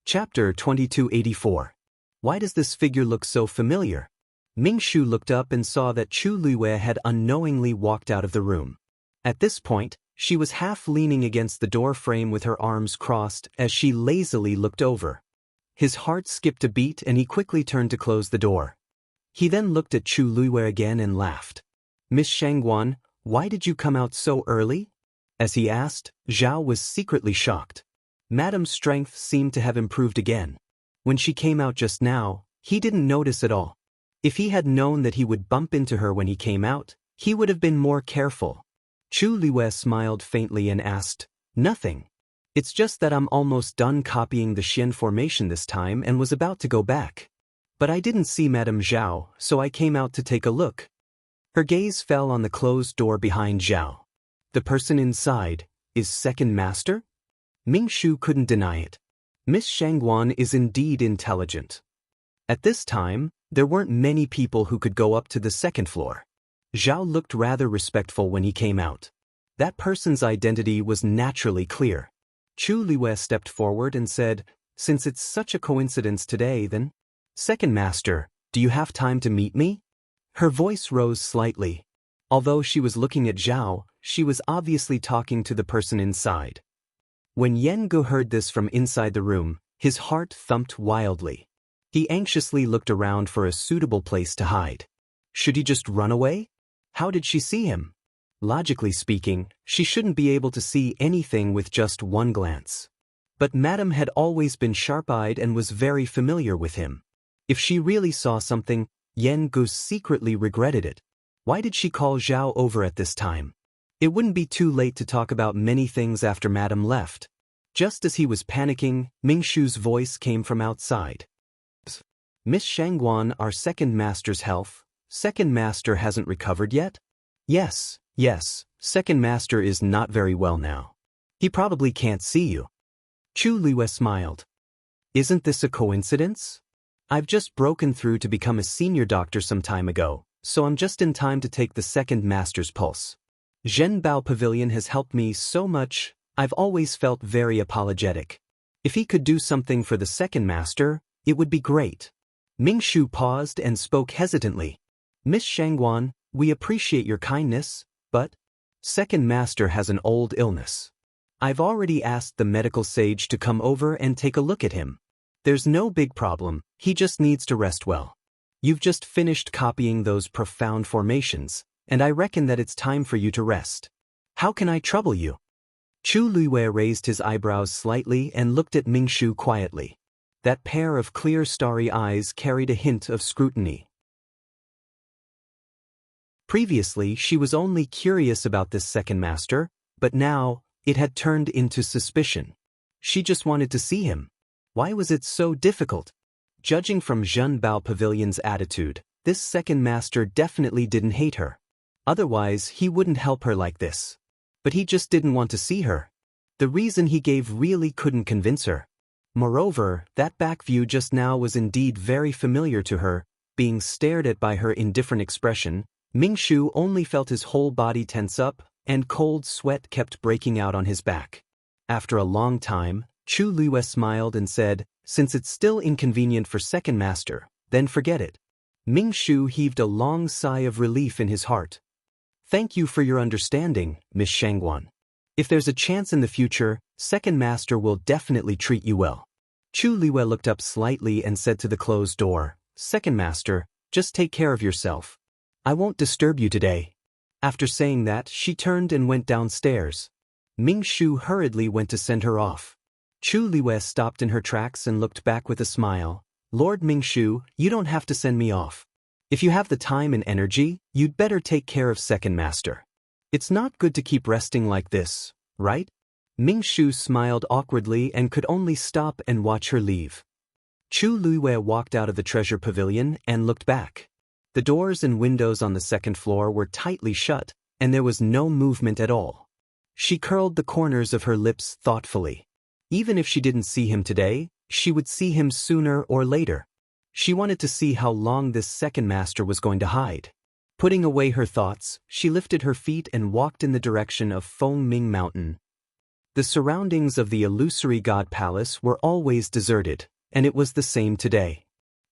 Chapter 2284. Why does this figure look so familiar? Ming Shu looked up and saw that Chu Luiwei had unknowingly walked out of the room. At this point, she was half leaning against the door frame with her arms crossed as she lazily looked over. His heart skipped a beat and he quickly turned to close the door. He then looked at Chu Luiwei again and laughed. Miss Shangguan, why did you come out so early? As he asked, Zhao was secretly shocked. Madame's strength seemed to have improved again. When she came out just now, he didn't notice at all. If he had known that he would bump into her when he came out, he would have been more careful. Chu Luiwei smiled faintly and asked, Nothing. It's just that I'm almost done copying the Xian formation this time and was about to go back. But I didn't see Madame Zhao, so I came out to take a look. Her gaze fell on the closed door behind Zhao. The person inside is second master? Ming Shu couldn't deny it. Miss Shangguan is indeed intelligent. At this time, there weren't many people who could go up to the second floor. Zhao looked rather respectful when he came out. That person's identity was naturally clear. Chu Luiwei stepped forward and said, Since it's such a coincidence today then, Second Master, do you have time to meet me? Her voice rose slightly. Although she was looking at Zhao, she was obviously talking to the person inside. When Yen Gu heard this from inside the room, his heart thumped wildly. He anxiously looked around for a suitable place to hide. Should he just run away? How did she see him? Logically speaking, she shouldn't be able to see anything with just one glance. But Madame had always been sharp-eyed and was very familiar with him. If she really saw something, Yen Gu secretly regretted it. Why did she call Zhao over at this time? It wouldn't be too late to talk about many things after Madame left. Just as he was panicking, Ming Shu's voice came from outside. Miss Shangguan, our second master's health. Second master hasn't recovered yet? Yes, second master is not very well now. He probably can't see you. Chu Luiwei smiled. Isn't this a coincidence? I've just broken through to become a senior doctor some time ago, so I'm just in time to take the second master's pulse. Zhenbao Pavilion has helped me so much, I've always felt very apologetic. If he could do something for the second master, it would be great. Mingshu paused and spoke hesitantly. Miss Shangguan, we appreciate your kindness, but second master has an old illness. I've already asked the medical sage to come over and take a look at him. There's no big problem, he just needs to rest well. You've just finished copying those profound formations, and I reckon that it's time for you to rest. How can I trouble you? Chu Luiwei raised his eyebrows slightly and looked at Mingshu quietly. That pair of clear starry eyes carried a hint of scrutiny. Previously, she was only curious about this second master, but now, it had turned into suspicion. She just wanted to see him. Why was it so difficult? Judging from Zhenbao Pavilion's attitude, this second master definitely didn't hate her. Otherwise, he wouldn't help her like this. But he just didn't want to see her. The reason he gave really couldn't convince her. Moreover, that back view just now was indeed very familiar to her. Being stared at by her indifferent expression, Mingshu only felt his whole body tense up, and cold sweat kept breaking out on his back. After a long time, Chu Luiwei smiled and said, since it's still inconvenient for second master, then forget it. Mingshu heaved a long sigh of relief in his heart. Thank you for your understanding, Miss Shangguan. If there's a chance in the future, second master will definitely treat you well. Chu Luiwei looked up slightly and said to the closed door, second master, just take care of yourself. I won't disturb you today. After saying that, she turned and went downstairs. Mingshu hurriedly went to send her off. Chu Luiwei stopped in her tracks and looked back with a smile. Lord Mingshu, you don't have to send me off. If you have the time and energy, you'd better take care of second master. It's not good to keep resting like this, right? Mingshu smiled awkwardly and could only stop and watch her leave. Chu Luiwei walked out of the treasure pavilion and looked back. The doors and windows on the second floor were tightly shut, and there was no movement at all. She curled the corners of her lips thoughtfully. Even if she didn't see him today, she would see him sooner or later. She wanted to see how long this second master was going to hide. Putting away her thoughts, she lifted her feet and walked in the direction of Fengming Mountain. The surroundings of the illusory god palace were always deserted, and it was the same today.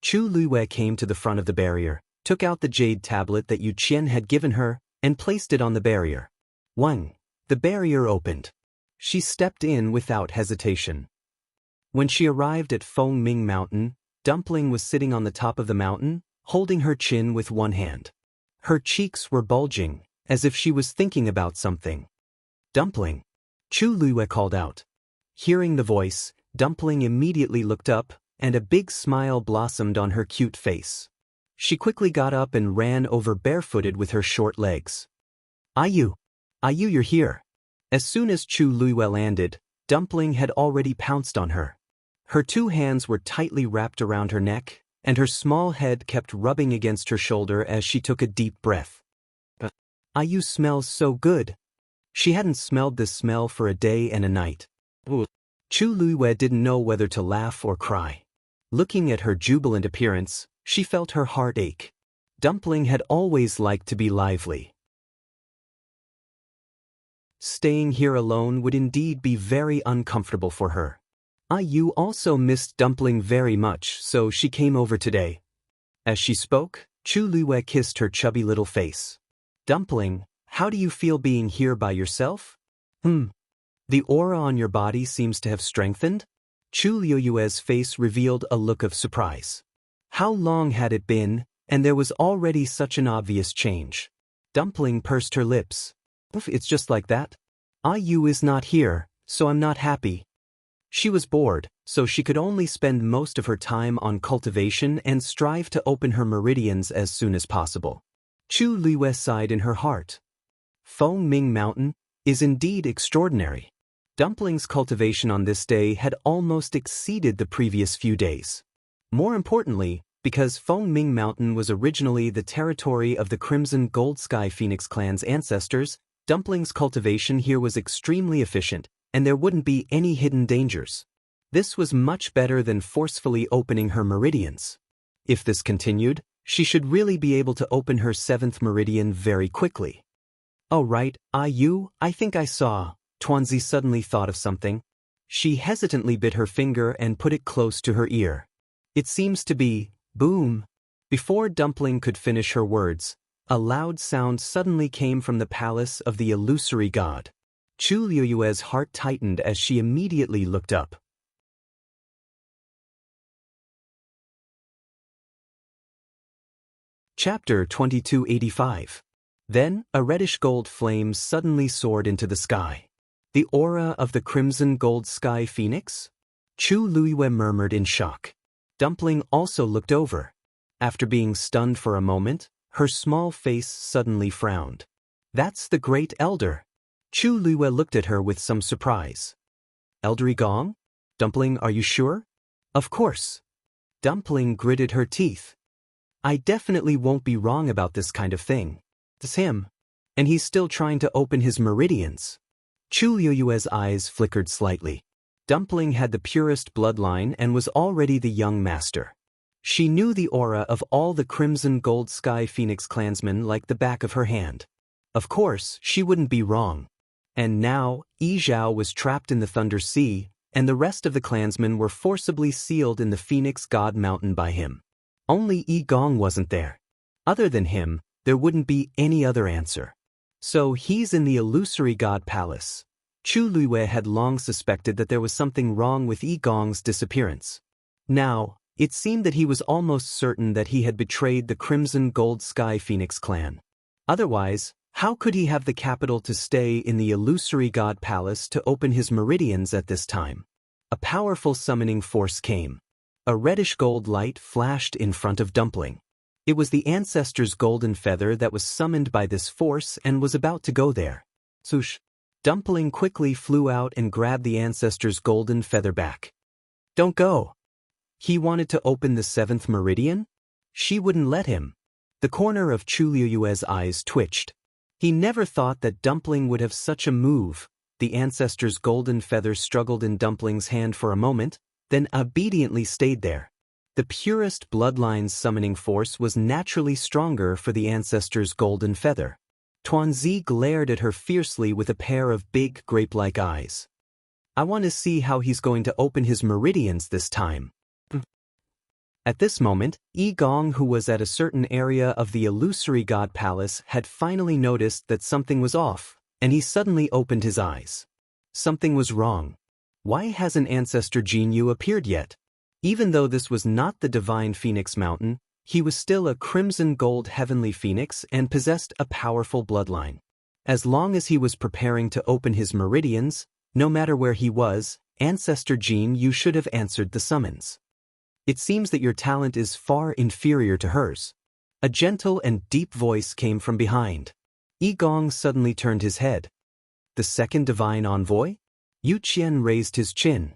Chu Luiwei came to the front of the barrier, took out the jade tablet that Yu Qian had given her, and placed it on the barrier. Wang. The barrier opened. She stepped in without hesitation. When she arrived at Fengming Mountain, Dumpling was sitting on the top of the mountain, holding her chin with one hand. Her cheeks were bulging, as if she was thinking about something. Dumpling. Chu Luiwei called out. Hearing the voice, Dumpling immediately looked up, and a big smile blossomed on her cute face. She quickly got up and ran over barefooted with her short legs. Ayu, you're here. As soon as Chu Luiwei landed, Dumpling had already pounced on her. Her two hands were tightly wrapped around her neck, and her small head kept rubbing against her shoulder as she took a deep breath. Ayu smells so good. She hadn't smelled this smell for a day and a night. Chu Luiwei didn't know whether to laugh or cry. Looking at her jubilant appearance, she felt her heart ache. Dumpling had always liked to be lively. Staying here alone would indeed be very uncomfortable for her. Ayu also missed Dumpling very much, so she came over today. As she spoke, Chu Luiwei kissed her chubby little face. Dumpling, how do you feel being here by yourself? The aura on your body seems to have strengthened? Chu Luiwei's face revealed a look of surprise. How long had it been, and there was already such an obvious change? Dumpling pursed her lips. It's just like that. Ayu is not here, so I'm not happy. She was bored, so she could only spend most of her time on cultivation and strive to open her meridians as soon as possible. Chu Luiwei sighed in her heart. Fengming Mountain is indeed extraordinary. Dumpling's cultivation on this day had almost exceeded the previous few days. More importantly, because Fengming Mountain was originally the territory of the Crimson Gold Sky Phoenix clan's ancestors, Dumpling's cultivation here was extremely efficient, and there wouldn't be any hidden dangers. This was much better than forcefully opening her meridians. If this continued, she should really be able to open her 7th meridian very quickly. Oh right, I think I saw. Tuanzi suddenly thought of something. She hesitantly bit her finger and put it close to her ear. It seems to be, boom. Before Dumpling could finish her words, a loud sound suddenly came from the palace of the illusory god. Chu Liuyue's heart tightened as she immediately looked up. Chapter 2285. Then, a reddish-gold flame suddenly soared into the sky. The aura of the crimson gold sky phoenix? Chu Liyue murmured in shock. Dumpling also looked over. After being stunned for a moment, her small face suddenly frowned. That's the Great Elder. Chu Liyue looked at her with some surprise. Elder Gong? Dumpling, are you sure? Of course. Dumpling gritted her teeth. I definitely won't be wrong about this kind of thing. It's him. And he's still trying to open his meridians. Chu Liyue's eyes flickered slightly. Dumpling had the purest bloodline and was already the young master. She knew the aura of all the Crimson Gold Sky Phoenix clansmen like the back of her hand. Of course, she wouldn't be wrong. And now, Yi Zhao was trapped in the Thunder Sea, and the rest of the clansmen were forcibly sealed in the Phoenix God Mountain by him. Only Yi Gong wasn't there. Other than him, there wouldn't be any other answer. So he's in the illusory god palace. Chu Liyue had long suspected that there was something wrong with Yi Gong's disappearance. Now, it seemed that he was almost certain that he had betrayed the Crimson Gold Sky Phoenix clan. Otherwise, how could he have the capital to stay in the illusory god palace to open his meridians at this time? A powerful summoning force came. A reddish-gold light flashed in front of Dumpling. It was the ancestor's golden feather that was summoned by this force and was about to go there. Swoosh! Dumpling quickly flew out and grabbed the ancestor's golden feather back. Don't go! He wanted to open the 7th meridian? She wouldn't let him. The corner of Chu Liyue's eyes twitched. He never thought that Dumpling would have such a move. The ancestor's golden feather struggled in Dumpling's hand for a moment, then obediently stayed there. The purest bloodline's summoning force was naturally stronger for the ancestor's golden feather. Tuanzi glared at her fiercely with a pair of big grape-like eyes. I want to see how he's going to open his meridians this time. At this moment, Yi Gong, who was at a certain area of the illusory god palace, had finally noticed that something was off, and he suddenly opened his eyes. Something was wrong. Why hasn't Ancestor Jinyu appeared yet? Even though this was not the divine Phoenix Mountain, he was still a crimson gold heavenly phoenix and possessed a powerful bloodline. As long as he was preparing to open his meridians, no matter where he was, Ancestor Jinyu should have answered the summons. It seems that your talent is far inferior to hers. A gentle and deep voice came from behind. Yi Gong suddenly turned his head. The second divine envoy? Yu Qian raised his chin.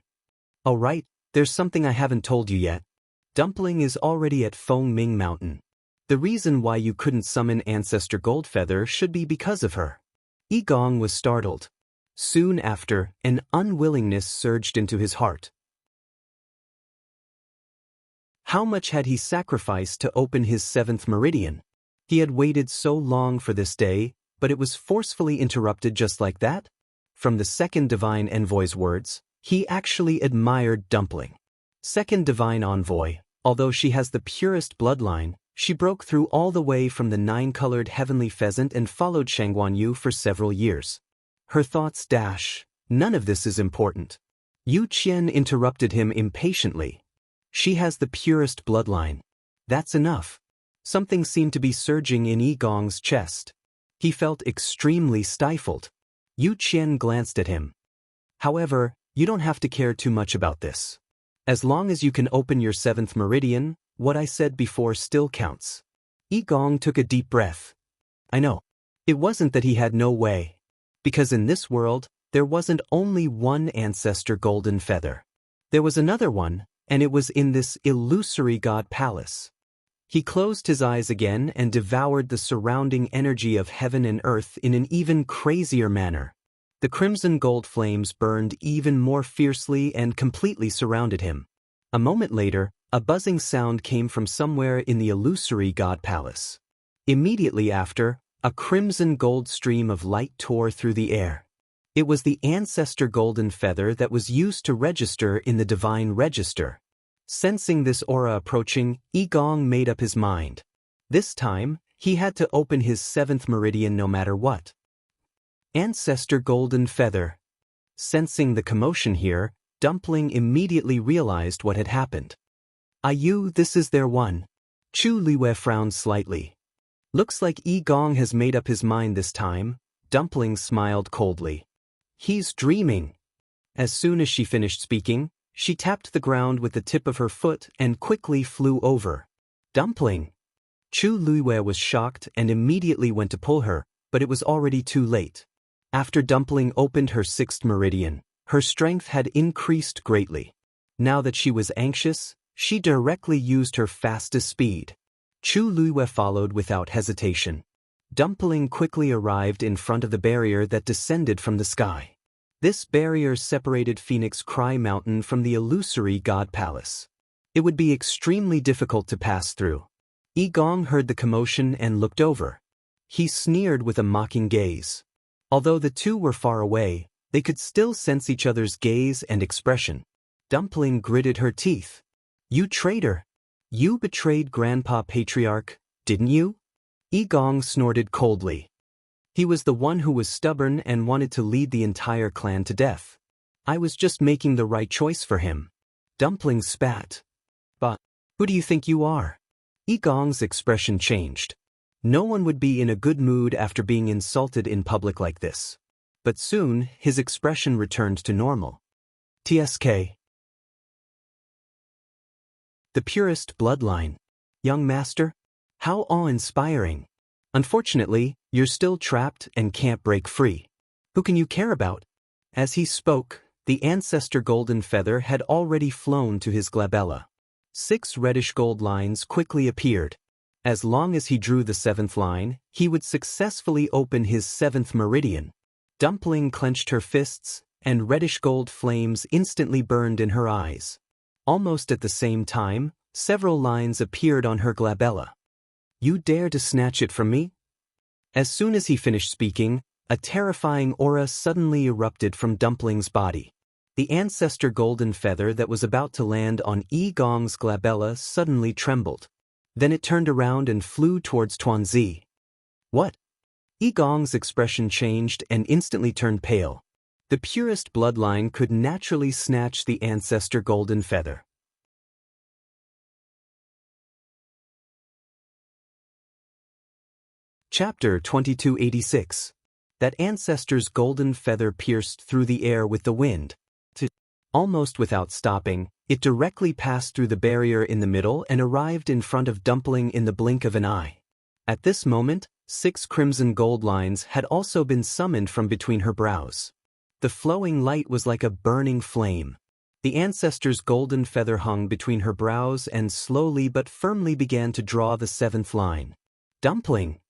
Oh right, there's something I haven't told you yet. Dumpling is already at Feng Ming Mountain. The reason why you couldn't summon Ancestor Goldfeather should be because of her. Yi Gong was startled. Soon after, an unwillingness surged into his heart. How much had he sacrificed to open his 7th meridian? He had waited so long for this day, but it was forcefully interrupted just like that? From the second divine envoy's words, he actually admired Dumpling. Second divine envoy, although she has the purest bloodline, she broke through all the way from the 9-colored heavenly pheasant and followed Shangguanyu for several years. Her thoughts dash. None of this is important. Yu Qian interrupted him impatiently. She has the purest bloodline. That's enough. Something seemed to be surging in Yi Gong's chest. He felt extremely stifled. Yu Qian glanced at him. However, you don't have to care too much about this. As long as you can open your 7th meridian, what I said before still counts. Yi Gong took a deep breath. I know. It wasn't that he had no way. Because in this world, there wasn't only one ancestor golden feather. There was another one, and it was in this illusory god palace. He closed his eyes again and devoured the surrounding energy of heaven and earth in an even crazier manner. The crimson gold flames burned even more fiercely and completely surrounded him. A moment later, A buzzing sound came from somewhere in the illusory god palace. Immediately after, a crimson gold stream of light tore through the air. It was the ancestor golden feather that was used to register in the divine register. Sensing this aura approaching, Yigong made up his mind. This time, he had to open his 7th meridian no matter what. Ancestor golden feather. Sensing the commotion here, Dumpling immediately realized what had happened. Ayu, this is their one. Chu Liwei frowned slightly. Looks like Yigong has made up his mind this time. Dumpling smiled coldly. He's dreaming. As soon as she finished speaking, she tapped the ground with the tip of her foot and quickly flew over. Dumpling. Chu Liwei was shocked and immediately went to pull her, but it was already too late. After Dumpling opened her 6th meridian, her strength had increased greatly. Now that she was anxious, she directly used her fastest speed. Chu Liwei followed without hesitation. Dumpling quickly arrived in front of the barrier that descended from the sky. This barrier separated Phoenix Cry Mountain from the illusory god palace. It would be extremely difficult to pass through. Yigong heard the commotion and looked over. He sneered with a mocking gaze. Although the two were far away, they could still sense each other's gaze and expression. Dumpling gritted her teeth. You traitor! You betrayed Grandpa Patriarch, didn't you? Yigong snorted coldly. He was the one who was stubborn and wanted to lead the entire clan to death. I was just making the right choice for him. Dumpling spat. But who do you think you are? Yigong's expression changed. No one would be in a good mood after being insulted in public like this. But soon, his expression returned to normal. TSK. The purest bloodline. Young master? How awe-inspiring. Unfortunately, you're still trapped and can't break free. Who can you care about? As he spoke, the ancestor golden feather had already flown to his glabella. 6 reddish gold lines quickly appeared. As long as he drew the 7th line, he would successfully open his 7th meridian. Dumpling clenched her fists, and reddish gold flames instantly burned in her eyes. Almost at the same time, several lines appeared on her glabella. You dare to snatch it from me? As soon as he finished speaking, a terrifying aura suddenly erupted from Dumpling's body. The ancestor golden feather that was about to land on Yigong's glabella suddenly trembled. Then it turned around and flew towards Tuanzi. What? Yigong's expression changed and instantly turned pale. The purest bloodline could naturally snatch the ancestor golden feather. Chapter 2286. That ancestor's golden feather pierced through the air with the wind. Almost without stopping, it directly passed through the barrier in the middle and arrived in front of Dumpling in the blink of an eye. At this moment, 6 crimson gold lines had also been summoned from between her brows. The flowing light was like a burning flame. The ancestor's golden feather hung between her brows and slowly but firmly began to draw the 7th line. Dumpling!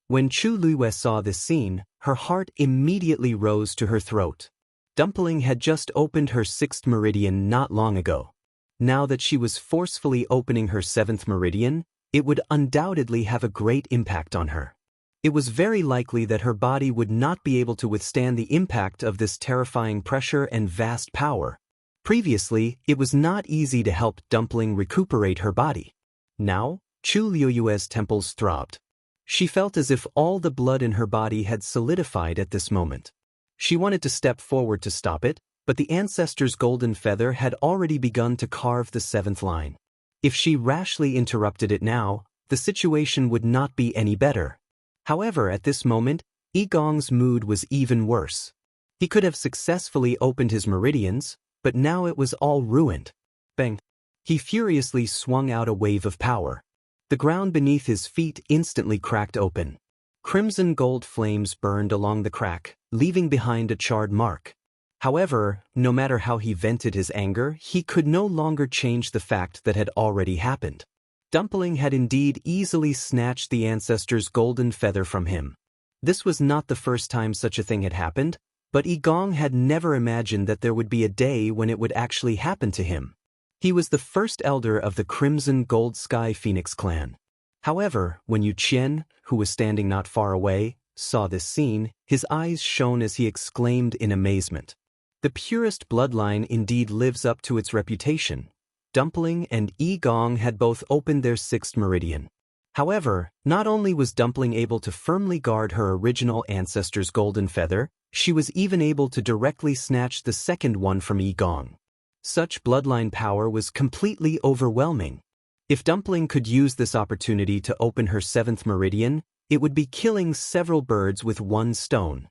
When Chu Liwei saw this scene, her heart immediately rose to her throat. Dumpling had just opened her 6th meridian not long ago. Now that she was forcefully opening her 7th meridian, it would undoubtedly have a great impact on her. It was very likely that her body would not be able to withstand the impact of this terrifying pressure and vast power. Previously, it was not easy to help Dumpling recuperate her body. Now, Chu Liuyue's temples throbbed. She felt as if all the blood in her body had solidified at this moment. She wanted to step forward to stop it, but the ancestor's golden feather had already begun to carve the 7th line. If she rashly interrupted it now, the situation would not be any better. However, at this moment, Yigong's mood was even worse. He could have successfully opened his meridians, but now it was all ruined. Bang! He furiously swung out a wave of power. The ground beneath his feet instantly cracked open. Crimson gold flames burned along the crack, leaving behind a charred mark. However, no matter how he vented his anger, he could no longer change the fact that had already happened. Dumpling had indeed easily snatched the ancestor's golden feather from him. This was not the first time such a thing had happened, but Yigong had never imagined that there would be a day when it would actually happen to him. He was the first elder of the Crimson Gold Sky Phoenix clan. However, when Yu Qian, who was standing not far away, saw this scene, his eyes shone as he exclaimed in amazement. The purest bloodline indeed lives up to its reputation. Dumpling and Yi Gong had both opened their sixth meridian. However, not only was Dumpling able to firmly guard her original ancestor's golden feather, she was even able to directly snatch the second one from Yi Gong. Such bloodline power was completely overwhelming. If Dumpling could use this opportunity to open her seventh meridian, it would be killing several birds with one stone.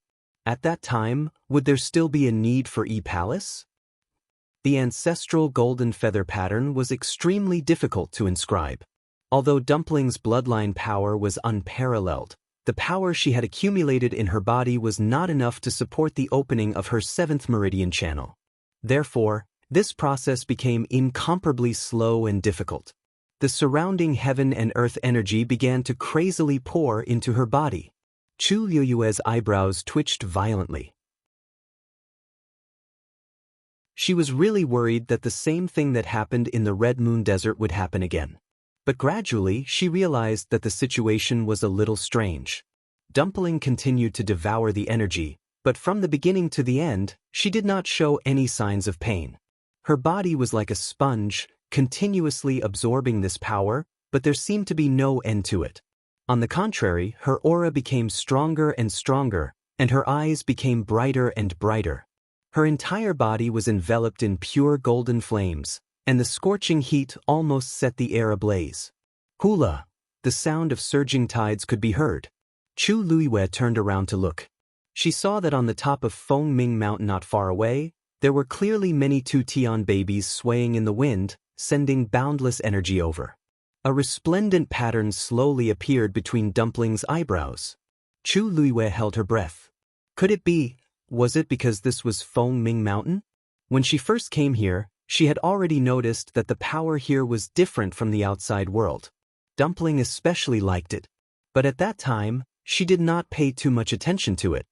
At that time, would there still be a need for Palace? The ancestral golden feather pattern was extremely difficult to inscribe. Although Dumpling's bloodline power was unparalleled, the power she had accumulated in her body was not enough to support the opening of her seventh meridian channel. Therefore, this process became incomparably slow and difficult. The surrounding heaven and earth energy began to crazily pour into her body. Chu Liyue's eyebrows twitched violently. She was really worried that the same thing that happened in the Red Moon Desert would happen again. But gradually, she realized that the situation was a little strange. Dumpling continued to devour the energy, but from the beginning to the end, she did not show any signs of pain. Her body was like a sponge, continuously absorbing this power, but there seemed to be no end to it. On the contrary, her aura became stronger and stronger, and her eyes became brighter and brighter. Her entire body was enveloped in pure golden flames, and the scorching heat almost set the air ablaze. Hula! The sound of surging tides could be heard. Chu Liyue turned around to look. She saw that on the top of Fengming Mountain not far away, there were clearly many Tian babies swaying in the wind, sending boundless energy over. A resplendent pattern slowly appeared between Dumpling's eyebrows. Chu Liyue held her breath. Could it be? Was it because this was Fengming Mountain? When she first came here, she had already noticed that the power here was different from the outside world. Dumpling especially liked it. But at that time, she did not pay too much attention to it.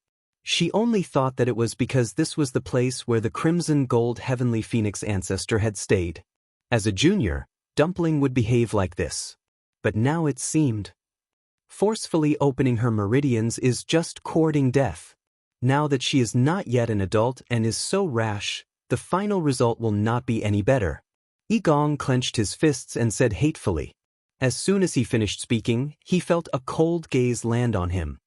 She only thought that it was because this was the place where the Crimson Gold Heavenly Phoenix ancestor had stayed. As a junior, Dumpling would behave like this. But now it seemed. Forcefully opening her meridians is just courting death. Now that she is not yet an adult and is so rash, the final result will not be any better. Yi Gong clenched his fists and said hatefully. As soon as he finished speaking, he felt a cold gaze land on him.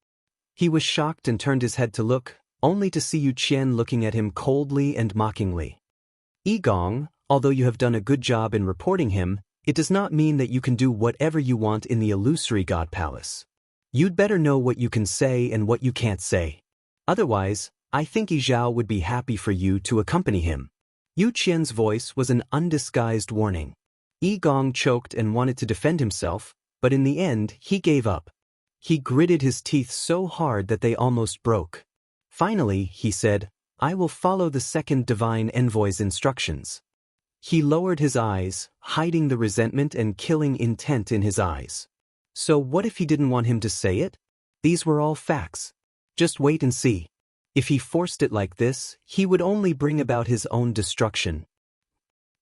He was shocked and turned his head to look, only to see Yu Qian looking at him coldly and mockingly. Yi Gong, although you have done a good job in reporting him, it does not mean that you can do whatever you want in the illusory God Palace. You'd better know what you can say and what you can't say. Otherwise, I think Yi Zhao would be happy for you to accompany him. Yu Qian's voice was an undisguised warning. Yi Gong choked and wanted to defend himself, but in the end, he gave up. He gritted his teeth so hard that they almost broke. Finally, he said, I will follow the second divine envoy's instructions. He lowered his eyes, hiding the resentment and killing intent in his eyes. So what if he didn't want him to say it? These were all facts. Just wait and see. If he forced it like this, he would only bring about his own destruction.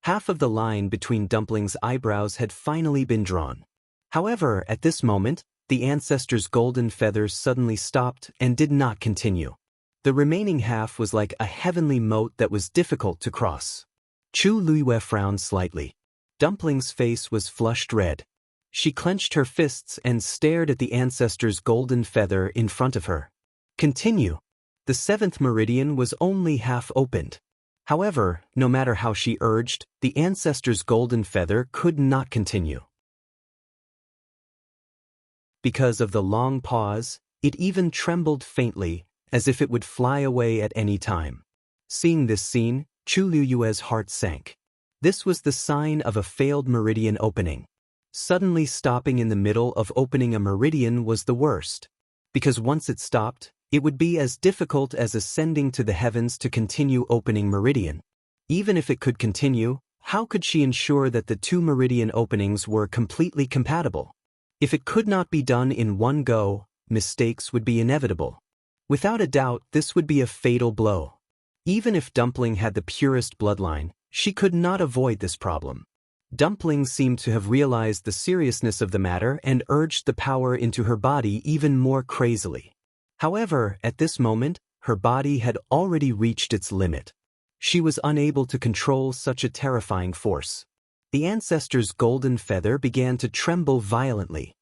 Half of the line between Dumpling's eyebrows had finally been drawn. However, at this moment, the ancestor's golden feathers suddenly stopped and did not continue. The remaining half was like a heavenly moat that was difficult to cross. Chu Liyue frowned slightly. Dumpling's face was flushed red. She clenched her fists and stared at the ancestor's golden feather in front of her. Continue. The seventh meridian was only half opened. However, no matter how she urged, the ancestor's golden feather could not continue. Because of the long pause, it even trembled faintly, as if it would fly away at any time. Seeing this scene, Chu Liyue's heart sank. This was the sign of a failed meridian opening. Suddenly stopping in the middle of opening a meridian was the worst. Because once it stopped, it would be as difficult as ascending to the heavens to continue opening meridian. Even if it could continue, how could she ensure that the two meridian openings were completely compatible? If it could not be done in one go, mistakes would be inevitable. Without a doubt, this would be a fatal blow. Even if Dumpling had the purest bloodline, She could not avoid this problem. Dumpling seemed to have realized the seriousness of the matter and urged the power into her body even more crazily. However, at this moment, her body had already reached its limit. She was unable to control such a terrifying force. The ancestor's golden feather began to tremble violently.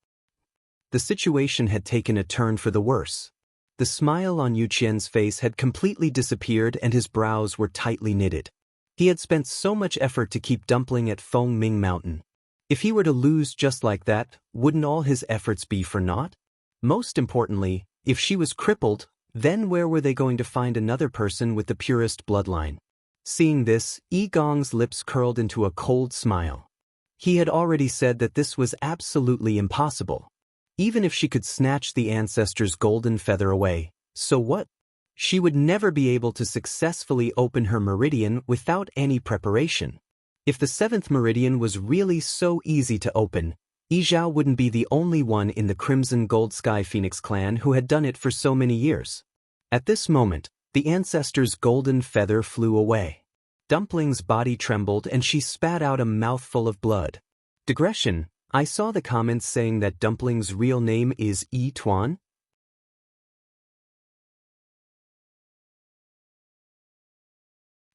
The situation had taken a turn for the worse. The smile on Yu Qian's face had completely disappeared and his brows were tightly knitted. He had spent so much effort to keep Dumpling at Feng Ming Mountain. If he were to lose just like that, wouldn't all his efforts be for naught? Most importantly, if she was crippled, then where were they going to find another person with the purest bloodline? Seeing this, Yi Gong's lips curled into a cold smile. He had already said that this was absolutely impossible. Even if she could snatch the ancestor's golden feather away, so what? She would never be able to successfully open her meridian without any preparation. If the 7th meridian was really so easy to open, Yi Zhao wouldn't be the only one in the Crimson Gold Sky Phoenix clan who had done it for so many years. At this moment, the ancestor's golden feather flew away. Dumpling's body trembled and she spat out a mouthful of blood. Digression, I saw the comments saying that Dumpling's real name is Yi Tuan.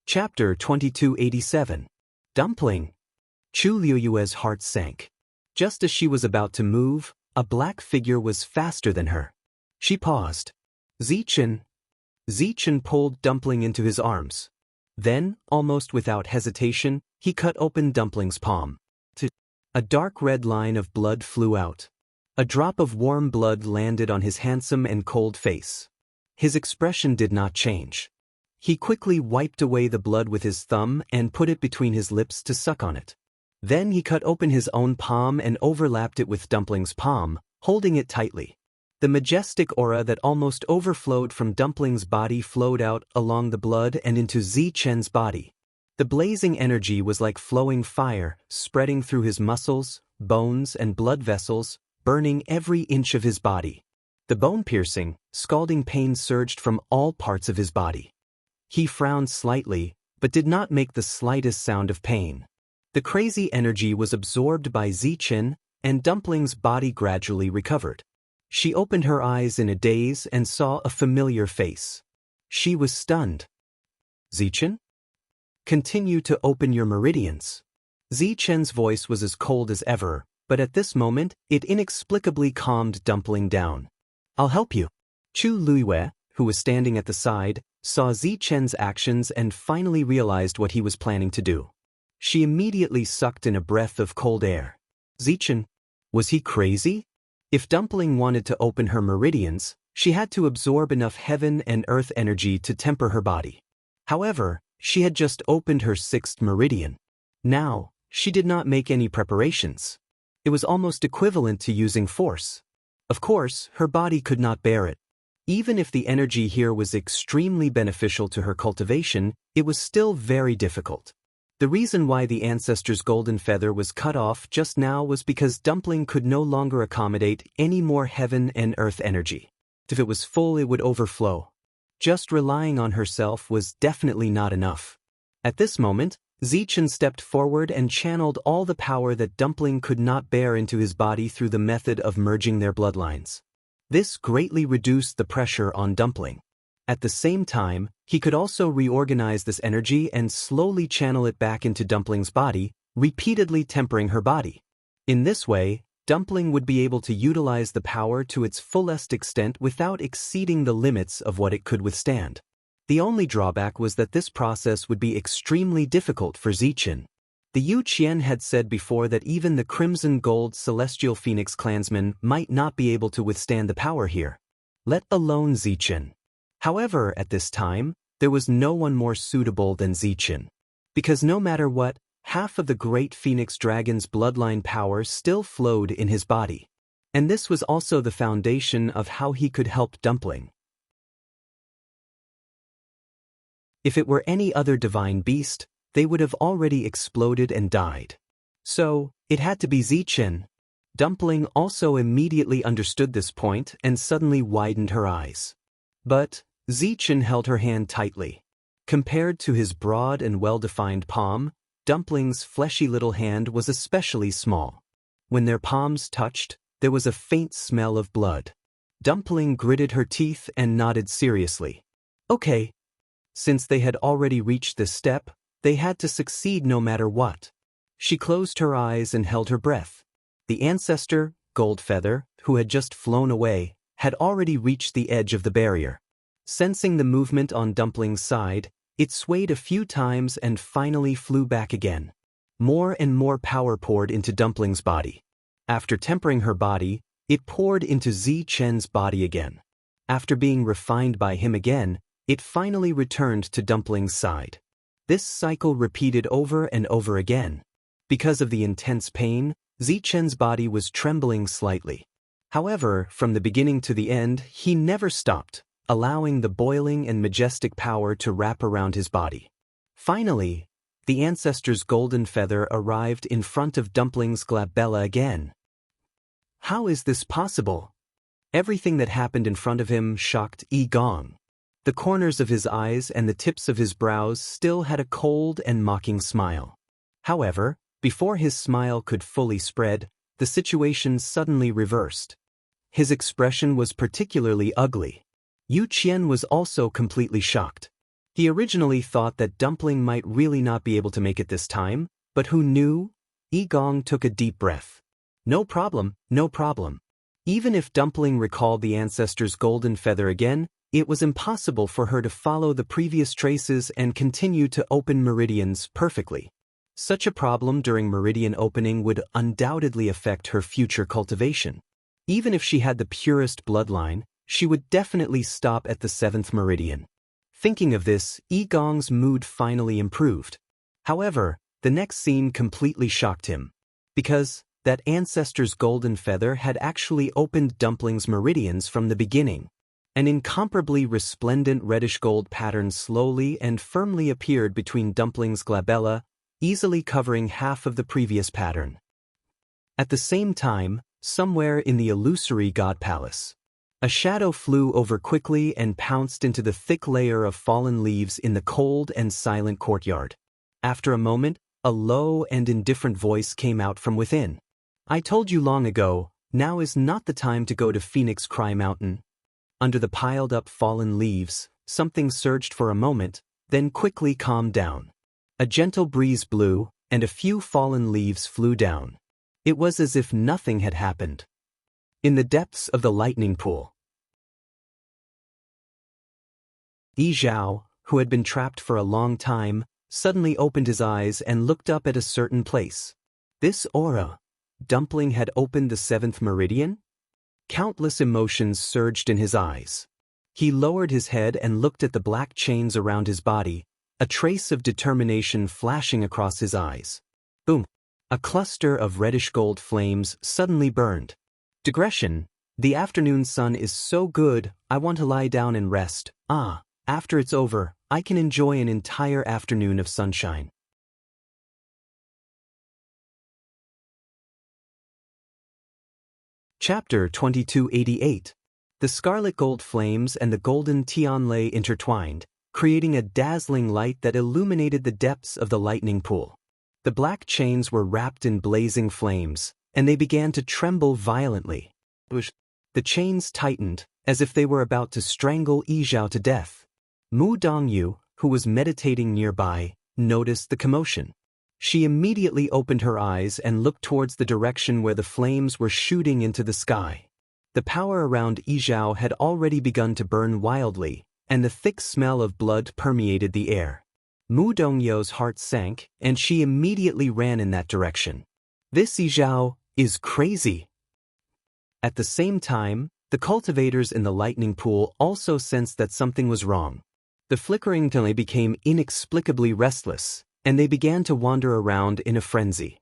Chapter 2287. Dumpling. Chu Liuyue's heart sank. Just as she was about to move, a black figure was faster than her. She paused. Zichen. Zichen pulled Dumpling into his arms. Then, almost without hesitation, he cut open Dumpling's palm. A dark red line of blood flew out. A drop of warm blood landed on his handsome and cold face. His expression did not change. He quickly wiped away the blood with his thumb and put it between his lips to suck on it. Then he cut open his own palm and overlapped it with Dumpling's palm, holding it tightly. The majestic aura that almost overflowed from Dumpling's body flowed out along the blood and into Zichen's body. The blazing energy was like flowing fire, spreading through his muscles, bones, and blood vessels, burning every inch of his body. The bone-piercing, scalding pain surged from all parts of his body. He frowned slightly, but did not make the slightest sound of pain. The crazy energy was absorbed by Zichen, and Dumpling's body gradually recovered. She opened her eyes in a daze and saw a familiar face. She was stunned. Zichen? Continue to open your meridians. Zichen's voice was as cold as ever, but at this moment, it inexplicably calmed Dumpling down. I'll help you. Chu Liyue, who was standing at the side, saw Zichen's actions and finally realized what he was planning to do. She immediately sucked in a breath of cold air. Zichen, was he crazy? If Dumpling wanted to open her meridians, she had to absorb enough heaven and earth energy to temper her body. However, she had just opened her 6th meridian. Now, she did not make any preparations. It was almost equivalent to using force. Of course, her body could not bear it. Even if the energy here was extremely beneficial to her cultivation, it was still very difficult. The reason why the ancestor's golden feather was cut off just now was because Dumpling could no longer accommodate any more heaven and earth energy. If it was full, it would overflow. Just relying on herself was definitely not enough. At this moment, Zichen stepped forward and channeled all the power that Dumpling could not bear into his body through the method of merging their bloodlines. This greatly reduced the pressure on Dumpling. At the same time, he could also reorganize this energy and slowly channel it back into Dumpling's body, repeatedly tempering her body. In this way, Dumpling would be able to utilize the power to its fullest extent without exceeding the limits of what it could withstand. The only drawback was that this process would be extremely difficult for Zichen. The Yu Qian had said before that even the Crimson Gold Celestial Phoenix clansmen might not be able to withstand the power here, let alone Zichen. However, at this time, there was no one more suitable than Zichen. Because no matter what, half of the great Phoenix Dragon's bloodline power still flowed in his body. And this was also the foundation of how he could help Dumpling. If it were any other divine beast, they would have already exploded and died. So, it had to be Zichen. Dumpling also immediately understood this point and suddenly widened her eyes. But Zichen held her hand tightly. Compared to his broad and well-defined palm, Dumpling's fleshy little hand was especially small. When their palms touched, there was a faint smell of blood. Dumpling gritted her teeth and nodded seriously. Okay. Since they had already reached this step, they had to succeed no matter what. She closed her eyes and held her breath. The ancestor, Goldfeather, who had just flown away, had already reached the edge of the barrier. Sensing the movement on Dumpling's side, it swayed a few times and finally flew back again. More and more power poured into Dumpling's body. After tempering her body, it poured into Xianxia's body again. After being refined by him again, it finally returned to Dumpling's side. This cycle repeated over and over again. Because of the intense pain, Xianxia's body was trembling slightly. However, from the beginning to the end, he never stopped, allowing the boiling and majestic power to wrap around his body. Finally, the ancestor's golden feather arrived in front of Dumpling's glabella again. How is this possible? Everything that happened in front of him shocked Yi Gong. The corners of his eyes and the tips of his brows still had a cold and mocking smile. However, before his smile could fully spread, the situation suddenly reversed. His expression was particularly ugly. Yu Qian was also completely shocked. He originally thought that Dumpling might really not be able to make it this time, but who knew? Yi Gong took a deep breath. No problem, no problem. Even if Dumpling recalled the ancestor's golden feather again, it was impossible for her to follow the previous traces and continue to open meridians perfectly. Such a problem during meridian opening would undoubtedly affect her future cultivation. Even if she had the purest bloodline, she would definitely stop at the 7th meridian. Thinking of this, Yi Gong's mood finally improved. However, the next scene completely shocked him. Because that ancestor's golden feather had actually opened Dumpling's meridians from the beginning. An incomparably resplendent reddish-gold pattern slowly and firmly appeared between Dumpling's glabella, easily covering half of the previous pattern. At the same time, somewhere in the illusory god palace, a shadow flew over quickly and pounced into the thick layer of fallen leaves in the cold and silent courtyard. After a moment, a low and indifferent voice came out from within. I told you long ago, now is not the time to go to Phoenix Cry Mountain. Under the piled-up fallen leaves, something surged for a moment, then quickly calmed down. A gentle breeze blew, and a few fallen leaves flew down. It was as if nothing had happened. In the depths of the lightning pool, Yi Zhao, who had been trapped for a long time, suddenly opened his eyes and looked up at a certain place. This aura. Dumpling had opened the 7th meridian? Countless emotions surged in his eyes. He lowered his head and looked at the black chains around his body, a trace of determination flashing across his eyes. Boom! A cluster of reddish-gold flames suddenly burned. Digression. The afternoon sun is so good, I want to lie down and rest. After it's over, I can enjoy an entire afternoon of sunshine. Chapter 2288. The scarlet gold flames and the golden Tianlei intertwined, creating a dazzling light that illuminated the depths of the lightning pool. The black chains were wrapped in blazing flames, and they began to tremble violently. The chains tightened, as if they were about to strangle Yi Zhao to death. Mu Dongyu, who was meditating nearby, noticed the commotion. She immediately opened her eyes and looked towards the direction where the flames were shooting into the sky. The power around Yi Zhao had already begun to burn wildly, and the thick smell of blood permeated the air. Mu Dongyu's heart sank, and she immediately ran in that direction. This Yi Zhao is crazy. At the same time, the cultivators in the lightning pool also sensed that something was wrong. The flickering Tianlei became inexplicably restless, and they began to wander around in a frenzy.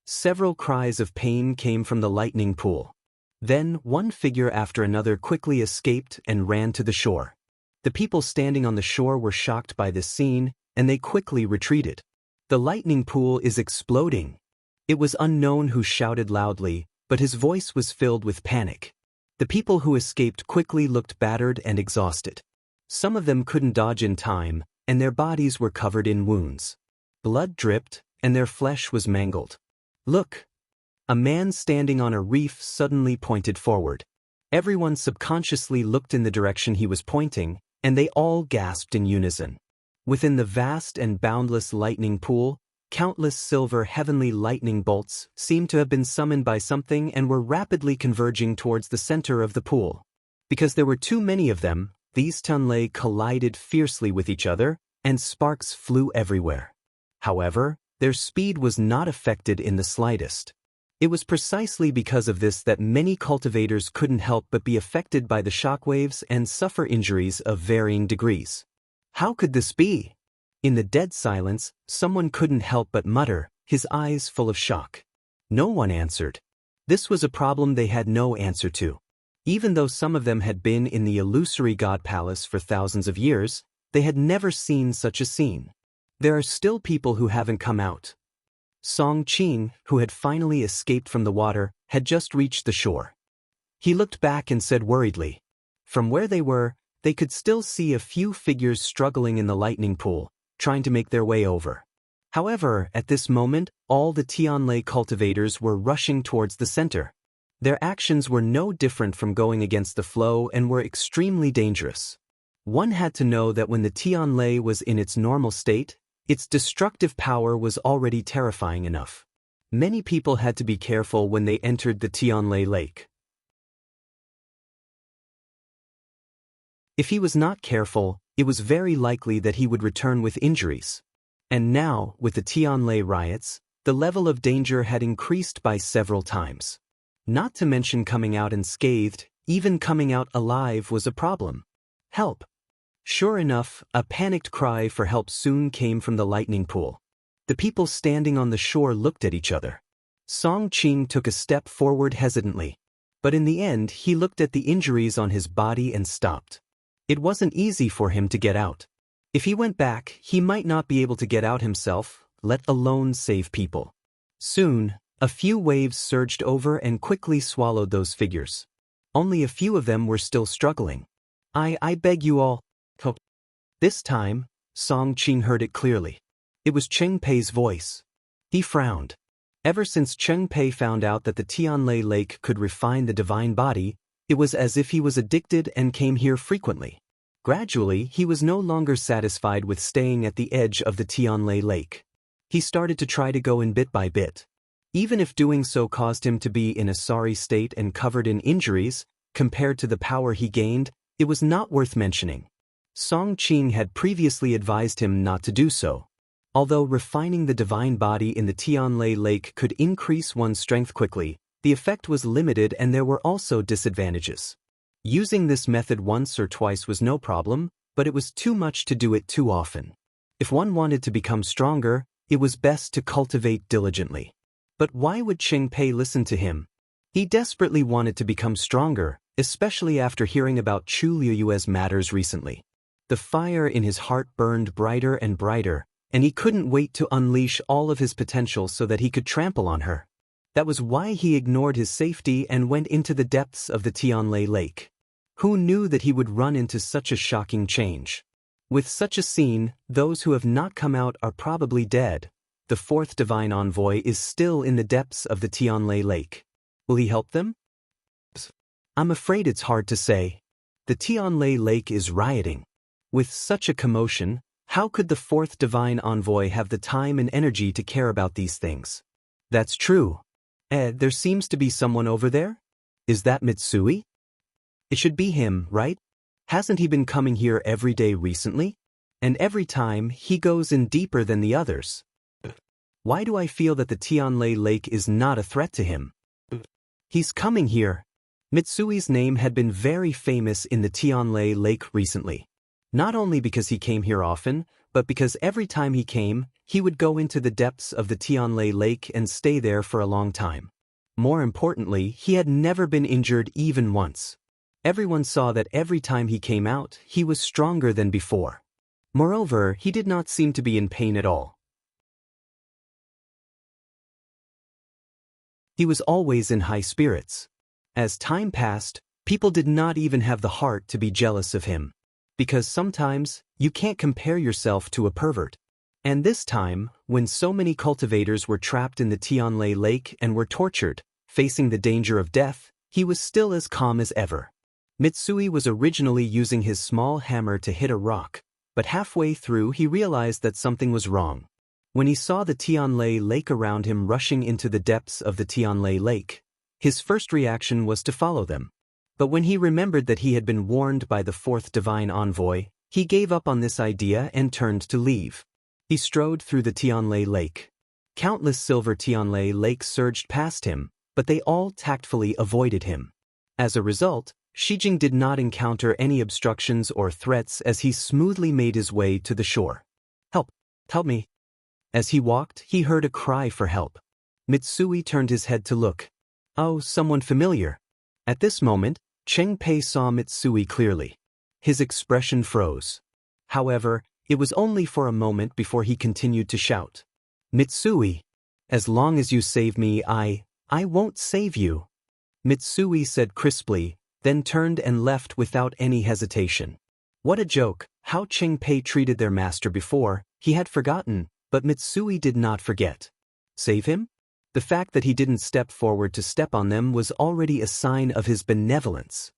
Several cries of pain came from the lightning pool. Then one figure after another quickly escaped and ran to the shore. The people standing on the shore were shocked by this scene, and they quickly retreated. The lightning pool is exploding. It was unknown who shouted loudly, but his voice was filled with panic. The people who escaped quickly looked battered and exhausted. Some of them couldn't dodge in time, and their bodies were covered in wounds. Blood dripped, and their flesh was mangled. "Look!" A man standing on a reef suddenly pointed forward. Everyone subconsciously looked in the direction he was pointing, and they all gasped in unison. Within the vast and boundless lightning pool, countless silver heavenly lightning bolts seemed to have been summoned by something and were rapidly converging towards the center of the pool. Because there were too many of them, these Tianlei collided fiercely with each other, and sparks flew everywhere. However, their speed was not affected in the slightest. It was precisely because of this that many cultivators couldn't help but be affected by the shockwaves and suffer injuries of varying degrees. How could this be? In the dead silence, someone couldn't help but mutter, his eyes full of shock. No one answered. This was a problem they had no answer to. Even though some of them had been in the illusory god palace for thousands of years, they had never seen such a scene. There are still people who haven't come out. Song Qing, who had finally escaped from the water, had just reached the shore. He looked back and said worriedly. From where they were, they could still see a few figures struggling in the lightning pool, trying to make their way over. However, at this moment, all the Tianlei cultivators were rushing towards the center. Their actions were no different from going against the flow and were extremely dangerous. One had to know that when the Tianlei was in its normal state, its destructive power was already terrifying enough. Many people had to be careful when they entered the Tianlei Lake. If he was not careful, it was very likely that he would return with injuries. And now, with the Tianlei riots, the level of danger had increased by several times. Not to mention coming out unscathed, even coming out alive was a problem. Help! Sure enough, a panicked cry for help soon came from the lightning pool. The people standing on the shore looked at each other. Song Qing took a step forward hesitantly. But in the end, he looked at the injuries on his body and stopped. It wasn't easy for him to get out. If he went back, he might not be able to get out himself, let alone save people. Soon, a few waves surged over and quickly swallowed those figures. Only a few of them were still struggling. I beg you all. This time, Song Qing heard it clearly. It was Cheng Pei's voice. He frowned. Ever since Cheng Pei found out that the Tianlei Lake could refine the divine body, it was as if he was addicted and came here frequently. Gradually, he was no longer satisfied with staying at the edge of the Tianlei Lake. He started to try to go in bit by bit. Even if doing so caused him to be in a sorry state and covered in injuries, compared to the power he gained, it was not worth mentioning. Song Qing had previously advised him not to do so. Although refining the divine body in the Tianlei Lake could increase one's strength quickly, the effect was limited and there were also disadvantages. Using this method once or twice was no problem, but it was too much to do it too often. If one wanted to become stronger, it was best to cultivate diligently. But why would Cheng Pei listen to him? He desperately wanted to become stronger, especially after hearing about Chu Liuyue's matters recently. The fire in his heart burned brighter and brighter, and he couldn't wait to unleash all of his potential so that he could trample on her. That was why he ignored his safety and went into the depths of the Tianlei Lake. Who knew that he would run into such a shocking change? With such a scene, those who have not come out are probably dead. The fourth divine envoy is still in the depths of the Tianlei Lake. Will he help them? I'm afraid it's hard to say. The Tianlei Lake is rioting. With such a commotion, how could the fourth divine envoy have the time and energy to care about these things? That's true. There seems to be someone over there? Is that Mitsui? It should be him, right? Hasn't he been coming here every day recently? And every time, he goes in deeper than the others. Why do I feel that the Tianlei Lake is not a threat to him? He's coming here. Mitsui's name had been very famous in the Tianlei Lake recently. Not only because he came here often, but because every time he came, he would go into the depths of the Tianlei Lake and stay there for a long time. More importantly, he had never been injured even once. Everyone saw that every time he came out, he was stronger than before. Moreover, he did not seem to be in pain at all. He was always in high spirits. As time passed, people did not even have the heart to be jealous of him. because sometimes you can't compare yourself to a pervert. And this time, when so many cultivators were trapped in the Tianlai lake and were tortured, facing the danger of death, he was still as calm as ever. Mitsui was originally using his small hammer to hit a rock, but halfway through he realized that something was wrong. When he saw the Tianlai lake around him rushing into the depths of the Tianlai lake, his first reaction was to follow them. But when he remembered that he had been warned by the fourth divine envoy, he gave up on this idea and turned to leave. He strode through the Tianlai lake. Countless silver Tianlai lakes surged past him, but they all tactfully avoided him. As a result, Shijing did not encounter any obstructions or threats as he smoothly made his way to the shore. "Help! Help me!" As he walked, he heard a cry for help. Mitsui turned his head to look. Oh, someone familiar. At this moment, Cheng-Pei saw Mitsui clearly. His expression froze. However, it was only for a moment before he continued to shout. "Mitsui! As long as you save me, I won't save you." Mitsui said crisply, then turned and left without any hesitation. What a joke! How Cheng-Pei treated their master before, he had forgotten, but Mitsui did not forget. Save him? The fact that he didn't step forward to step on them was already a sign of his benevolence.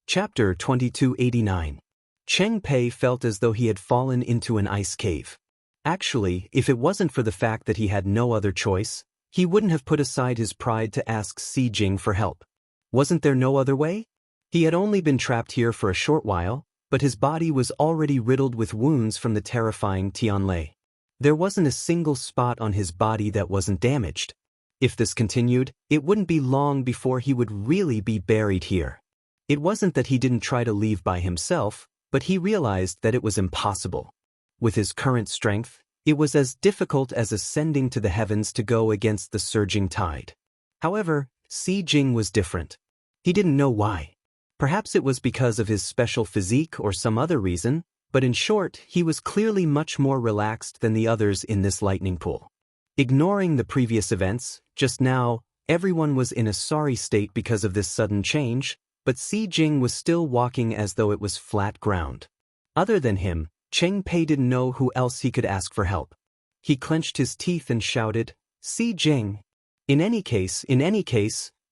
Chapter 2289. Cheng-Pei felt as though he had fallen into an ice cave. Actually, if it wasn't for the fact that he had no other choice, he wouldn't have put aside his pride to ask Shijing for help. Wasn't there no other way? He had only been trapped here for a short while, but his body was already riddled with wounds from the terrifying Tianlai. There wasn't a single spot on his body that wasn't damaged. If this continued, it wouldn't be long before he would really be buried here. It wasn't that he didn't try to leave by himself, but he realized that it was impossible. With his current strength, it was as difficult as ascending to the heavens to go against the surging tide. However, Shijing was different. He didn't know why. Perhaps it was because of his special physique or some other reason, but in short, he was clearly much more relaxed than the others in this lightning pool. Ignoring the previous events, just now, everyone was in a sorry state because of this sudden change, but Shijing was still walking as though it was flat ground. Other than him, Cheng-Pei didn't know who else he could ask for help. He clenched his teeth and shouted, "Shijing! In any case,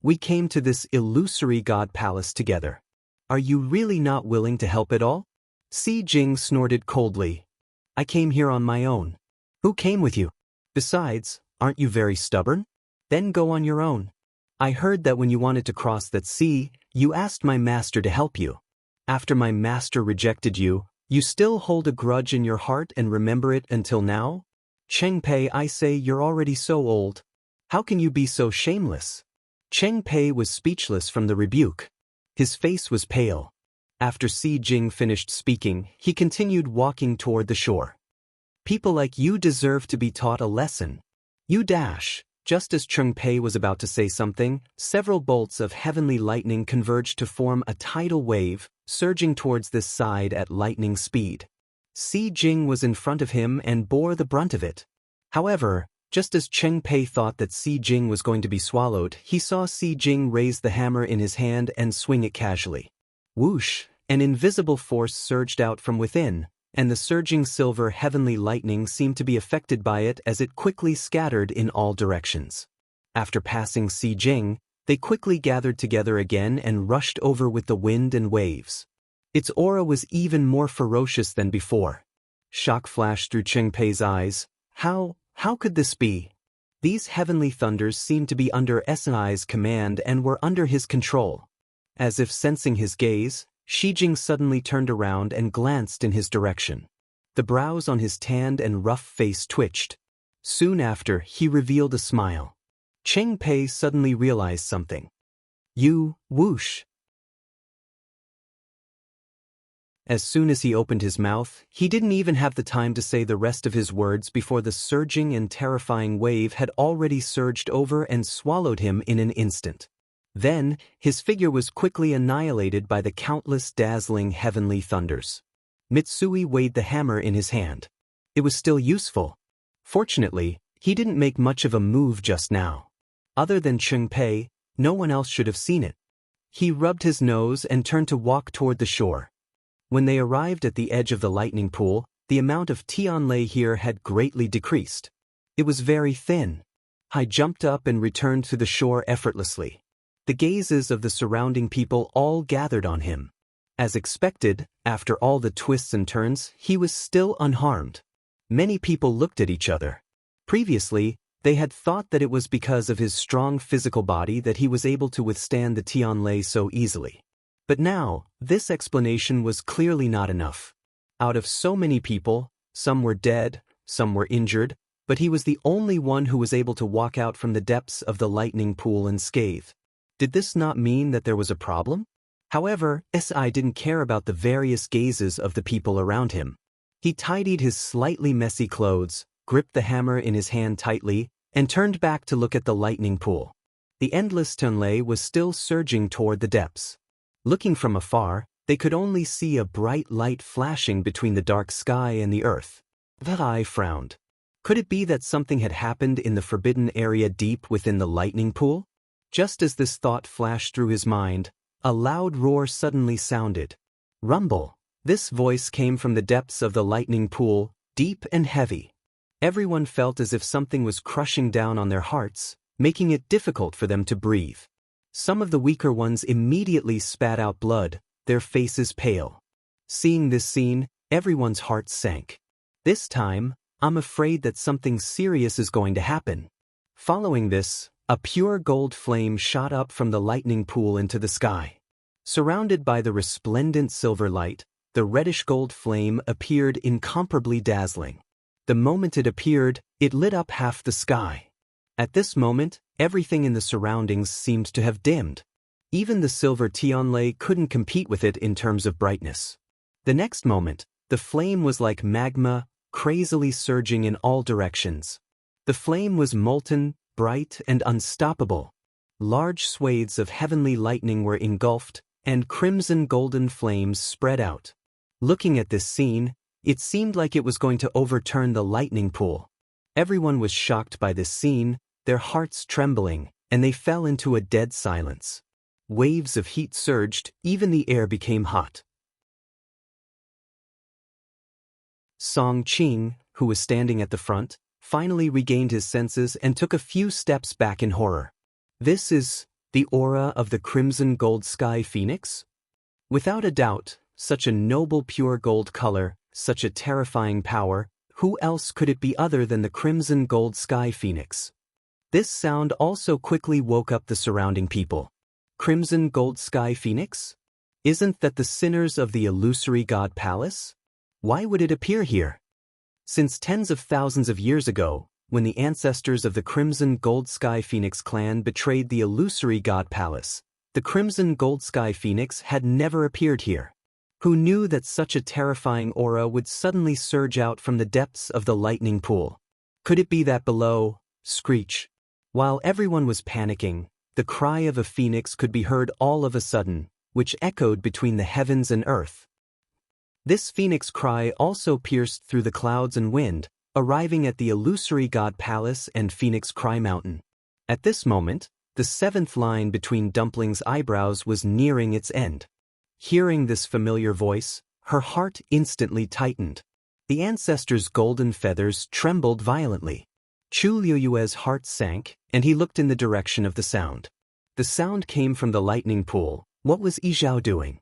we came to this illusory god palace together. Are you really not willing to help at all?" Shijing snorted coldly. "I came here on my own. Who came with you? Besides, aren't you very stubborn? Then go on your own. I heard that when you wanted to cross that sea, you asked my master to help you. After my master rejected you, you still hold a grudge in your heart and remember it until now? Cheng-Pei, I say you're already so old. How can you be so shameless?" Cheng-Pei was speechless from the rebuke. His face was pale. After Shijing finished speaking, he continued walking toward the shore. "People like you deserve to be taught a lesson. You dash." Just as Cheng-Pei was about to say something, several bolts of heavenly lightning converged to form a tidal wave, surging towards this side at lightning speed. Shijing was in front of him and bore the brunt of it. However, just as Cheng-Pei thought that Shijing was going to be swallowed, he saw Shijing raise the hammer in his hand and swing it casually. Whoosh! An invisible force surged out from within, and the surging silver heavenly lightning seemed to be affected by it as it quickly scattered in all directions. After passing Shijing, they quickly gathered together again and rushed over with the wind and waves. Its aura was even more ferocious than before. Shock flashed through Cheng-Pei's eyes. How could this be? These heavenly thunders seemed to be under SNI's command and were under his control. As if sensing his gaze, Shijing suddenly turned around and glanced in his direction. The brows on his tanned and rough face twitched. Soon after, he revealed a smile. Cheng-Pei suddenly realized something. "You, whoosh." As soon as he opened his mouth, he didn't even have the time to say the rest of his words before the surging and terrifying wave had already surged over and swallowed him in an instant. Then, his figure was quickly annihilated by the countless dazzling heavenly thunders. Mitsui weighed the hammer in his hand. It was still useful. Fortunately, he didn't make much of a move just now. Other than Cheng-Pei, No one else should have seen it. He rubbed his nose and turned to walk toward the shore. When they arrived at the edge of the lightning pool, the amount of Tianlei here had greatly decreased. It was very thin. I jumped up and returned to the shore effortlessly. The gazes of the surrounding people all gathered on him. As expected, after all the twists and turns, he was still unharmed. Many people looked at each other. Previously, they had thought that it was because of his strong physical body that he was able to withstand the Tianlei so easily. But now, this explanation was clearly not enough. Out of so many people, some were dead, some were injured, but he was the only one who was able to walk out from the depths of the lightning pool unscathed. Did this not mean that there was a problem? However, Si didn't care about the various gazes of the people around him. He tidied his slightly messy clothes, gripped the hammer in his hand tightly, and turned back to look at the lightning pool. The endless Tianlei was still surging toward the depths. Looking from afar, they could only see a bright light flashing between the dark sky and the earth. I frowned. Could it be that something had happened in the forbidden area deep within the lightning pool? Just as this thought flashed through his mind, a loud roar suddenly sounded. Rumble! This voice came from the depths of the lightning pool, deep and heavy. Everyone felt as if something was crushing down on their hearts, making it difficult for them to breathe. Some of the weaker ones immediately spat out blood, their faces pale. Seeing this scene, everyone's heart sank. This time, I'm afraid that something serious is going to happen. Following this, a pure gold flame shot up from the lightning pool into the sky. Surrounded by the resplendent silver light, the reddish-gold flame appeared incomparably dazzling. The moment it appeared, it lit up half the sky. At this moment, everything in the surroundings seemed to have dimmed. Even the silver Tianlei couldn't compete with it in terms of brightness. The next moment, the flame was like magma, crazily surging in all directions. The flame was molten, bright, and unstoppable. Large swathes of heavenly lightning were engulfed, and crimson golden flames spread out. Looking at this scene, it seemed like it was going to overturn the lightning pool. Everyone was shocked by this scene, their hearts trembling, and they fell into a dead silence. Waves of heat surged, even the air became hot. Song Qing, who was standing at the front, finally regained his senses and took a few steps back in horror. This is the aura of the crimson gold sky phoenix? Without a doubt, such a noble pure gold color, such a terrifying power, who else could it be other than the crimson gold sky phoenix? This sound also quickly woke up the surrounding people. Crimson gold sky phoenix? Isn't that the sinners of the illusory god palace? Why would it appear here? Since tens of thousands of years ago, when the ancestors of the Crimson Gold Sky Phoenix clan betrayed the illusory god palace, the Crimson Gold Sky Phoenix had never appeared here. Who knew that such a terrifying aura would suddenly surge out from the depths of the lightning pool? Could it be that below, screech? While everyone was panicking, the cry of a phoenix could be heard all of a sudden, which echoed between the heavens and earth. This phoenix cry also pierced through the clouds and wind, arriving at the illusory god palace and Phoenix Cry Mountain. At this moment, the seventh line between Dumpling's eyebrows was nearing its end. Hearing this familiar voice, her heart instantly tightened. The ancestors' golden feathers trembled violently. Chu Liuyue's heart sank, and he looked in the direction of the sound. The sound came from the lightning pool. What was Yi Zhao doing?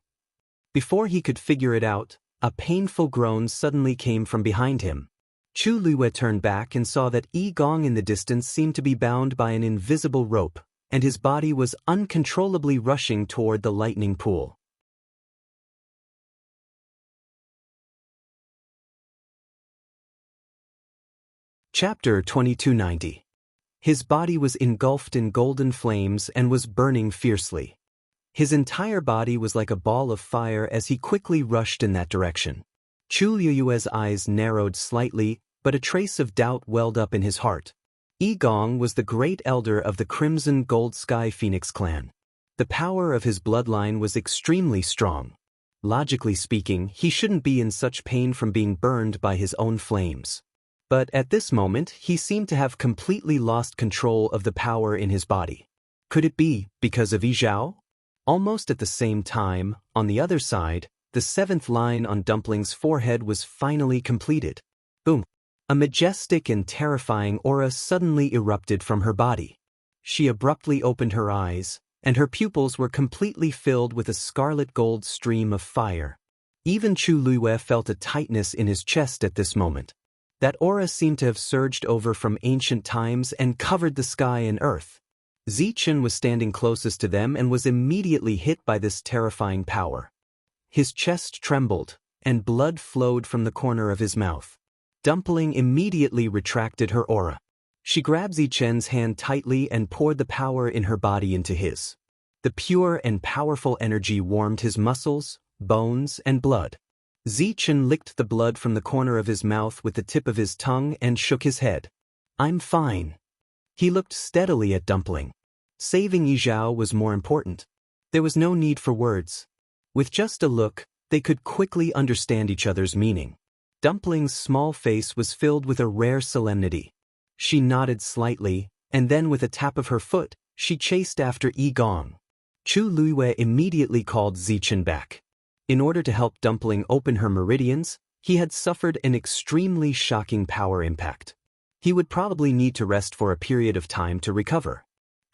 Before he could figure it out, a painful groan suddenly came from behind him. Chu Liyue turned back and saw that Yi Gong in the distance seemed to be bound by an invisible rope, and his body was uncontrollably rushing toward the lightning pool. Chapter 2290. His body was engulfed in golden flames and was burning fiercely. His entire body was like a ball of fire as he quickly rushed in that direction. Chu Liyue's eyes narrowed slightly, but a trace of doubt welled up in his heart. Yi Gong was the great elder of the Crimson Gold Sky Phoenix clan. The power of his bloodline was extremely strong. Logically speaking, he shouldn't be in such pain from being burned by his own flames. But at this moment, he seemed to have completely lost control of the power in his body. Could it be because of Yi Zhao? Almost at the same time, on the other side, the 7th line on Dumpling's forehead was finally completed. Boom! A majestic and terrifying aura suddenly erupted from her body. She abruptly opened her eyes, and her pupils were completely filled with a scarlet gold stream of fire. Even Chu Luiyue felt a tightness in his chest at this moment. That aura seemed to have surged over from ancient times and covered the sky and earth. Zichen was standing closest to them and was immediately hit by this terrifying power. His chest trembled, and blood flowed from the corner of his mouth. Dumpling immediately retracted her aura. She grabbed Zichen's hand tightly and poured the power in her body into his. The pure and powerful energy warmed his muscles, bones, and blood. Zichen licked the blood from the corner of his mouth with the tip of his tongue and shook his head. "I'm fine." He looked steadily at Dumpling. Saving Yi Zhao was more important. There was no need for words. With just a look, they could quickly understand each other's meaning. Dumpling's small face was filled with a rare solemnity. She nodded slightly, and then with a tap of her foot, she chased after Yi Gong. Chu Luiyue immediately called Zichen back. In order to help Dumpling open her meridians, he had suffered an extremely shocking power impact. He would probably need to rest for a period of time to recover.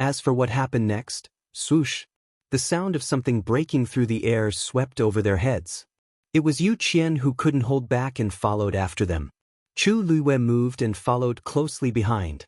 As for what happened next, swoosh! The sound of something breaking through the air swept over their heads. It was Yu Qian who couldn't hold back and followed after them. Chu Luiyue moved and followed closely behind.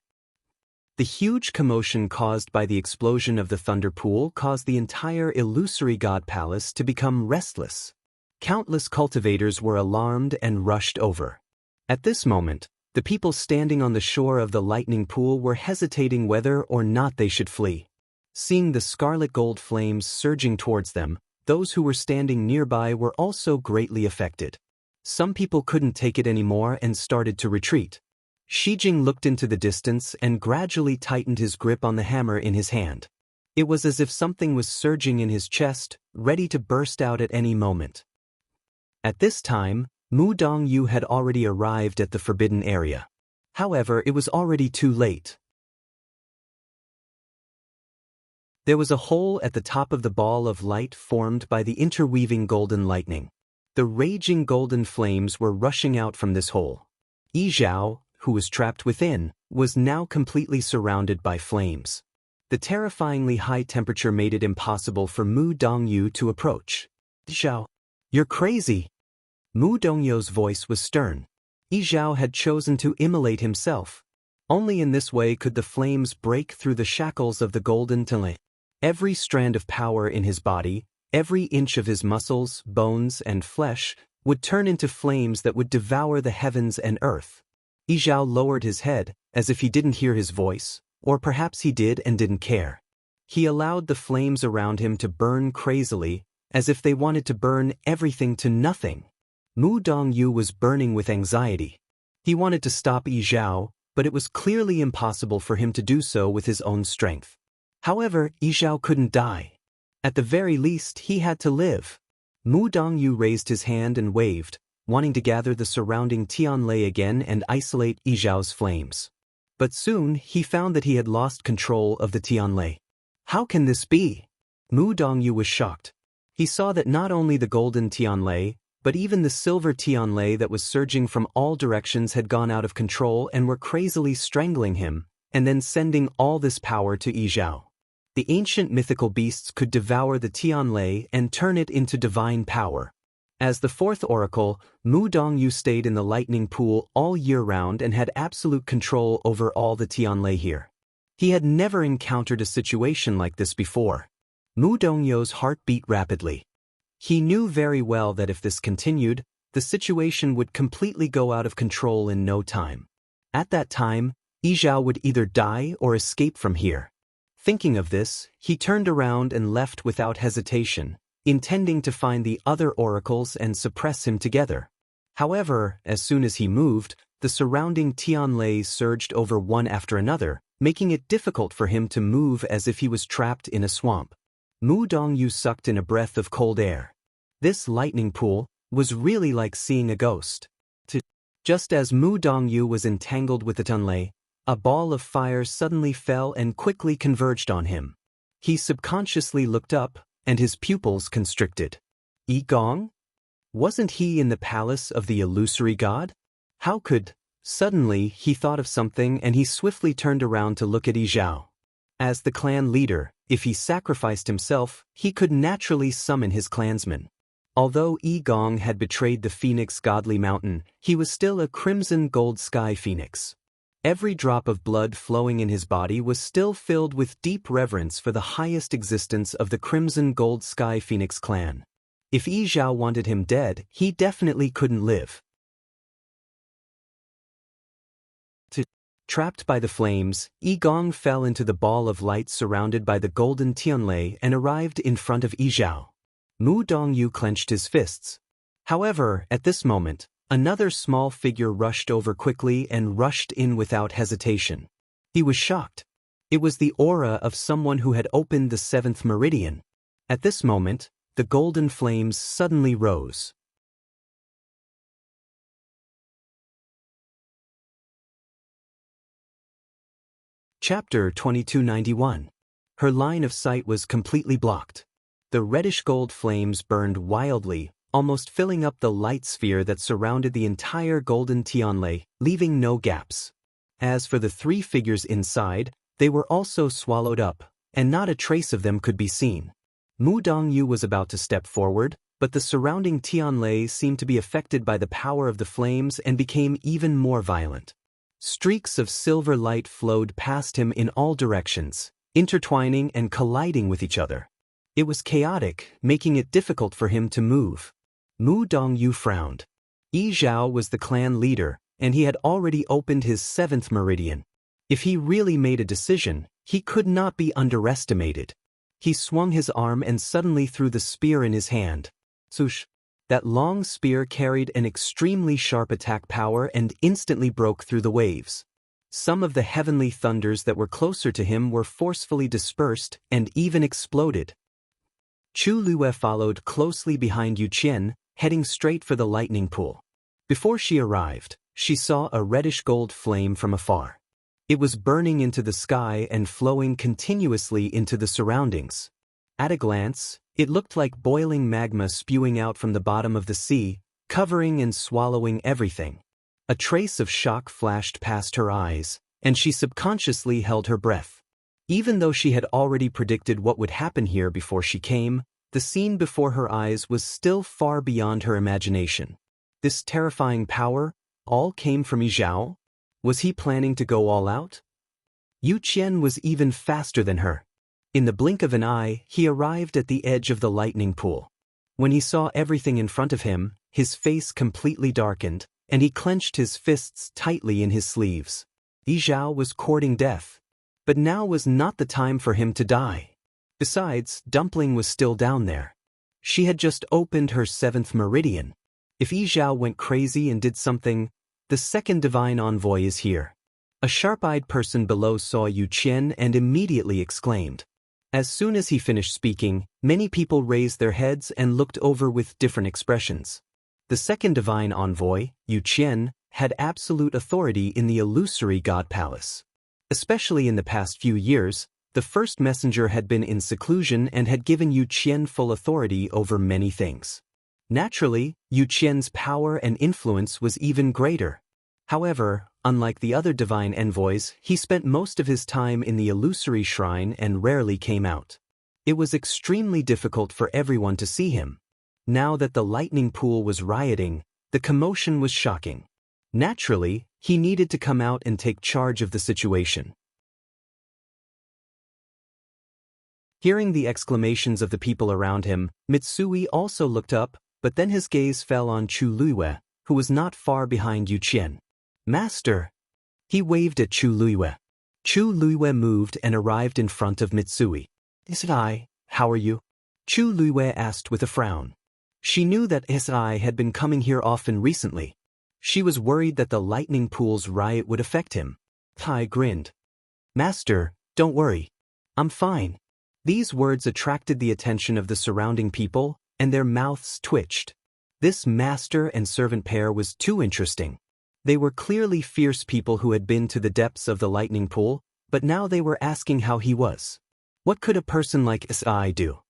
The huge commotion caused by the explosion of the thunder pool caused the entire illusory god palace to become restless. Countless cultivators were alarmed and rushed over. At this moment, the people standing on the shore of the lightning pool were hesitating whether or not they should flee. Seeing the scarlet gold flames surging towards them, those who were standing nearby were also greatly affected. Some people couldn't take it anymore and started to retreat. Shijing looked into the distance and gradually tightened his grip on the hammer in his hand. It was as if something was surging in his chest, ready to burst out at any moment. At this time, Mu Dongyu had already arrived at the forbidden area. However, it was already too late. There was a hole at the top of the ball of light formed by the interweaving golden lightning. The raging golden flames were rushing out from this hole. Yi Zhao, who was trapped within, was now completely surrounded by flames. The terrifyingly high temperature made it impossible for Mu Dongyu to approach. "Zhao, you're crazy!" Mu Dongyu's voice was stern. Yi Zhao had chosen to immolate himself. Only in this way could the flames break through the shackles of the golden tele. Every strand of power in his body, every inch of his muscles, bones, and flesh, would turn into flames that would devour the heavens and earth. Yi Zhao lowered his head, as if he didn't hear his voice, or perhaps he did and didn't care. He allowed the flames around him to burn crazily, as if they wanted to burn everything to nothing. Mu Dongyu was burning with anxiety. He wanted to stop Yi Zhao, but it was clearly impossible for him to do so with his own strength. However, Yi Zhao couldn't die. At the very least, he had to live. Mu Dongyu raised his hand and waved, wanting to gather the surrounding Tianlei again and isolate Yi Zhao's flames. But soon, he found that he had lost control of the Tianlei. How can this be? Mu Dongyu was shocked. He saw that not only the golden Tianlei, but even the silver Tianlei that was surging from all directions had gone out of control and were crazily strangling him, and then sending all this power to Yi Zhao. The ancient mythical beasts could devour the Tianlei and turn it into divine power. As the fourth oracle, Mu Dongyu stayed in the lightning pool all year round and had absolute control over all the Tianlei here. He had never encountered a situation like this before. Mu Dongyu's heart beat rapidly. He knew very well that if this continued, the situation would completely go out of control in no time. At that time, Yi Zhao would either die or escape from here. Thinking of this, he turned around and left without hesitation, intending to find the other oracles and suppress him together. However, as soon as he moved, the surrounding Tianlei surged over one after another, making it difficult for him to move as if he was trapped in a swamp. Mu Dongyu sucked in a breath of cold air. This lightning pool was really like seeing a ghost. Just as Mu Dongyu was entangled with the Tianlei, a ball of fire suddenly fell and quickly converged on him. He subconsciously looked up, and his pupils constricted. Yi Gong? Wasn't he in the palace of the illusory god? How could... Suddenly, he thought of something and he swiftly turned around to look at Yi Zhao. As the clan leader, if he sacrificed himself, he could naturally summon his clansmen. Although Yi Gong had betrayed the phoenix godly mountain, he was still a crimson gold sky phoenix. Every drop of blood flowing in his body was still filled with deep reverence for the highest existence of the crimson gold sky phoenix clan. If Yi Zhao wanted him dead, he definitely couldn't live. Trapped by the flames, Yi Gong fell into the ball of light surrounded by the golden Tianlei and arrived in front of Yi Zhao. Mu Dongyu clenched his fists. However, at this moment, another small figure rushed over quickly and rushed in without hesitation. He was shocked. It was the aura of someone who had opened the seventh meridian. At this moment, the golden flames suddenly rose. Chapter 2291. Her line of sight was completely blocked. The reddish-gold flames burned wildly, almost filling up the light sphere that surrounded the entire golden Tianlei, leaving no gaps. As for the three figures inside, they were also swallowed up, and not a trace of them could be seen. Mu Dongyu was about to step forward, but the surrounding Tianlei seemed to be affected by the power of the flames and became even more violent. Streaks of silver light flowed past him in all directions, intertwining and colliding with each other. It was chaotic, making it difficult for him to move. Mu Dongyu frowned. Yi Zhao was the clan leader, and he had already opened his seventh meridian. If he really made a decision, he could not be underestimated. He swung his arm and suddenly threw the spear in his hand. Swoosh! That long spear carried an extremely sharp attack power and instantly broke through the waves. Some of the heavenly thunders that were closer to him were forcefully dispersed and even exploded. Chu Lue followed closely behind Yu Qian, heading straight for the lightning pool. Before she arrived, she saw a reddish-gold flame from afar. It was burning into the sky and flowing continuously into the surroundings. At a glance, it looked like boiling magma spewing out from the bottom of the sea, covering and swallowing everything. A trace of shock flashed past her eyes, and she subconsciously held her breath. Even though she had already predicted what would happen here before she came, the scene before her eyes was still far beyond her imagination. This terrifying power all came from Yi Zhao? Was he planning to go all out? Yu Qian was even faster than her. In the blink of an eye, he arrived at the edge of the lightning pool. When he saw everything in front of him, his face completely darkened, and he clenched his fists tightly in his sleeves. Yi Zhao was courting death. But now was not the time for him to die. Besides, Dumpling was still down there. She had just opened her seventh meridian. If Yi Zhao went crazy and did something, the second divine envoy is here. A sharp-eyed person below saw Yu Qian and immediately exclaimed. As soon as he finished speaking, many people raised their heads and looked over with different expressions. The second divine envoy, Yu Qian, had absolute authority in the illusory god palace. Especially in the past few years, the first messenger had been in seclusion and had given Yu Qian full authority over many things. Naturally, Yu Qian's power and influence was even greater. However, unlike the other divine envoys, he spent most of his time in the illusory shrine and rarely came out. It was extremely difficult for everyone to see him. Now that the lightning pool was rioting, the commotion was shocking. Naturally, he needed to come out and take charge of the situation. Hearing the exclamations of the people around him, Mitsui also looked up, but then his gaze fell on Chu Lue, who was not far behind Yu Qian. Master! He waved at Chu Lue. Chu Lue moved and arrived in front of Mitsui. Is it I? How are you? Chu Lue asked with a frown. She knew that Isai had been coming here often recently. She was worried that the lightning pool's riot would affect him. Tai grinned. Master, don't worry. I'm fine. These words attracted the attention of the surrounding people, and their mouths twitched. This master and servant pair was too interesting. They were clearly fierce people who had been to the depths of the lightning pool, but now they were asking how he was. What could a person like I do?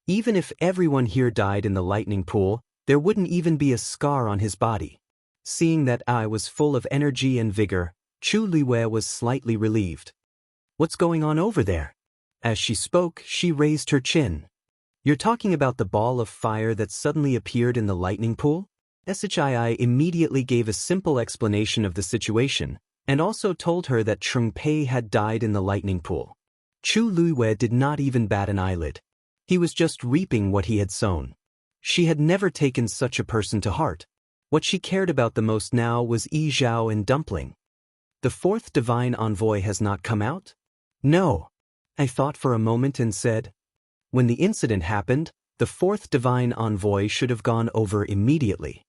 Even if everyone here died in the lightning pool, there wouldn't even be a scar on his body. Seeing that I was full of energy and vigor, Chu Liwei was slightly relieved. What's going on over there? As she spoke, she raised her chin. You're talking about the ball of fire that suddenly appeared in the lightning pool? Shii immediately gave a simple explanation of the situation, and also told her that Chengpei had died in the lightning pool. Chu Liwei did not even bat an eyelid. He was just reaping what he had sown. She had never taken such a person to heart. What she cared about the most now was Yi Zhao and Dumpling. The fourth divine envoy has not come out? No. I thought for a moment and said, when the incident happened, the fourth divine envoy should have gone over immediately.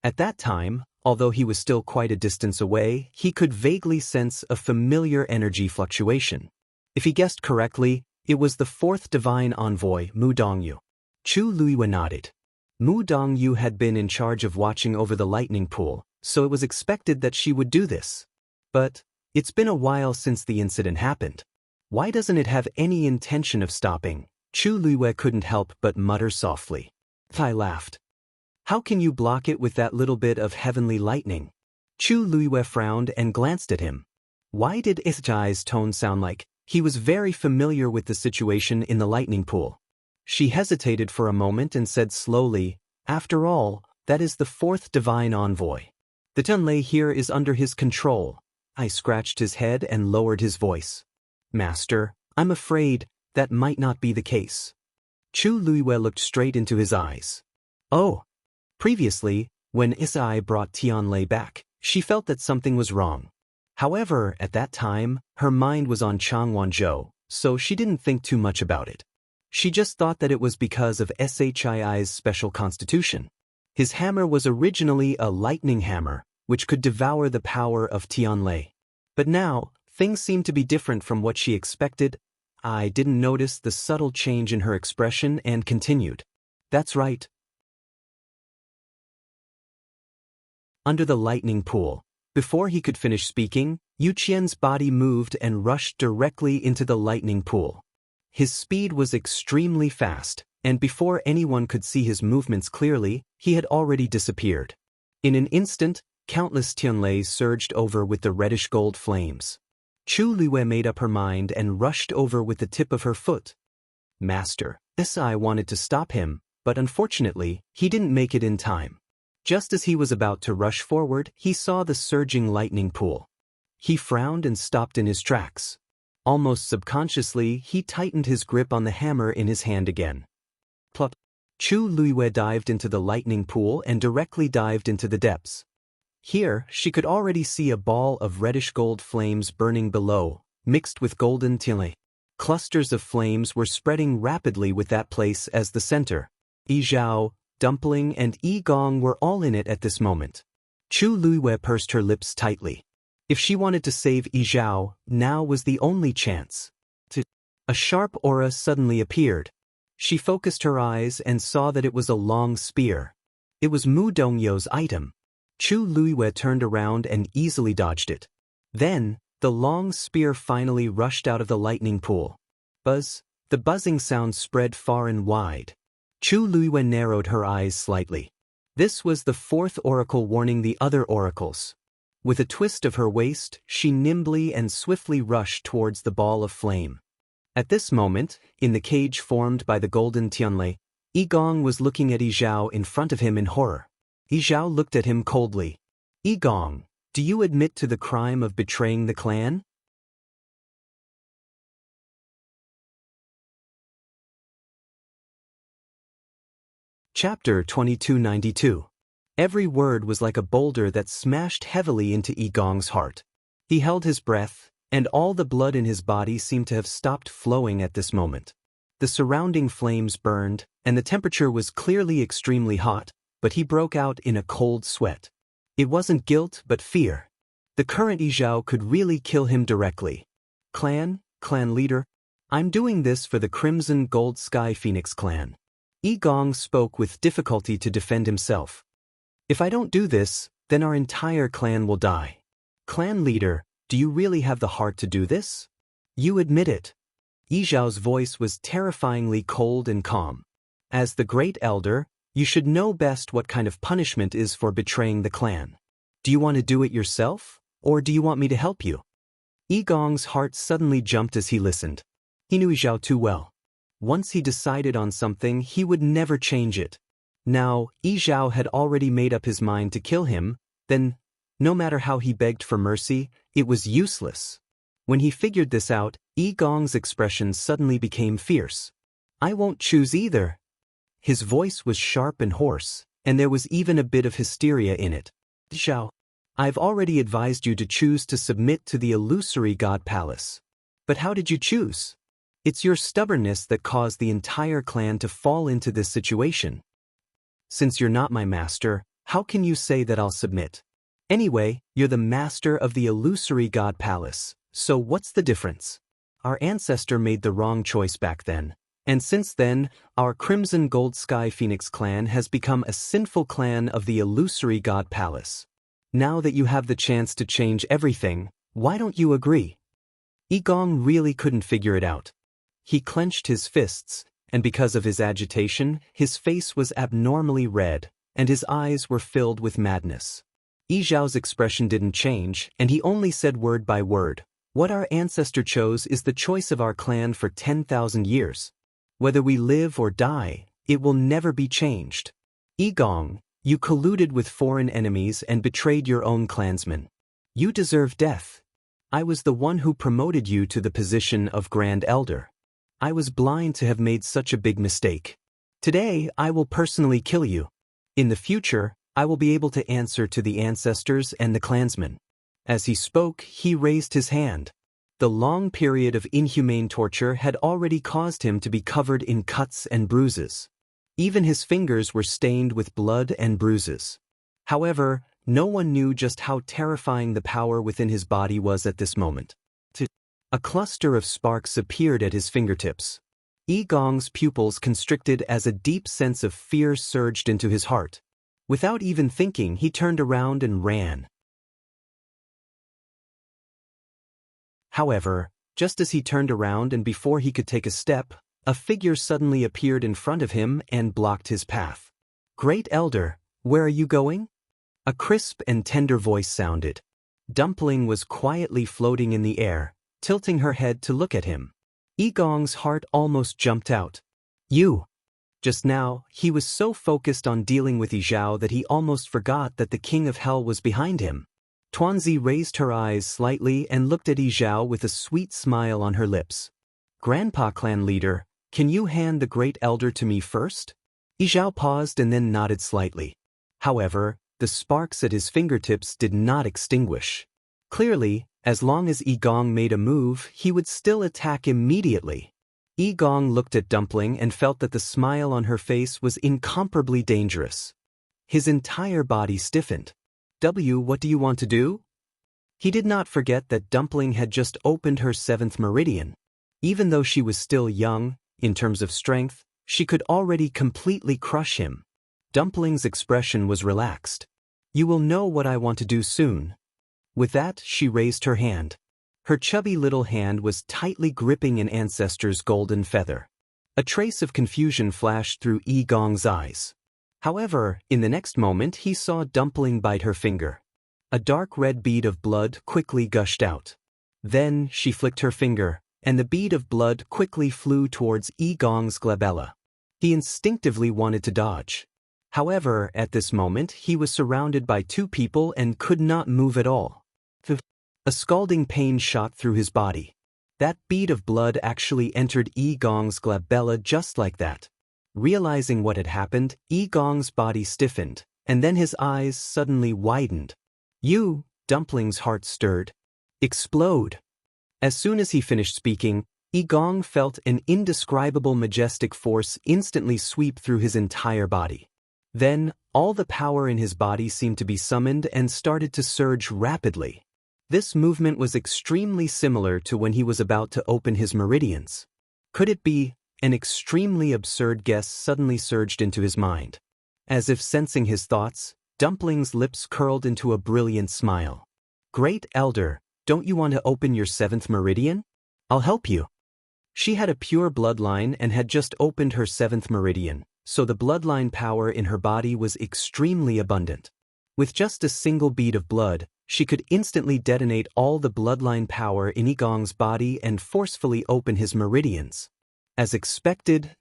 At that time, although he was still quite a distance away, he could vaguely sense a familiar energy fluctuation. If he guessed correctly, it was the fourth divine envoy, Mu Dongyu. Chu Liwei nodded. Mu Dongyu had been in charge of watching over the lightning pool, so it was expected that she would do this. But it's been a while since the incident happened. Why doesn't it have any intention of stopping? Chu Liwei couldn't help but mutter softly. Tai laughed. How can you block it with that little bit of heavenly lightning? Chu Liwei frowned and glanced at him. Why did Shi's tone sound like he was very familiar with the situation in the lightning pool? She hesitated for a moment and said slowly, after all, that is the fourth divine envoy. The Tunlei here is under his control. I scratched his head and lowered his voice. Master, I'm afraid that might not be the case. Chu Liwei looked straight into his eyes. Oh. Previously, when Shi brought Tianlei back, she felt that something was wrong. However, at that time, her mind was on Changwonzhou, so she didn't think too much about it. She just thought that it was because of Shii's special constitution. His hammer was originally a lightning hammer, which could devour the power of Tianlei. But now, things seemed to be different from what she expected. I didn't notice the subtle change in her expression and continued. That's right. Under the lightning pool. Before he could finish speaking, Yu Qian's body moved and rushed directly into the lightning pool. His speed was extremely fast, and before anyone could see his movements clearly, he had already disappeared. In an instant, countless Tianleis surged over with the reddish-gold flames. Chu Liwei made up her mind and rushed over with the tip of her foot. Master, Shi wanted to stop him, but unfortunately, he didn't make it in time. Just as he was about to rush forward, he saw the surging lightning pool. He frowned and stopped in his tracks. Almost subconsciously, he tightened his grip on the hammer in his hand again. Plop. Chu Liwei dived into the lightning pool and directly dived into the depths. Here, she could already see a ball of reddish-gold flames burning below, mixed with golden tianlei. Clusters of flames were spreading rapidly with that place as the center. Yi Zhao, Dumpling, and Yi Gong were all in it at this moment. Chu Liwei pursed her lips tightly. If she wanted to save Yi Zhao, now was the only chance. A sharp aura suddenly appeared. She focused her eyes and saw that it was a long spear. It was Mu Dongyu's item. Chu Liwei turned around and easily dodged it. Then, the long spear finally rushed out of the lightning pool. Buzz. The buzzing sound spread far and wide. Chu Liwei narrowed her eyes slightly. This was the fourth oracle warning the other oracles. With a twist of her waist, she nimbly and swiftly rushed towards the ball of flame. At this moment, in the cage formed by the golden tianlei, Yi Gong was looking at Yi Zhao in front of him in horror. Yi Zhao looked at him coldly. Yi Gong, do you admit to the crime of betraying the clan? Chapter 2292. Every word was like a boulder that smashed heavily into Yi Gong's heart. He held his breath, and all the blood in his body seemed to have stopped flowing at this moment. The surrounding flames burned, and the temperature was clearly extremely hot, but he broke out in a cold sweat. It wasn't guilt but fear. The current Yi Zhao could really kill him directly. Clan leader, I'm doing this for the Crimson Gold Sky Phoenix clan. Yi Gong spoke with difficulty to defend himself. If I don't do this, then our entire clan will die. Clan leader, do you really have the heart to do this? You admit it. Yi Zhao's voice was terrifyingly cold and calm. As the Great Elder, you should know best what kind of punishment is for betraying the clan. Do you want to do it yourself, or do you want me to help you? Yi Gong's heart suddenly jumped as he listened. He knew Yi Zhao too well. Once he decided on something, he would never change it. Now, Yi Zhao had already made up his mind to kill him, then, no matter how he begged for mercy, it was useless. When he figured this out, Yi Gong's expression suddenly became fierce. I won't choose either. His voice was sharp and hoarse, and there was even a bit of hysteria in it. Zhao, I've already advised you to choose to submit to the illusory God Palace. But how did you choose? It's your stubbornness that caused the entire clan to fall into this situation. Since you're not my master, how can you say that I'll submit? Anyway, you're the master of the illusory God Palace, so what's the difference? Our ancestor made the wrong choice back then, and since then, our Crimson Gold Sky Phoenix clan has become a sinful clan of the illusory God Palace. Now that you have the chance to change everything, why don't you agree? Yi Gong really couldn't figure it out. He clenched his fists, and because of his agitation, his face was abnormally red, and his eyes were filled with madness. Yi Zhao's expression didn't change, and he only said word by word, what our ancestor chose is the choice of our clan for 10,000 years. Whether we live or die, it will never be changed. Yi Gong, you colluded with foreign enemies and betrayed your own clansmen. You deserve death. I was the one who promoted you to the position of Grand Elder. I was blind to have made such a big mistake. Today, I will personally kill you. In the future, I will be able to answer to the ancestors and the clansmen. As he spoke, he raised his hand. The long period of inhumane torture had already caused him to be covered in cuts and bruises. Even his fingers were stained with blood and bruises. However, no one knew just how terrifying the power within his body was at this moment. A cluster of sparks appeared at his fingertips. Yi Gong's pupils constricted as a deep sense of fear surged into his heart. Without even thinking, he turned around and ran. However, just as he turned around and before he could take a step, a figure suddenly appeared in front of him and blocked his path. Great Elder, where are you going? A crisp and tender voice sounded. Dumpling was quietly floating in the air, tilting her head to look at him. Yi Gong's heart almost jumped out. You! Just now, he was so focused on dealing with Yi Zhao that he almost forgot that the King of Hell was behind him. Tuanzi raised her eyes slightly and looked at Yi Zhao with a sweet smile on her lips. Grandpa clan leader, can you hand the Great Elder to me first? Yi Zhao paused and then nodded slightly. However, the sparks at his fingertips did not extinguish. Clearly, as long as Yi Gong made a move, he would still attack immediately. Yi Gong looked at Dumpling and felt that the smile on her face was incomparably dangerous. His entire body stiffened. What do you want to do? He did not forget that Dumpling had just opened her 7th meridian. Even though she was still young, in terms of strength, she could already completely crush him. Dumpling's expression was relaxed. You will know what I want to do soon. With that, she raised her hand. Her chubby little hand was tightly gripping an ancestor's golden feather. A trace of confusion flashed through Yi Gong's eyes. However, in the next moment he saw Dumpling bite her finger. A dark red bead of blood quickly gushed out. Then she flicked her finger, and the bead of blood quickly flew towards Yi Gong's glabella. He instinctively wanted to dodge. However, at this moment he was surrounded by 2 people and could not move at all. A scalding pain shot through his body. That bead of blood actually entered Yi Gong's glabella just like that. Realizing what had happened, Yi Gong's body stiffened, and then his eyes suddenly widened. You, Dumpling's heart stirred. Explode! As soon as he finished speaking, Yi Gong felt an indescribable majestic force instantly sweep through his entire body. Then, all the power in his body seemed to be summoned and started to surge rapidly. This movement was extremely similar to when he was about to open his meridians. Could it be? An extremely absurd guess suddenly surged into his mind. As if sensing his thoughts, Dumpling's lips curled into a brilliant smile. Great Elder, don't you want to open your 7th meridian? I'll help you. She had a pure bloodline and had just opened her 7th meridian, so the bloodline power in her body was extremely abundant. With just a single bead of blood, she could instantly detonate all the bloodline power in Yigong's body and forcefully open his meridians. As expected.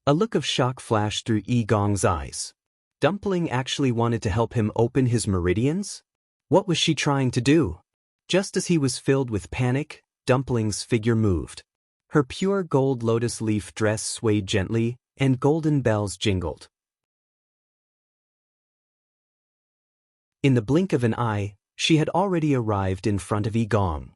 A look of shock flashed through Yigong's eyes. Dumpling actually wanted to help him open his meridians? What was she trying to do? Just as he was filled with panic, Dumpling's figure moved. Her pure gold lotus leaf dress swayed gently, and golden bells jingled. In the blink of an eye, she had already arrived in front of Yigong.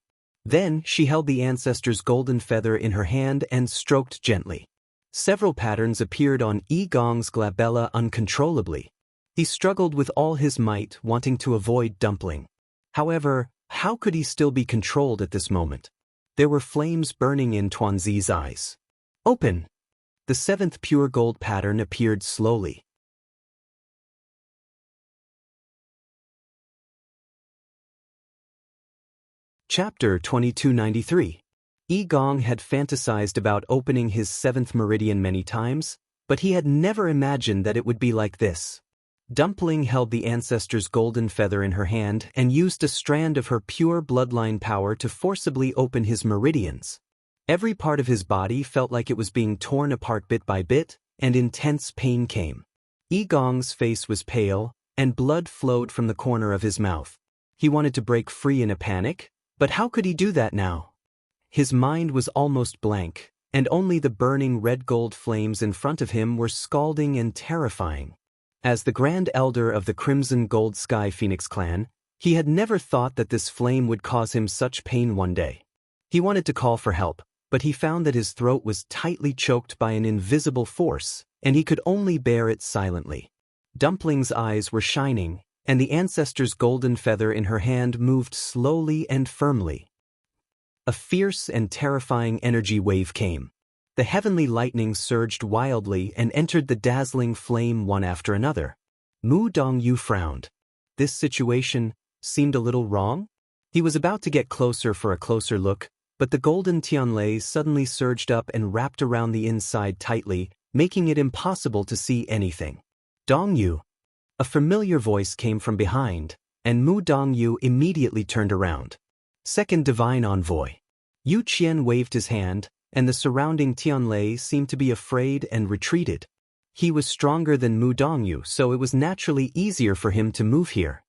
Then she held the ancestor's golden feather in her hand and stroked gently. Several patterns appeared on Yigong's glabella uncontrollably. He struggled with all his might, wanting to avoid Dumpling. However, how could he still be controlled at this moment? There were flames burning in Tuanzi's eyes. Open! The 7th pure gold pattern appeared slowly. Chapter 2293. Yigong had fantasized about opening his 7th meridian many times, but he had never imagined that it would be like this. Dumpling held the ancestor's golden feather in her hand and used a strand of her pure bloodline power to forcibly open his meridians. Every part of his body felt like it was being torn apart bit by bit, and intense pain came. Yigong's face was pale, and blood flowed from the corner of his mouth. He wanted to break free in a panic, but how could he do that now? His mind was almost blank, and only the burning red gold flames in front of him were scalding and terrifying. As the Grand Elder of the Crimson Gold Sky Phoenix clan, he had never thought that this flame would cause him such pain one day. He wanted to call for help, but he found that his throat was tightly choked by an invisible force, and he could only bear it silently. Dumpling's eyes were shining, and the ancestor's golden feather in her hand moved slowly and firmly. A fierce and terrifying energy wave came. The heavenly lightning surged wildly and entered the dazzling flame one after another. Mu Dongyu frowned. This situation seemed a little wrong. He was about to get closer for a closer look, but the golden Tianlei suddenly surged up and wrapped around the inside tightly, making it impossible to see anything. Dongyu! A familiar voice came from behind, and Mu Dongyu immediately turned around. Second Divine Envoy. Yu Qian waved his hand, and the surrounding Tianlei seemed to be afraid and retreated. He was stronger than Mu Dongyu, so it was naturally easier for him to move here.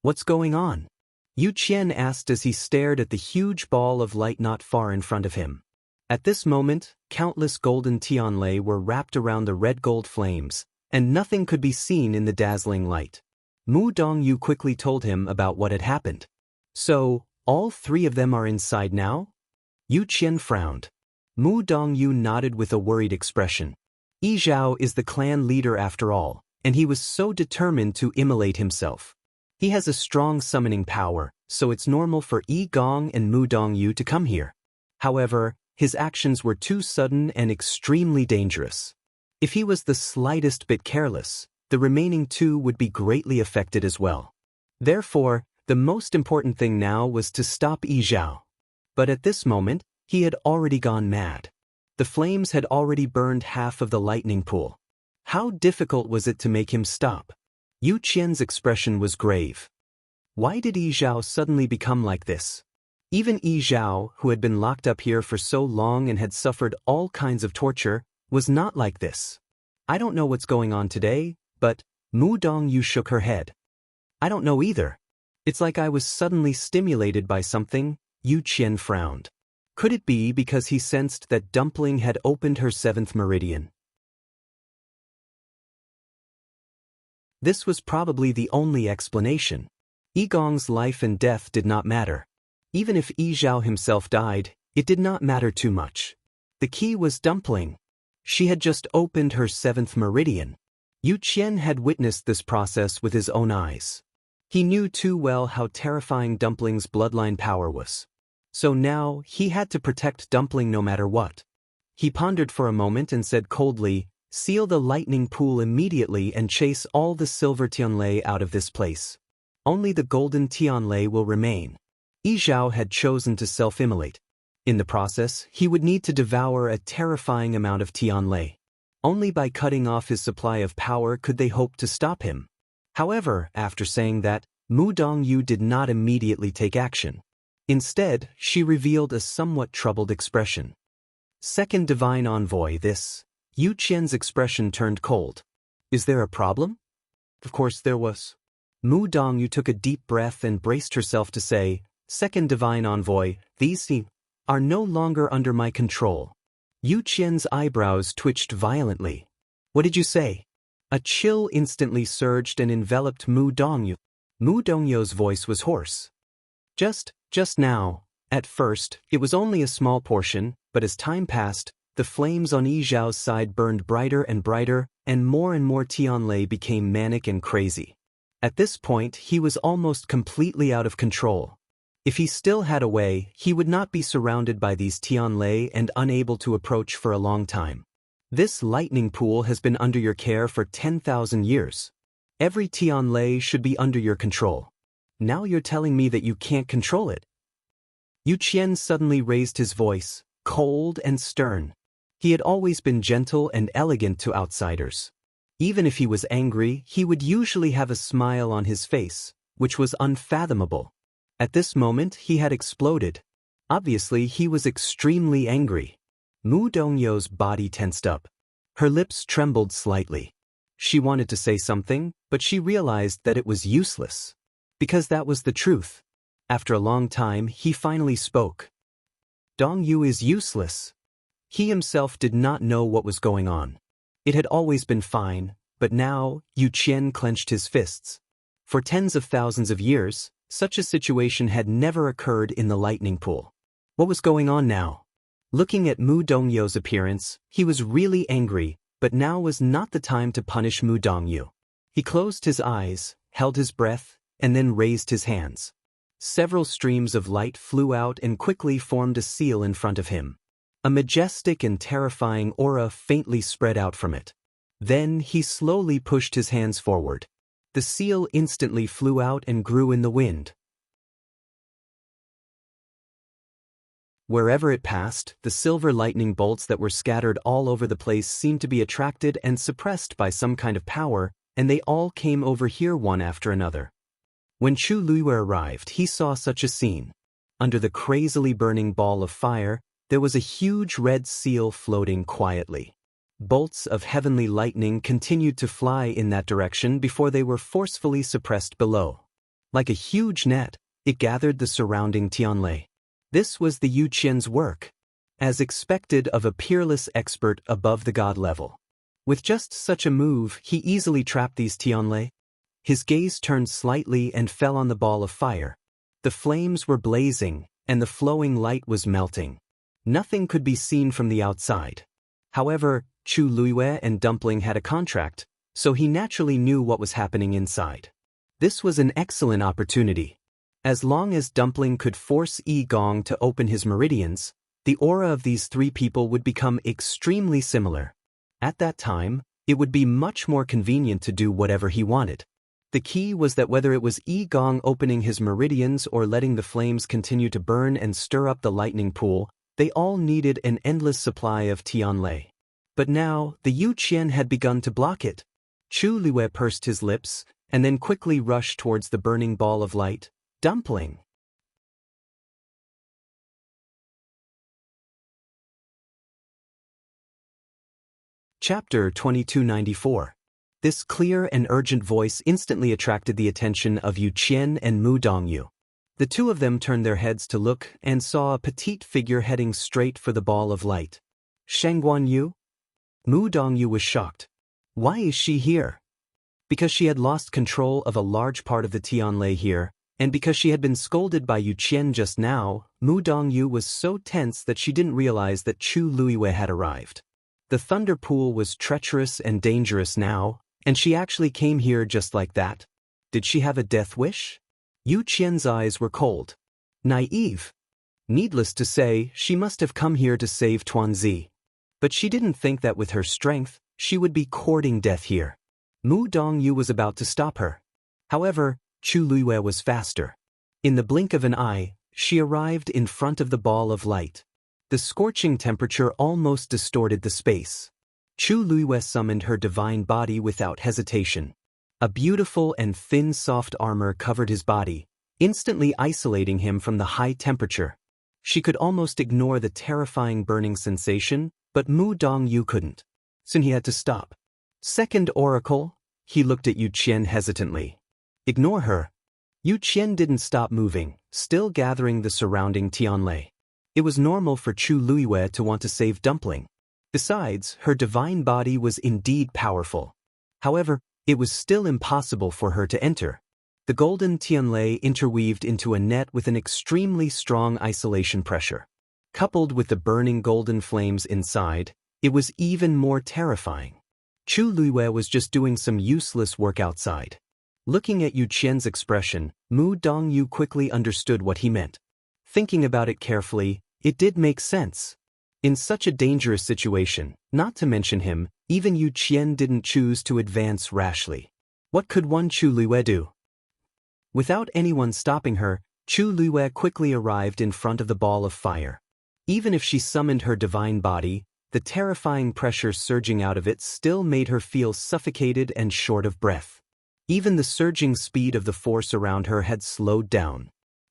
What's going on? Yu Qian asked as he stared at the huge ball of light not far in front of him. At this moment, countless golden Tianlei were wrapped around the red gold flames, and nothing could be seen in the dazzling light. Mu Dongyu quickly told him about what had happened. So, all 3 of them are inside now? Yu Qian frowned. Mu Dongyu nodded with a worried expression. Yi Zhao is the clan leader after all, and he was so determined to immolate himself. He has a strong summoning power, so it's normal for Yigong and Mu Dongyu to come here. However, his actions were too sudden and extremely dangerous. If he was the slightest bit careless, the remaining 2 would be greatly affected as well. Therefore, the most important thing now was to stop Yi Zhao. But at this moment, he had already gone mad. The flames had already burned half of the lightning pool. How difficult was it to make him stop? Yu Qian's expression was grave. Why did Yi Zhao suddenly become like this? Even Yi Zhao, who had been locked up here for so long and had suffered all kinds of torture, was not like this. I don't know what's going on today, but Mu Dongyu shook her head. I don't know either. It's like I was suddenly stimulated by something. Yu Qian frowned. Could it be because he sensed that Dumpling had opened her 7th meridian? This was probably the only explanation. Yigong's life and death did not matter. Even if Yi Zhao himself died, it did not matter too much. The key was Dumpling. She had just opened her 7th meridian. Yu Qian had witnessed this process with his own eyes. He knew too well how terrifying Dumpling's bloodline power was. So now, he had to protect Dumpling no matter what. He pondered for a moment and said coldly, "Seal the lightning pool immediately and chase all the silver Tianlei out of this place. Only the golden Tianlei will remain." Yi Zhao had chosen to self-immolate. In the process, he would need to devour a terrifying amount of Tianlei. Only by cutting off his supply of power could they hope to stop him. However, after saying that, Mu Dongyu did not immediately take action. Instead, she revealed a somewhat troubled expression. Second Divine Envoy, this. Yu Qian's expression turned cold. Is there a problem? Of course there was. Mu Dongyu took a deep breath and braced herself to say, Second Divine Envoy, these are no longer under my control. Yu Qian's eyebrows twitched violently. What did you say? A chill instantly surged and enveloped Mu Dongyu. Mu Dongyu's voice was hoarse. Just now. At first, it was only a small portion, but as time passed, the flames on Yi Zhao's side burned brighter and brighter, and more Tianlei became manic and crazy. At this point, he was almost completely out of control. If he still had a way, he would not be surrounded by these Tianlei and unable to approach for a long time. This lightning pool has been under your care for 10,000 years. Every Tianlei should be under your control. Now you're telling me that you can't control it. Yu Qian suddenly raised his voice, cold and stern. He had always been gentle and elegant to outsiders. Even if he was angry, he would usually have a smile on his face, which was unfathomable. At this moment, he had exploded. Obviously, he was extremely angry. Mu Dongyu's body tensed up. Her lips trembled slightly. She wanted to say something, but she realized that it was useless. Because that was the truth. After a long time, he finally spoke. Dongyu is useless. He himself did not know what was going on. It had always been fine, but now, Yu Qian clenched his fists. For tens of thousands of years, such a situation had never occurred in the lightning pool. What was going on now? Looking at Mu Dongyu's appearance, he was really angry, but now was not the time to punish Mu Dongyu. He closed his eyes, held his breath, and then raised his hands. Several streams of light flew out and quickly formed a seal in front of him. A majestic and terrifying aura faintly spread out from it. Then he slowly pushed his hands forward. The seal instantly flew out and grew in the wind. Wherever it passed, the silver lightning bolts that were scattered all over the place seemed to be attracted and suppressed by some kind of power, and they all came over here one after another. When Chu Luiyue arrived, he saw such a scene. Under the crazily burning ball of fire, there was a huge red seal floating quietly. Bolts of heavenly lightning continued to fly in that direction before they were forcefully suppressed below. Like a huge net, it gathered the surrounding Tianlei. This was the Yu Qian's work, as expected of a peerless expert above the god level. With just such a move, he easily trapped these Tianlei. His gaze turned slightly and fell on the ball of fire. The flames were blazing, and the flowing light was melting. Nothing could be seen from the outside. However, Chu Luiyue and Dumpling had a contract, so he naturally knew what was happening inside. This was an excellent opportunity. As long as Dumpling could force Yi Gong to open his meridians, the aura of these three people would become extremely similar. At that time, it would be much more convenient to do whatever he wanted. The key was that whether it was Yi Gong opening his meridians or letting the flames continue to burn and stir up the lightning pool, they all needed an endless supply of Tianlei. But now, the Yu Qian had begun to block it. Chu Luiyue pursed his lips, and then quickly rushed towards the burning ball of light. Dumpling. Chapter 2294. This clear and urgent voice instantly attracted the attention of Yu Qian and Mu Dongyu. The two of them turned their heads to look and saw a petite figure heading straight for the ball of light. Shangguan Yu? Mu Dongyu was shocked. Why is she here? Because she had lost control of a large part of the Tianlei here, and because she had been scolded by Yu Qian just now, Mu Dongyu was so tense that she didn't realize that Chu Luiyue had arrived. The thunder pool was treacherous and dangerous now, and she actually came here just like that. Did she have a death wish? Yu Qian's eyes were cold. Naive. Needless to say, she must have come here to save Tuanzi. But she didn't think that with her strength, she would be courting death here. Mu Dongyu was about to stop her. However, Chu Luiyue was faster. In the blink of an eye, she arrived in front of the ball of light. The scorching temperature almost distorted the space. Chu Luiyue summoned her divine body without hesitation. A beautiful and thin soft armor covered his body, instantly isolating him from the high temperature. She could almost ignore the terrifying burning sensation, but Mu Dongyu couldn't. Soon he had to stop. Second oracle, he looked at Yu Qian hesitantly. Ignore her. Yu Qian didn't stop moving, still gathering the surrounding Tianlei. It was normal for Chu Luiyue to want to save Dumpling. Besides, her divine body was indeed powerful. However, it was still impossible for her to enter. The golden Tianlei interweaved into a net with an extremely strong isolation pressure. Coupled with the burning golden flames inside, it was even more terrifying. Chu Luiyue was just doing some useless work outside. Looking at Yu Qian's expression, Mu Dongyu quickly understood what he meant. Thinking about it carefully, it did make sense. In such a dangerous situation, not to mention him, even Yu Qian didn't choose to advance rashly. What could one Chu Luiyue do? Without anyone stopping her, Chu Luiyue quickly arrived in front of the ball of fire. Even if she summoned her divine body, the terrifying pressure surging out of it still made her feel suffocated and short of breath. Even the surging speed of the force around her had slowed down.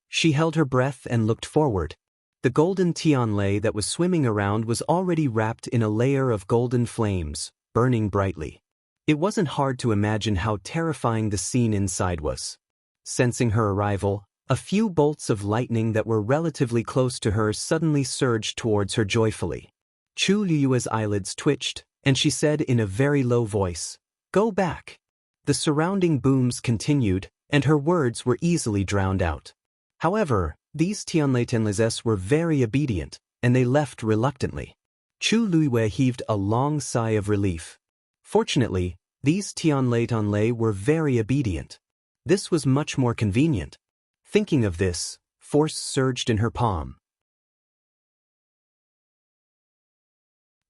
She held her breath and looked forward. The golden Tianlei that was swimming around was already wrapped in a layer of golden flames, burning brightly. It wasn't hard to imagine how terrifying the scene inside was. Sensing her arrival, a few bolts of lightning that were relatively close to her suddenly surged towards her joyfully. Chu Luiyue's eyelids twitched, and she said in a very low voice, "Go back." The surrounding booms continued, and her words were easily drowned out. However, these Tianlei were very obedient, and they left reluctantly. Chu Luiyue heaved a long sigh of relief. Fortunately, these Tianlei were very obedient. This was much more convenient. Thinking of this, force surged in her palm.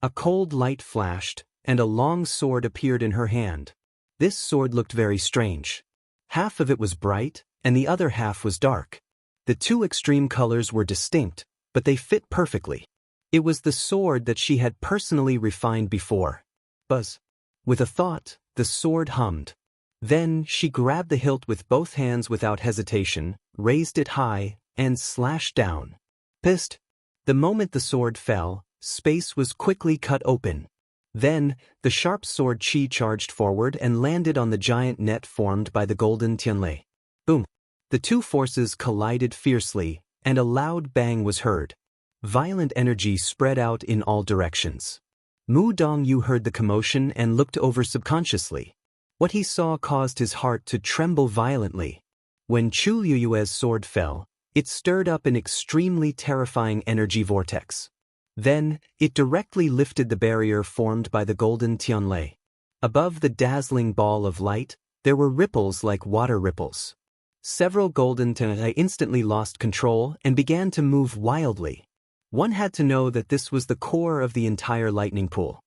A cold light flashed, and a long sword appeared in her hand. This sword looked very strange. Half of it was bright, and the other half was dark. The two extreme colors were distinct, but they fit perfectly. It was the sword that she had personally refined before. Buzz. With a thought, the sword hummed. Then she grabbed the hilt with both hands without hesitation, raised it high, and slashed down. Pissed. The moment the sword fell, space was quickly cut open. Then, the sharp sword chi charged forward and landed on the giant net formed by the golden Tianlei. Boom! The two forces collided fiercely, and a loud bang was heard. Violent energy spread out in all directions. Mu Dongyu heard the commotion and looked over subconsciously. What he saw caused his heart to tremble violently. When Chu Luiyue's sword fell, it stirred up an extremely terrifying energy vortex. Then, it directly lifted the barrier formed by the golden Tianlei. Above the dazzling ball of light, there were ripples like water ripples. Several golden Tianlei instantly lost control and began to move wildly. One had to know that this was the core of the entire lightning pool.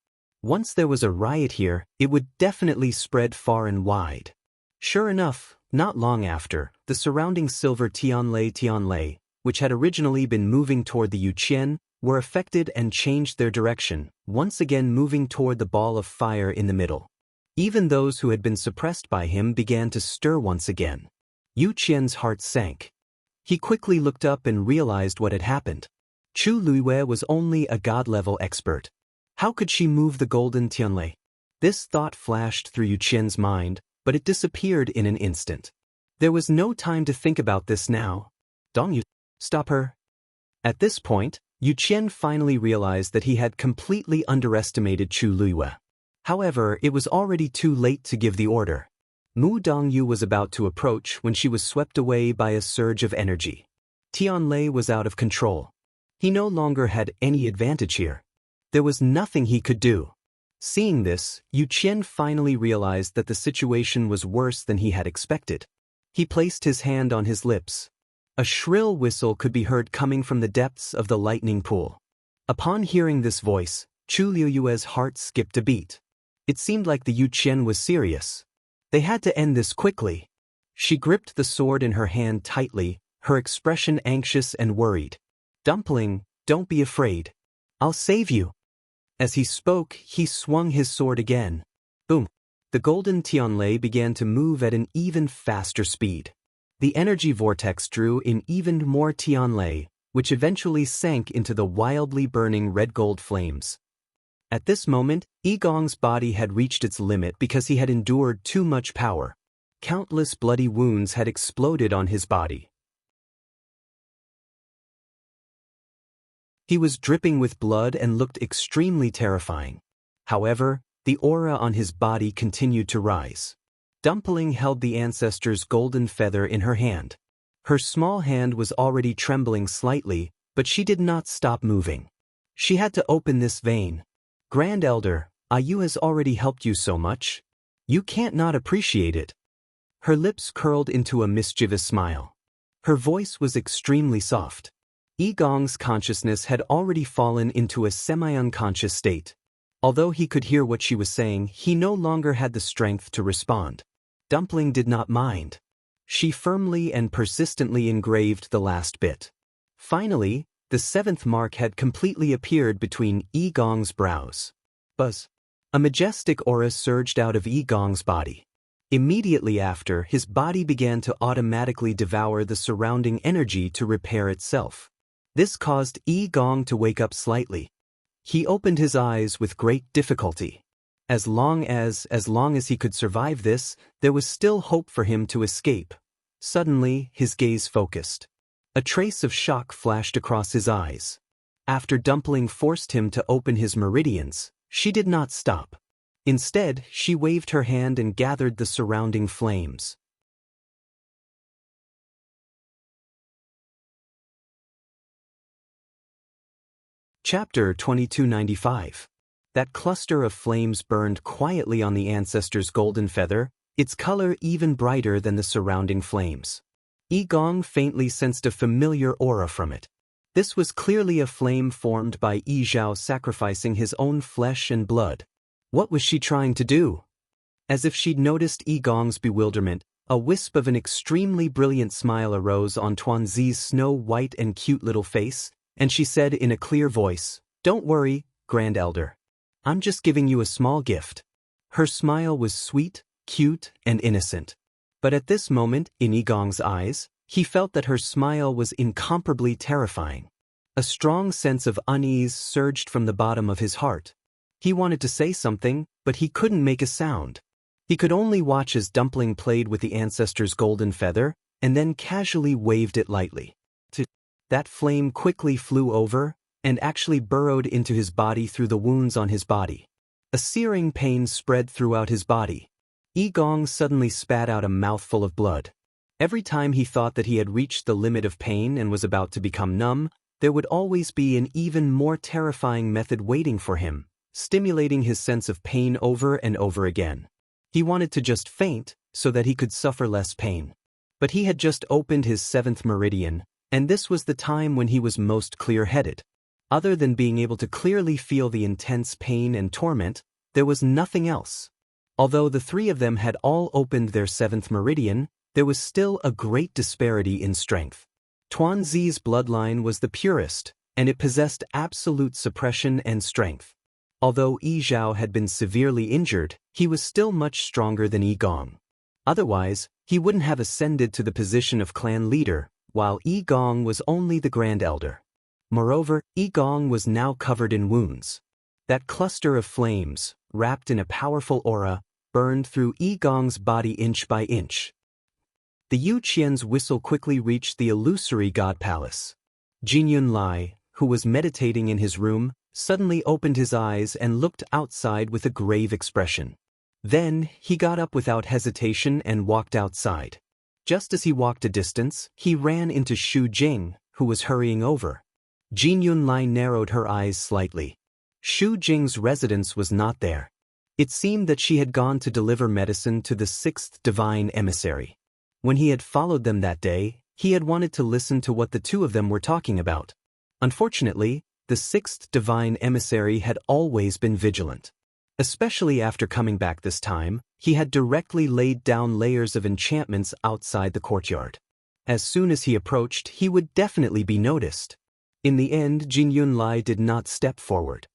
Once there was a riot here, it would definitely spread far and wide. Sure enough, not long after, the surrounding silver Tianlei, which had originally been moving toward the Yu Qian, were affected and changed their direction, once again moving toward the ball of fire in the middle. Even those who had been suppressed by him began to stir once again. Yu Qian's heart sank. He quickly looked up and realized what had happened. Chu Luiyue was only a god-level expert. How could she move the golden Tianlei? This thought flashed through Yu Qian's mind, but it disappeared in an instant. There was no time to think about this now. Dongyu, stop her. At this point, Yu Qian finally realized that he had completely underestimated Chu Luiyue. However, it was already too late to give the order. Mu Dongyu was about to approach when she was swept away by a surge of energy. Tianlei was out of control. He no longer had any advantage here. There was nothing he could do. Seeing this, Yu Qian finally realized that the situation was worse than he had expected. He placed his hand on his lips. A shrill whistle could be heard coming from the depths of the lightning pool. Upon hearing this voice, Chu Luiyue's heart skipped a beat. It seemed like the Yu Qian was serious. They had to end this quickly. She gripped the sword in her hand tightly, her expression anxious and worried. Dumpling, don't be afraid. I'll save you. As he spoke, he swung his sword again. Boom. The golden Tianlei began to move at an even faster speed. The energy vortex drew in even more Tianlei, which eventually sank into the wildly burning red-gold flames. At this moment, Yigong's body had reached its limit because he had endured too much power. Countless bloody wounds had exploded on his body. He was dripping with blood and looked extremely terrifying. However, the aura on his body continued to rise. Dumpling held the ancestor's golden feather in her hand. Her small hand was already trembling slightly, but she did not stop moving. She had to open this vein. Grand Elder, Ayu has already helped you so much. You can't not appreciate it. Her lips curled into a mischievous smile. Her voice was extremely soft. Yigong's consciousness had already fallen into a semi-unconscious state. Although he could hear what she was saying, he no longer had the strength to respond. Dumpling did not mind. She firmly and persistently engraved the last bit. Finally, the 7th mark had completely appeared between Yigong's brows. Buzz. A majestic aura surged out of Yigong's body. Immediately after, his body began to automatically devour the surrounding energy to repair itself. This caused Yigong to wake up slightly. He opened his eyes with great difficulty. As long as he could survive this, there was still hope for him to escape. Suddenly, his gaze focused. A trace of shock flashed across his eyes. After Dumpling forced him to open his meridians, she did not stop. Instead, she waved her hand and gathered the surrounding flames. Chapter 2295. That cluster of flames burned quietly on the ancestor's golden feather, its color even brighter than the surrounding flames. Yigong faintly sensed a familiar aura from it. This was clearly a flame formed by Yi Zhao sacrificing his own flesh and blood. What was she trying to do? As if she'd noticed Yigong's bewilderment, a wisp of an extremely brilliant smile arose on Tuanzi's snow-white and cute little face, and she said in a clear voice, "Don't worry, Grand Elder. I'm just giving you a small gift." Her smile was sweet, cute, and innocent. But at this moment, in Yigong's eyes, he felt that her smile was incomparably terrifying. A strong sense of unease surged from the bottom of his heart. He wanted to say something, but he couldn't make a sound. He could only watch as Dumpling played with the ancestor's golden feather, and then casually waved it lightly. That flame quickly flew over, and actually burrowed into his body through the wounds on his body. A searing pain spread throughout his body. Yigong suddenly spat out a mouthful of blood. Every time he thought that he had reached the limit of pain and was about to become numb, there would always be an even more terrifying method waiting for him, stimulating his sense of pain over and over again. He wanted to just faint, so that he could suffer less pain. But he had just opened his 7th meridian, and this was the time when he was most clear-headed. Other than being able to clearly feel the intense pain and torment, there was nothing else. Although the 3 of them had all opened their 7th meridian, there was still a great disparity in strength. Tuanzi's bloodline was the purest, and it possessed absolute suppression and strength. Although Yi Zhao had been severely injured, he was still much stronger than Yigong. Otherwise, he wouldn't have ascended to the position of clan leader, while Yigong was only the Grand Elder. Moreover, Yigong was now covered in wounds. That cluster of flames, wrapped in a powerful aura, burned through Yigong's body inch by inch. The Yu Qian's whistle quickly reached the illusory god palace. Jinyun Lai, who was meditating in his room, suddenly opened his eyes and looked outside with a grave expression. Then, he got up without hesitation and walked outside. Just as he walked a distance, he ran into Xu Jing, who was hurrying over. Jinyun Lai narrowed her eyes slightly. Xu Jing's residence was not there. It seemed that she had gone to deliver medicine to the 6th divine emissary. When he had followed them that day, he had wanted to listen to what the 2 of them were talking about. Unfortunately, the 6th divine emissary had always been vigilant. Especially after coming back this time, he had directly laid down layers of enchantments outside the courtyard. As soon as he approached, he would definitely be noticed. In the end, Jin Yunlai did not step forward.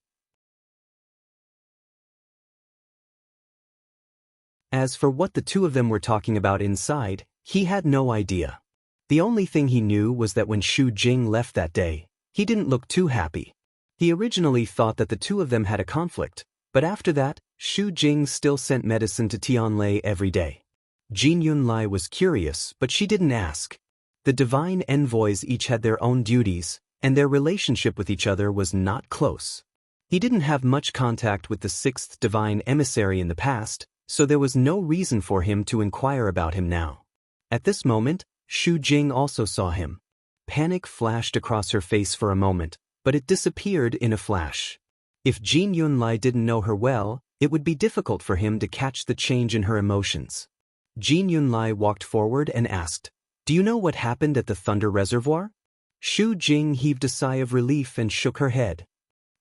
As for what the two of them were talking about inside, he had no idea. The only thing he knew was that when Xu Jing left that day, he didn't look too happy. He originally thought that the two of them had a conflict, but after that, Xu Jing still sent medicine to Tianlei every day. Jin Yunlai was curious, but she didn't ask. The divine envoys each had their own duties, and their relationship with each other was not close. He didn't have much contact with the sixth divine emissary in the past, so there was no reason for him to inquire about him now. At this moment, Xu Jing also saw him. Panic flashed across her face for a moment, but it disappeared in a flash. If Jin Yunlai didn't know her well, it would be difficult for him to catch the change in her emotions. Jin Yunlai walked forward and asked, "Do you know what happened at the Thunder Reservoir?" Xu Jing heaved a sigh of relief and shook her head.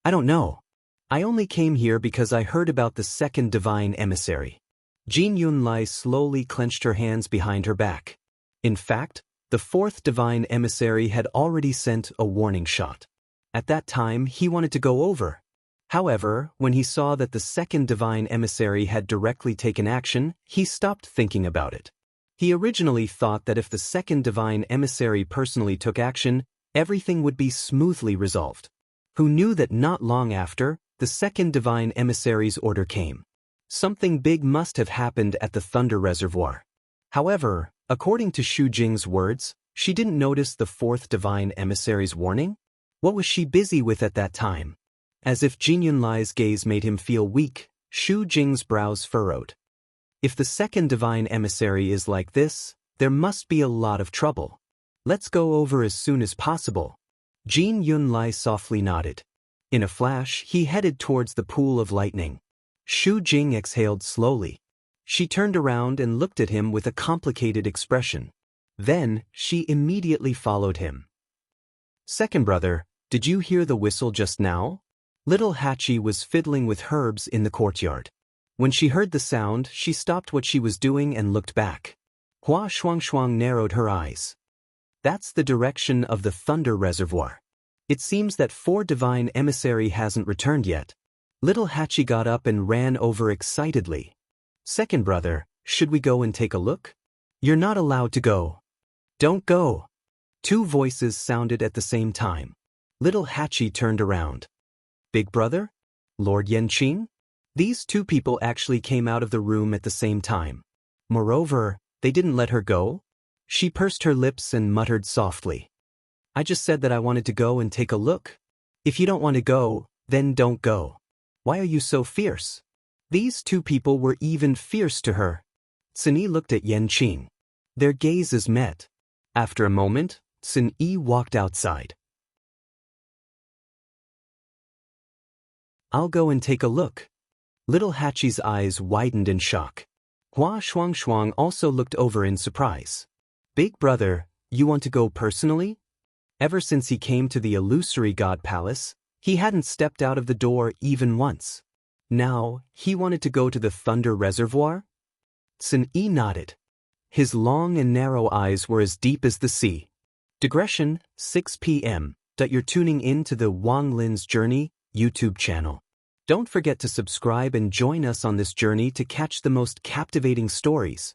"I don't know. I only came here because I heard about the second divine emissary." Jin Yunlai slowly clenched her hands behind her back. In fact, the fourth divine emissary had already sent a warning shot. At that time, he wanted to go over. However, when he saw that the second divine emissary had directly taken action, he stopped thinking about it. He originally thought that if the second divine emissary personally took action, everything would be smoothly resolved. Who knew that not long after, the second divine emissary's order came? Something big must have happened at the Thunder Reservoir. However, according to Xu Jing's words, she didn't notice the fourth divine emissary's warning? What was she busy with at that time? As if Jin Yunlai's gaze made him feel weak, Xu Jing's brows furrowed. If the second divine emissary is like this, there must be a lot of trouble. Let's go over as soon as possible. Jin Yunlai softly nodded. In a flash, he headed towards the pool of lightning. Xu Jing exhaled slowly. She turned around and looked at him with a complicated expression. Then, she immediately followed him. "Second brother, did you hear the whistle just now?" Little Hachi was fiddling with herbs in the courtyard. When she heard the sound, she stopped what she was doing and looked back. Hua Shuangshuang narrowed her eyes. "That's the direction of the Thunder Reservoir. It seems that four divine emissary hasn't returned yet." Little Hachi got up and ran over excitedly. "Second brother, should we go and take a look?" "You're not allowed to go." "Don't go." Two voices sounded at the same time. Little Hachi turned around. "Big brother? Lord Yanqing?" These two people actually came out of the room at the same time. Moreover, they didn't let her go. She pursed her lips and muttered softly. "I just said that I wanted to go and take a look. If you don't want to go, then don't go. Why are you so fierce?" These two people were even fierce to her. Sun-Yi looked at Yanqing. Their gazes met. After a moment, Sun-Yi walked outside. "I'll go and take a look." Little Hachi's eyes widened in shock. Hua Shuangshuang also looked over in surprise. "Big brother, you want to go personally?" Ever since he came to the illusory god palace, he hadn't stepped out of the door even once. Now, he wanted to go to the Thunder Reservoir? Sun-Yi nodded. His long and narrow eyes were as deep as the sea. Digression, 6 p.m. You're tuning in to the Wang Lin's Journey YouTube channel. Don't forget to subscribe and join us on this journey to catch the most captivating stories.